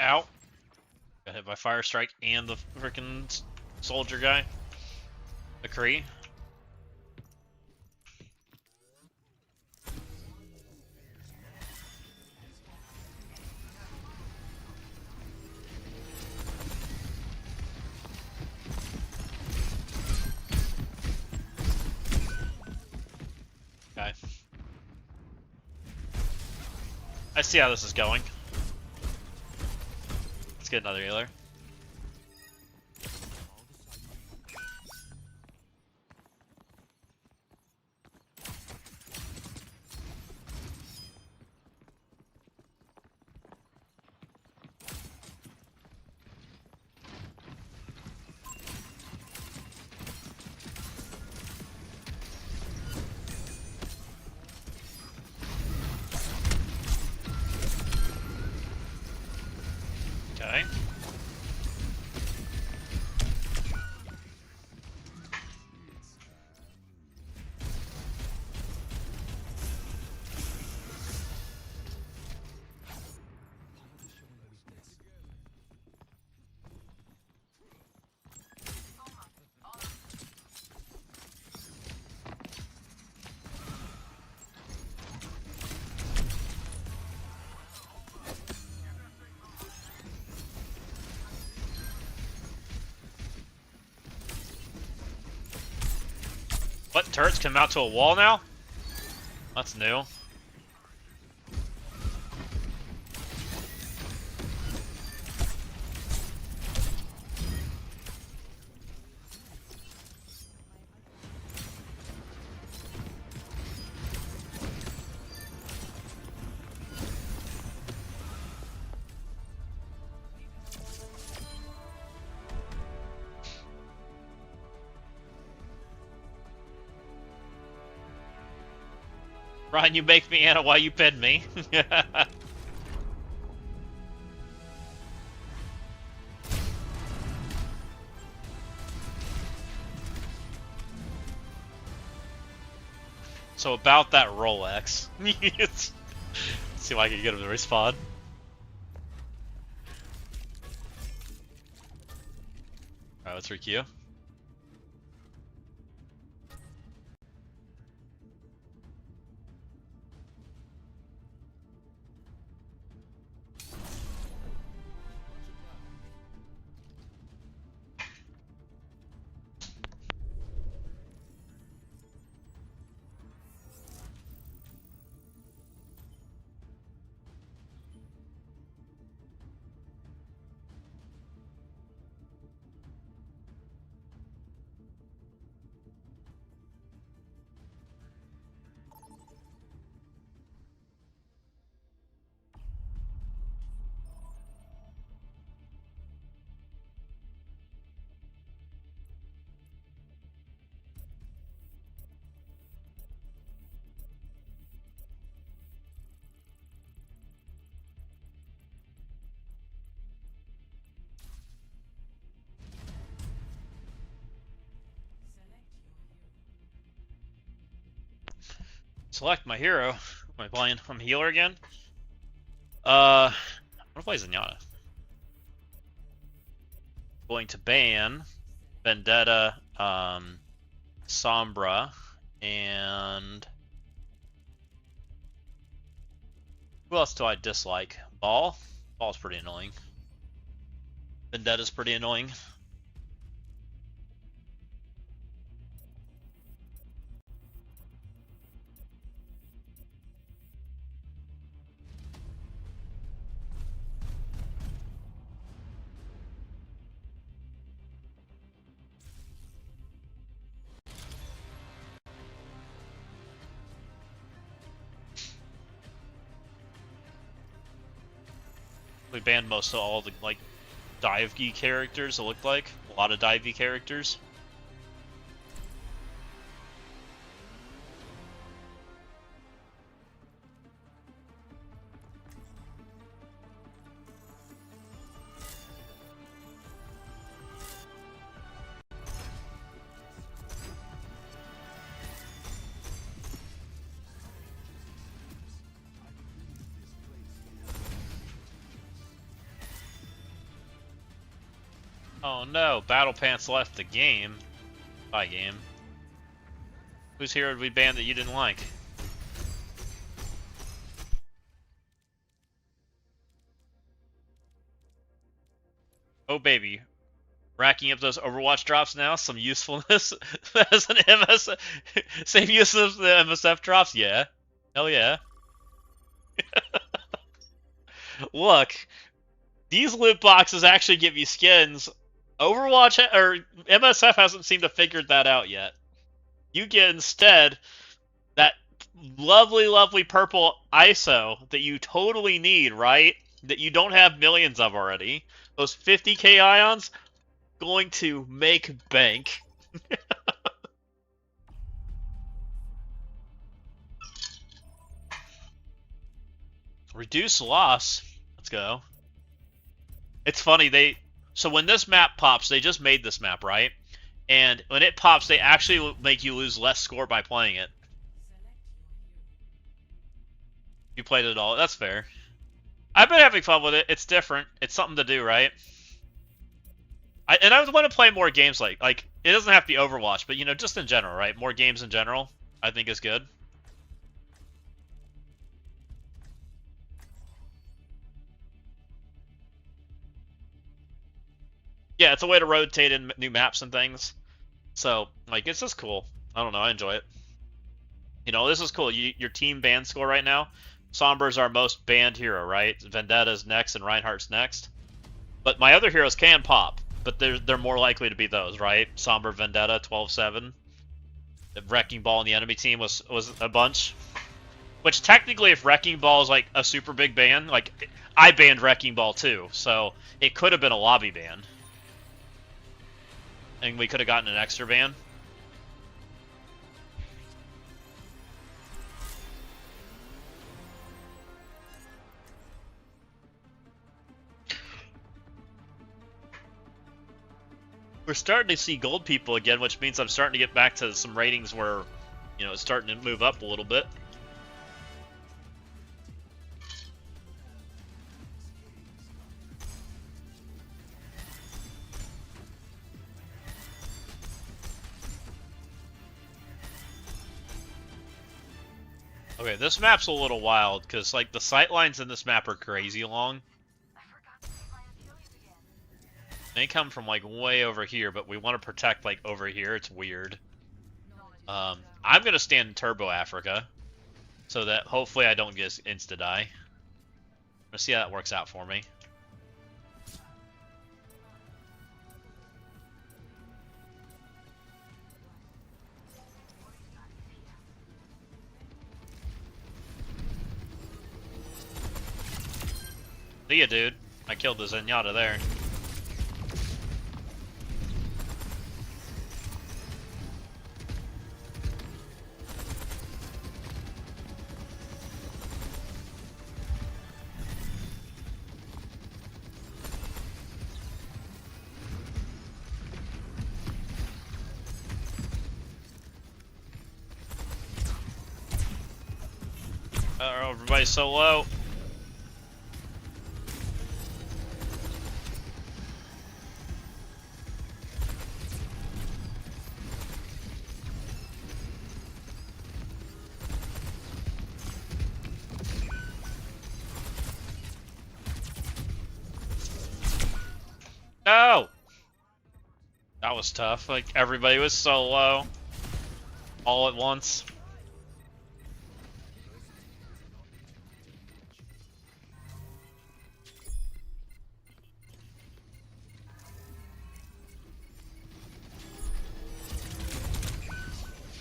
Ow. Got hit by fire strike and the freaking soldier guy. McCree. Okay. I see how this is going. Let's get another healer. Okay. What, turrets can mount to a wall now? That's new. Ryan, you make me Anna while you pin me. So about that Rolex. Let's see if I can get him to respond. Alright, let's requeue. Select my hero. Am I playing? I'm healer again? I'm gonna play Zenyatta. Going to ban Vendetta, Sombra, and who else do I dislike? Ball? Ball's pretty annoying. Vendetta's pretty annoying. We banned most of all the like dive geek characters. It looked like a lot of dive geek characters. Oh no, Battle Pants left the game. Bye, game. Whose hero did we ban that you didn't like? Oh baby. Racking up those Overwatch drops now, some usefulness as an MSF. Same use as the MSF drops? Yeah. Hell yeah. Look, these loot boxes actually give you skins. Overwatch or MSF hasn't seemed to figure that out yet. You get instead that lovely, lovely purple ISO that you totally need, right? That you don't have millions of already. Those 50k ions going to make bank. Reduce loss. Let's go. It's funny, so when this map pops, they just made this map, right? And when it pops, they actually make you lose less score by playing it. You played it all. That's fair. I've been having fun with it. It's different. It's something to do, right? I want to play more games like it doesn't have to be Overwatch, but you know, just in general, right? More games in general, I think is good. Yeah, it's a way to rotate in new maps and things. So, like, it's just cool. I don't know. I enjoy it. You know, this is cool. Your team ban score right now. Sombra's our most banned hero, right? Vendetta's next and Reinhardt's next. But my other heroes can pop, but they're more likely to be those, right? Sombra, Vendetta, 12-7. The Wrecking Ball in the enemy team was a bunch. Which technically, if Wrecking Ball is like a super big ban, like I banned Wrecking Ball too, so it could have been a lobby ban, and we could have gotten an extra ban. We're starting to see gold people again, which means I'm starting to get back to some ratings where, you know, it's starting to move up a little bit. Okay, this map's a little wild, because, like, the sight lines in this map are crazy long. They come from, like, way over here, but we want to protect, like, over here. It's weird. I'm going to stand in Turbo Africa, so that hopefully I don't get insta-die. Let's see how that works out for me. See ya, dude. I killed the Zenyatta there. Everybody's so low. No! That was tough. Like, everybody was so low. All at once.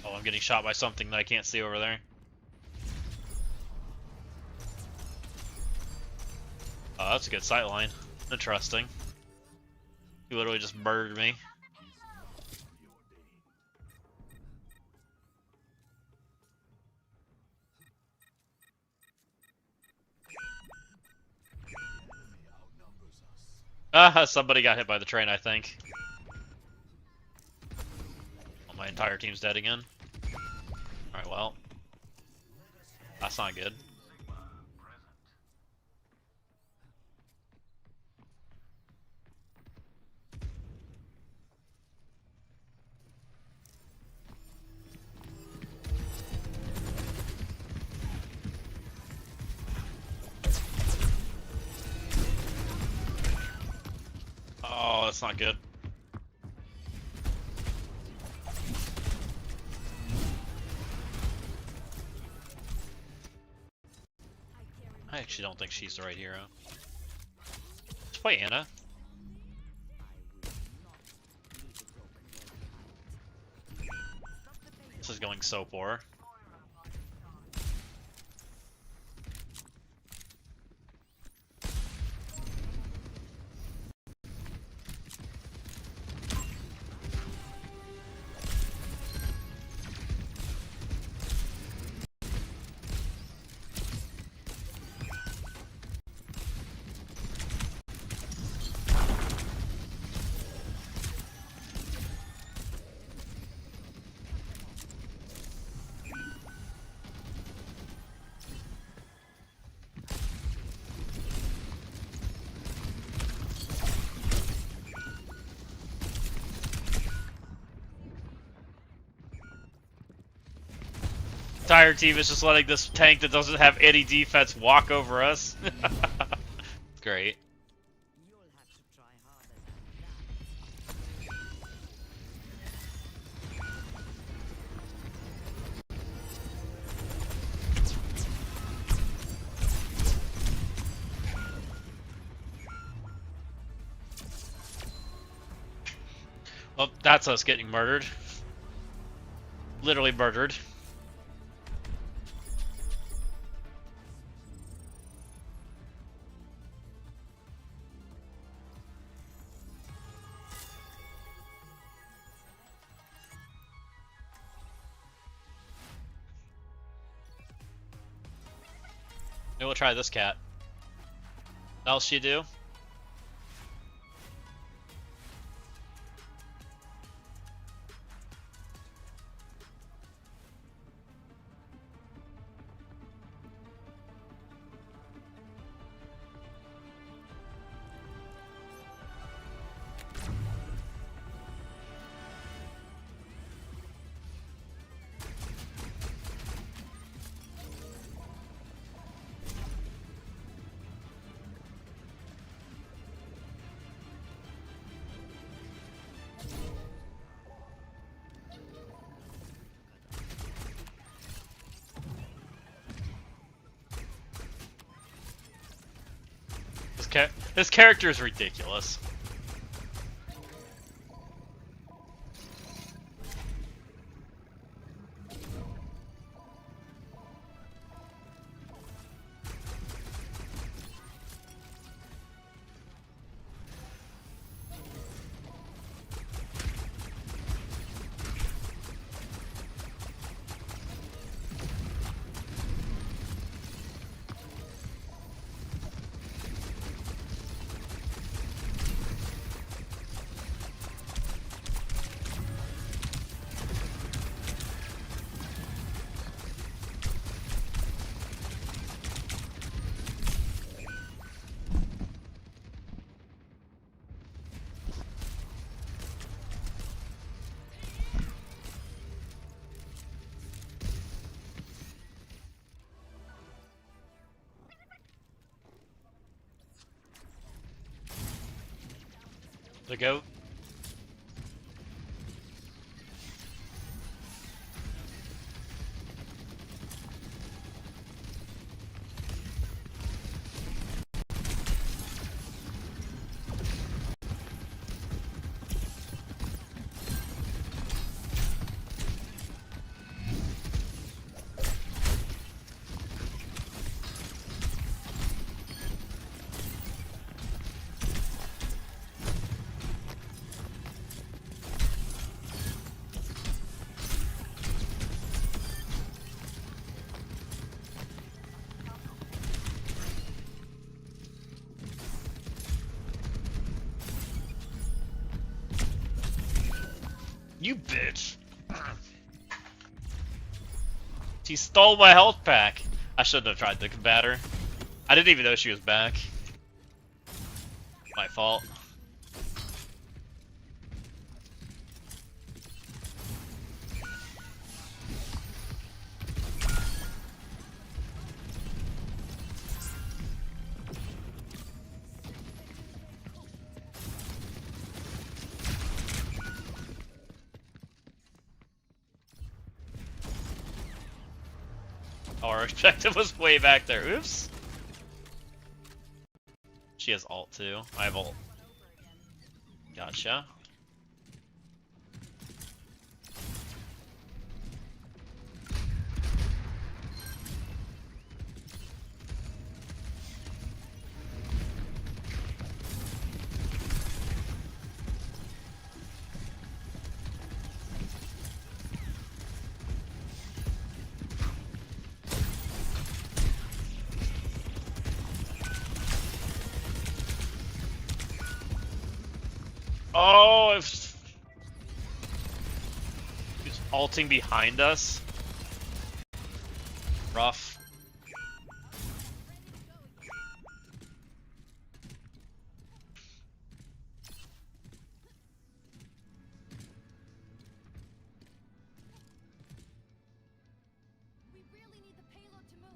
Oh, I'm getting shot by something that I can't see over there. Oh, that's a good sight line. Interesting. He literally just murdered me. Somebody got hit by the train, I think. Oh, my entire team's dead again. Alright, well. That's not good. Oh, that's not good. I actually don't think she's the right hero. Let's play Anna. This is going so poor. Entire team is just letting this tank that doesn't have any defense walk over us. Great. Oh, that's us getting murdered. Literally murdered. Maybe we'll try this cat. What else she do? This character is ridiculous. The goat. You bitch! She stole my health pack! I shouldn't have tried to combat her. I didn't even know she was back. My fault. Our objective was way back there. Oops. She has ult too. I have ult. Gotcha. Oh, if he's ulting behind us. Rough. We really need the payload to move.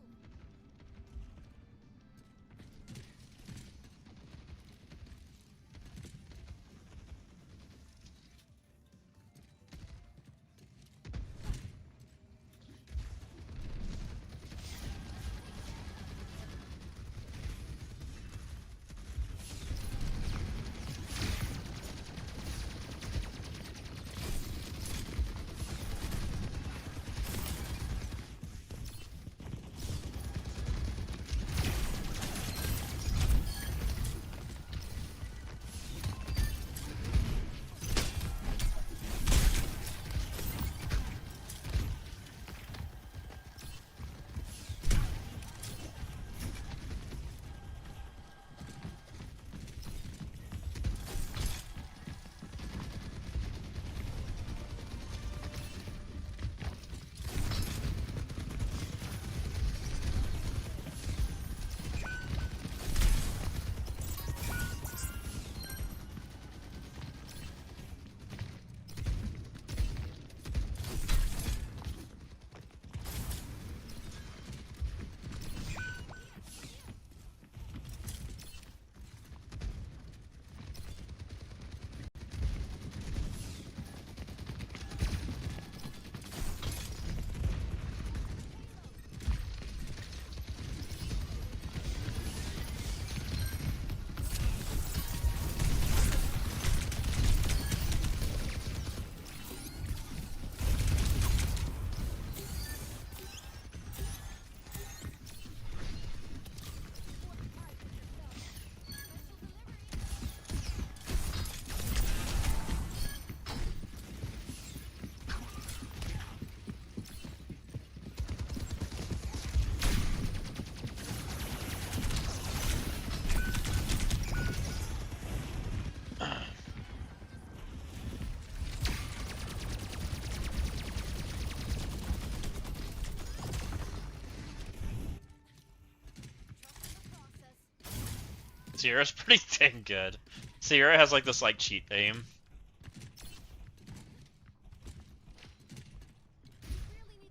Sierra's pretty dang good. Sierra has like this like cheat aim.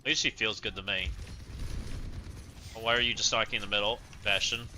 At least she feels good to me. Well, why are you just talking in the middle, Bastion?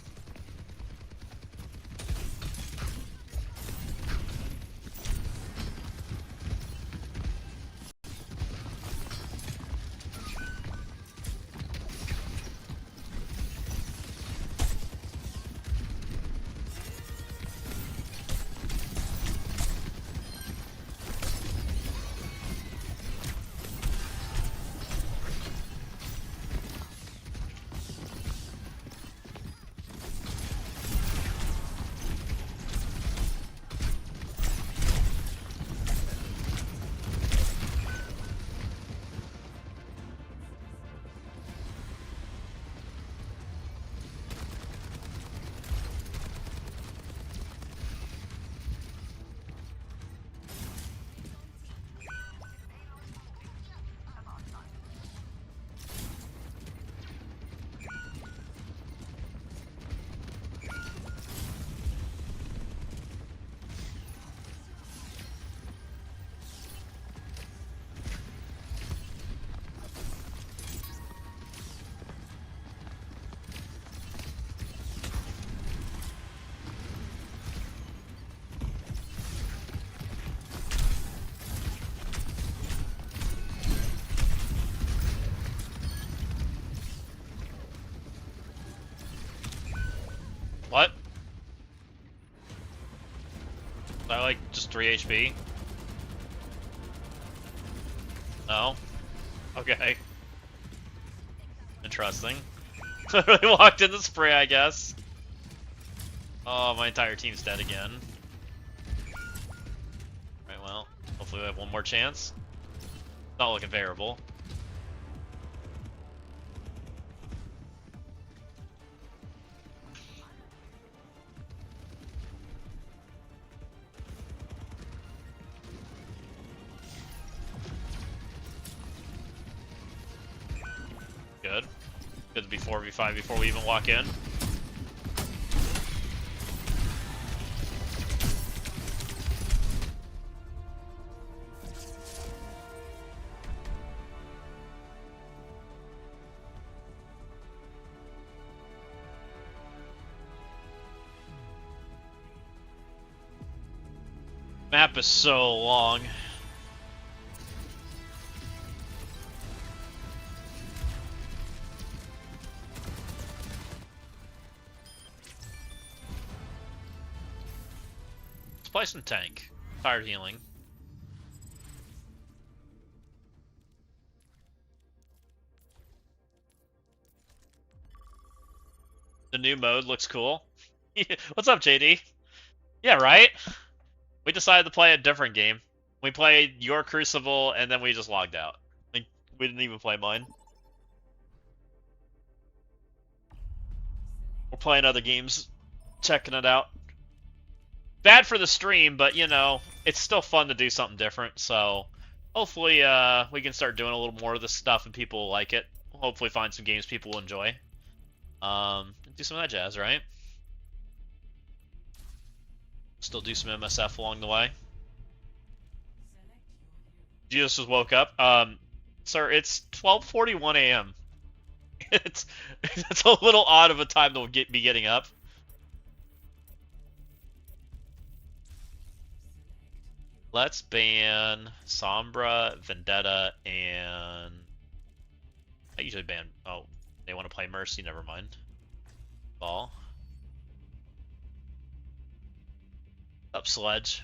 What? Is that like just 3 HP? No? Okay. Interesting. Totally walked in the spray, I guess. Oh, my entire team's dead again. Right, well, hopefully we have one more chance. Not looking favorable. Good. Good to be 4v5 before we even walk in. Map is so long. Let's play some tank. Tired healing. The new mode looks cool. What's up, JD? Yeah, right? We decided to play a different game. We played your Crucible, and then we just logged out. Like, we didn't even play mine. We're playing other games, checking it out. Bad for the stream, but you know, it's still fun to do something different, so hopefully we can start doing a little more of this stuff and people will like it. Hopefully find some games people will enjoy. Do some of that jazz, right? Still do some MSF along the way. Jesus just woke up. Sir, it's 12:41 a.m. It's a little odd of a time to be getting up. Let's ban Sombra, Vendetta, and I usually ban. Oh, they want to play Mercy. Never mind. Ball. Up Sledge.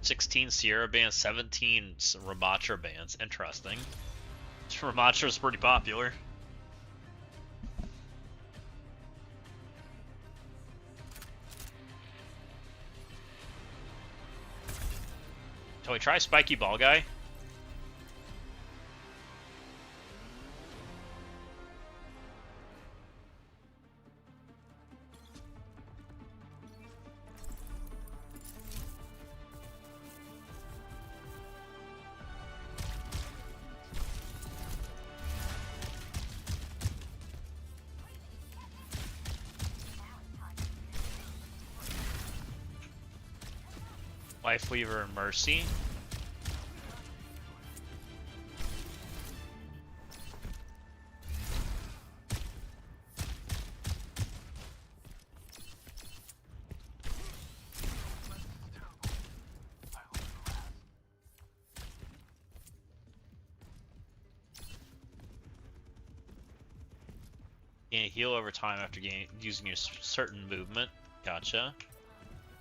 "16 Sierra bans, 17 Ramatra bans." Interesting. Ramatra's pretty popular. Shall we try Spiky Ball Guy? Wife Weaver and Mercy. Gain a heal over time after using your certain movement. Gotcha.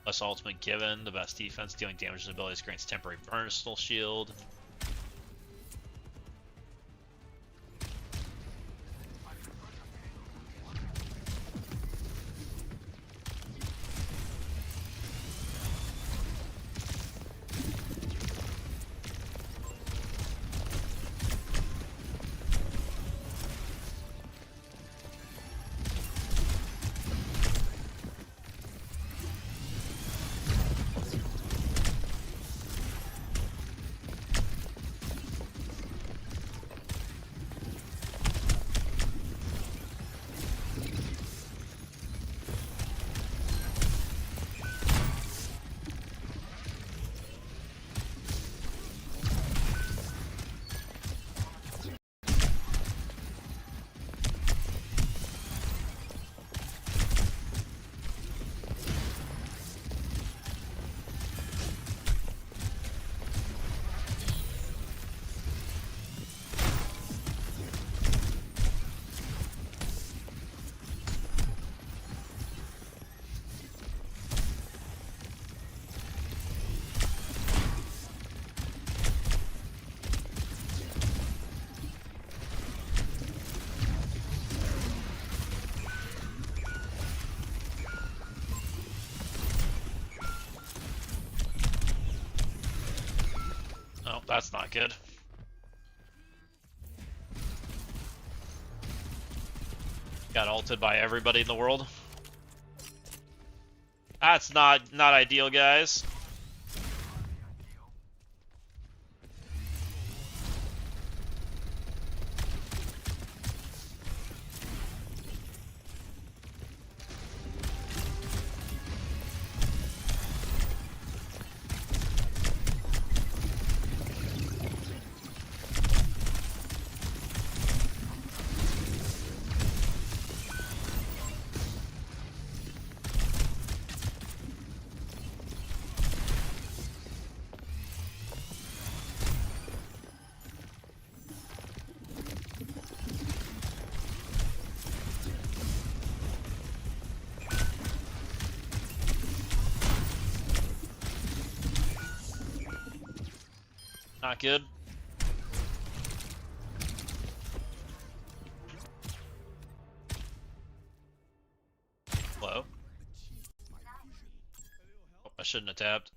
Less ultimate given. The best defense. Dealing damage and abilities grants temporary personal shield. Oh, that's not good. Got ulted by everybody in the world. That's not ideal, guys. Not good. Whoa. Oh, I shouldn't have tapped.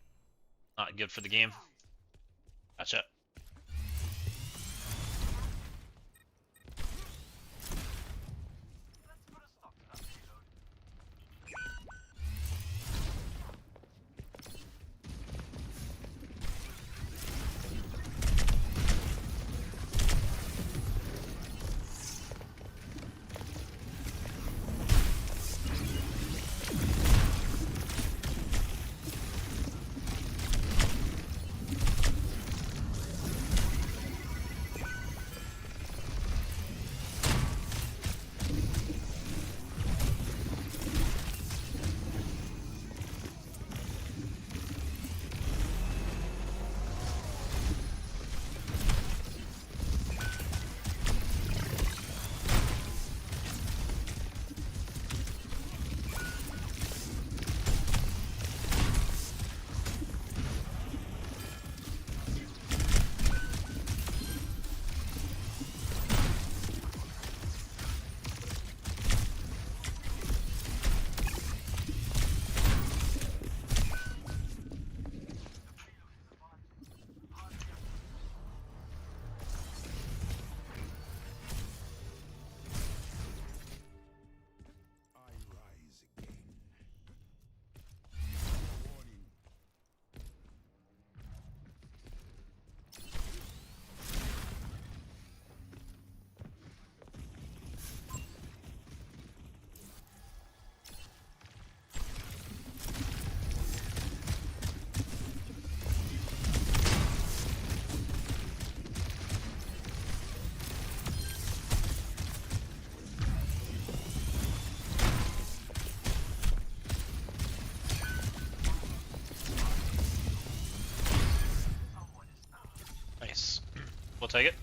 Not good for the game. Gotcha. take it.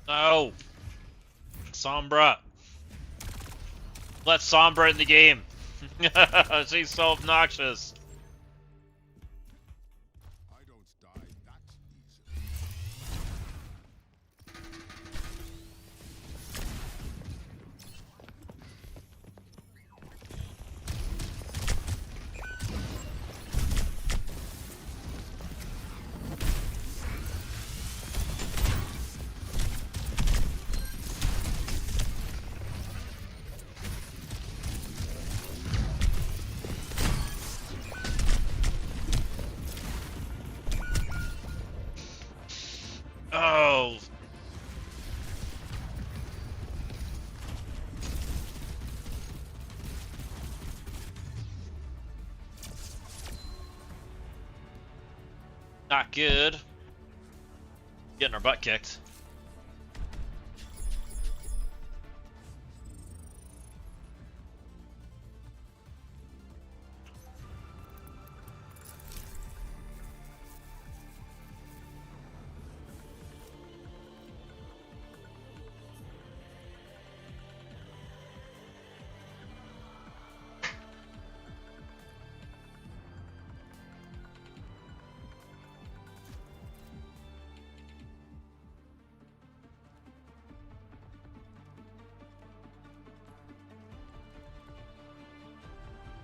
No! Sombra! Let Sombra in the game! She's so obnoxious! I don't die that easily. Oh! Not good. Getting our butt kicked.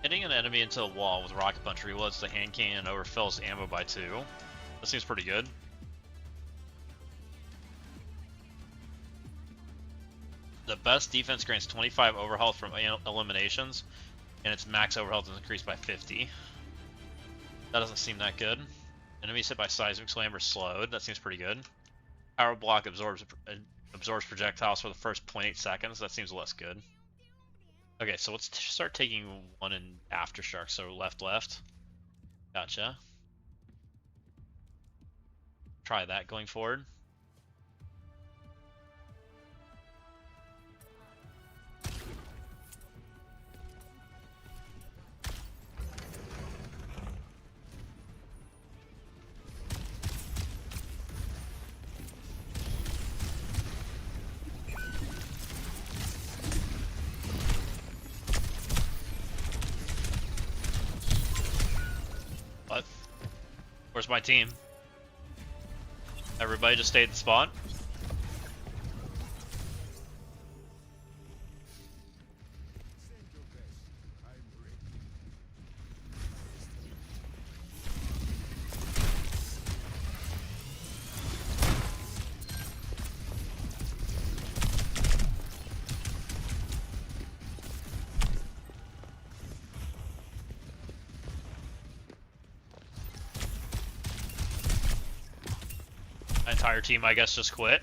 Hitting an enemy into a wall with rocket punch reloads the hand cannon and overfills ammo by 2. That seems pretty good. The best defense grants 25 overhealth from eliminations, and its max overhealth is increased by 50. That doesn't seem that good. Enemies hit by seismic slam are slowed. That seems pretty good. Power block absorbs projectiles for the first 0.8 seconds. That seems less good. Okay, so let's start taking one in Aftershock. So left. Gotcha. Try that going forward. What? Where's my team? Everybody just stayed at the spawn? Send your best. I'm ready. My entire team, I guess, just quit.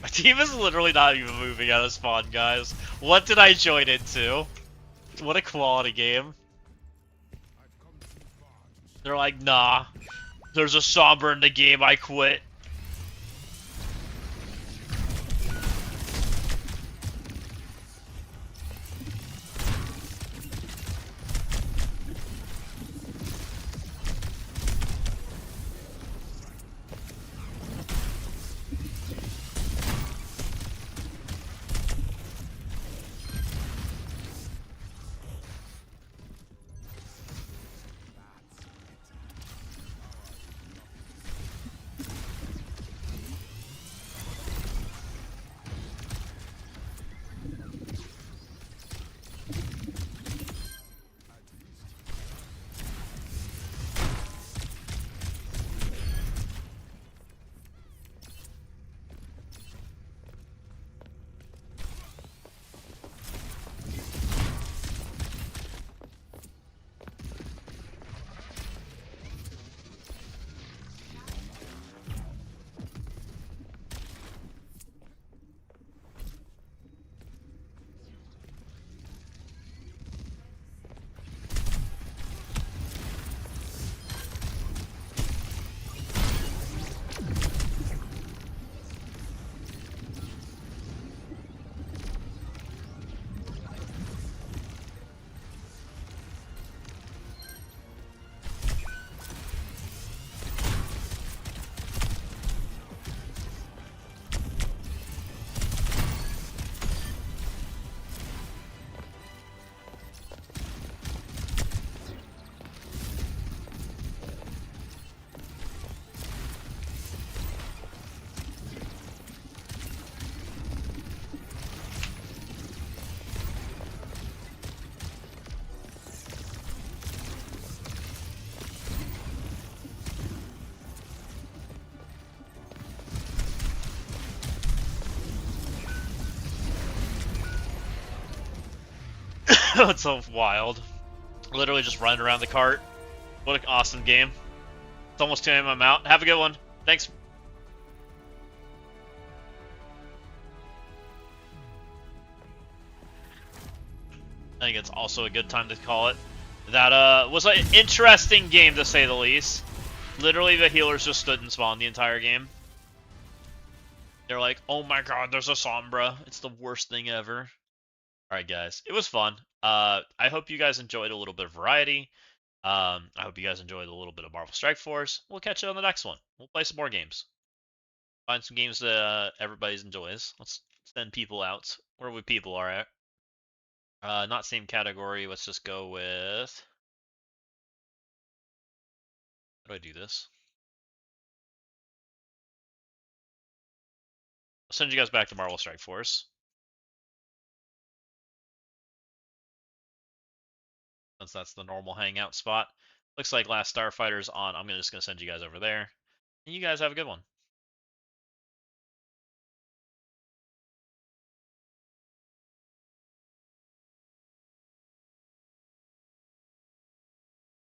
My team is literally not even moving out of spawn, guys. What did I join into? What a quality game. I've come too far to They're like, nah. There's a Sombra in the game, I quit. It's so wild. Literally just running around the cart. What an awesome game. It's almost 2 a.m. I'm out. Have a good one. Thanks. I think it's also a good time to call it. That was an interesting game to say the least. Literally the healers just stood and spawned the entire game. They're like, oh my god, there's a Sombra. It's the worst thing ever. Alright guys, it was fun. I hope you guys enjoyed a little bit of variety. I hope you guys enjoyed a little bit of Marvel Strike Force. We'll catch you on the next one. We'll play some more games. Find some games that everybody enjoys. Let's send people out. Where we people are at. Not same category. Let's just go with... How do I do this? I'll send you guys back to Marvel Strike Force. Since that's the normal hangout spot. Looks like Last Starfighter's on. I'm just going to send you guys over there. And you guys have a good one.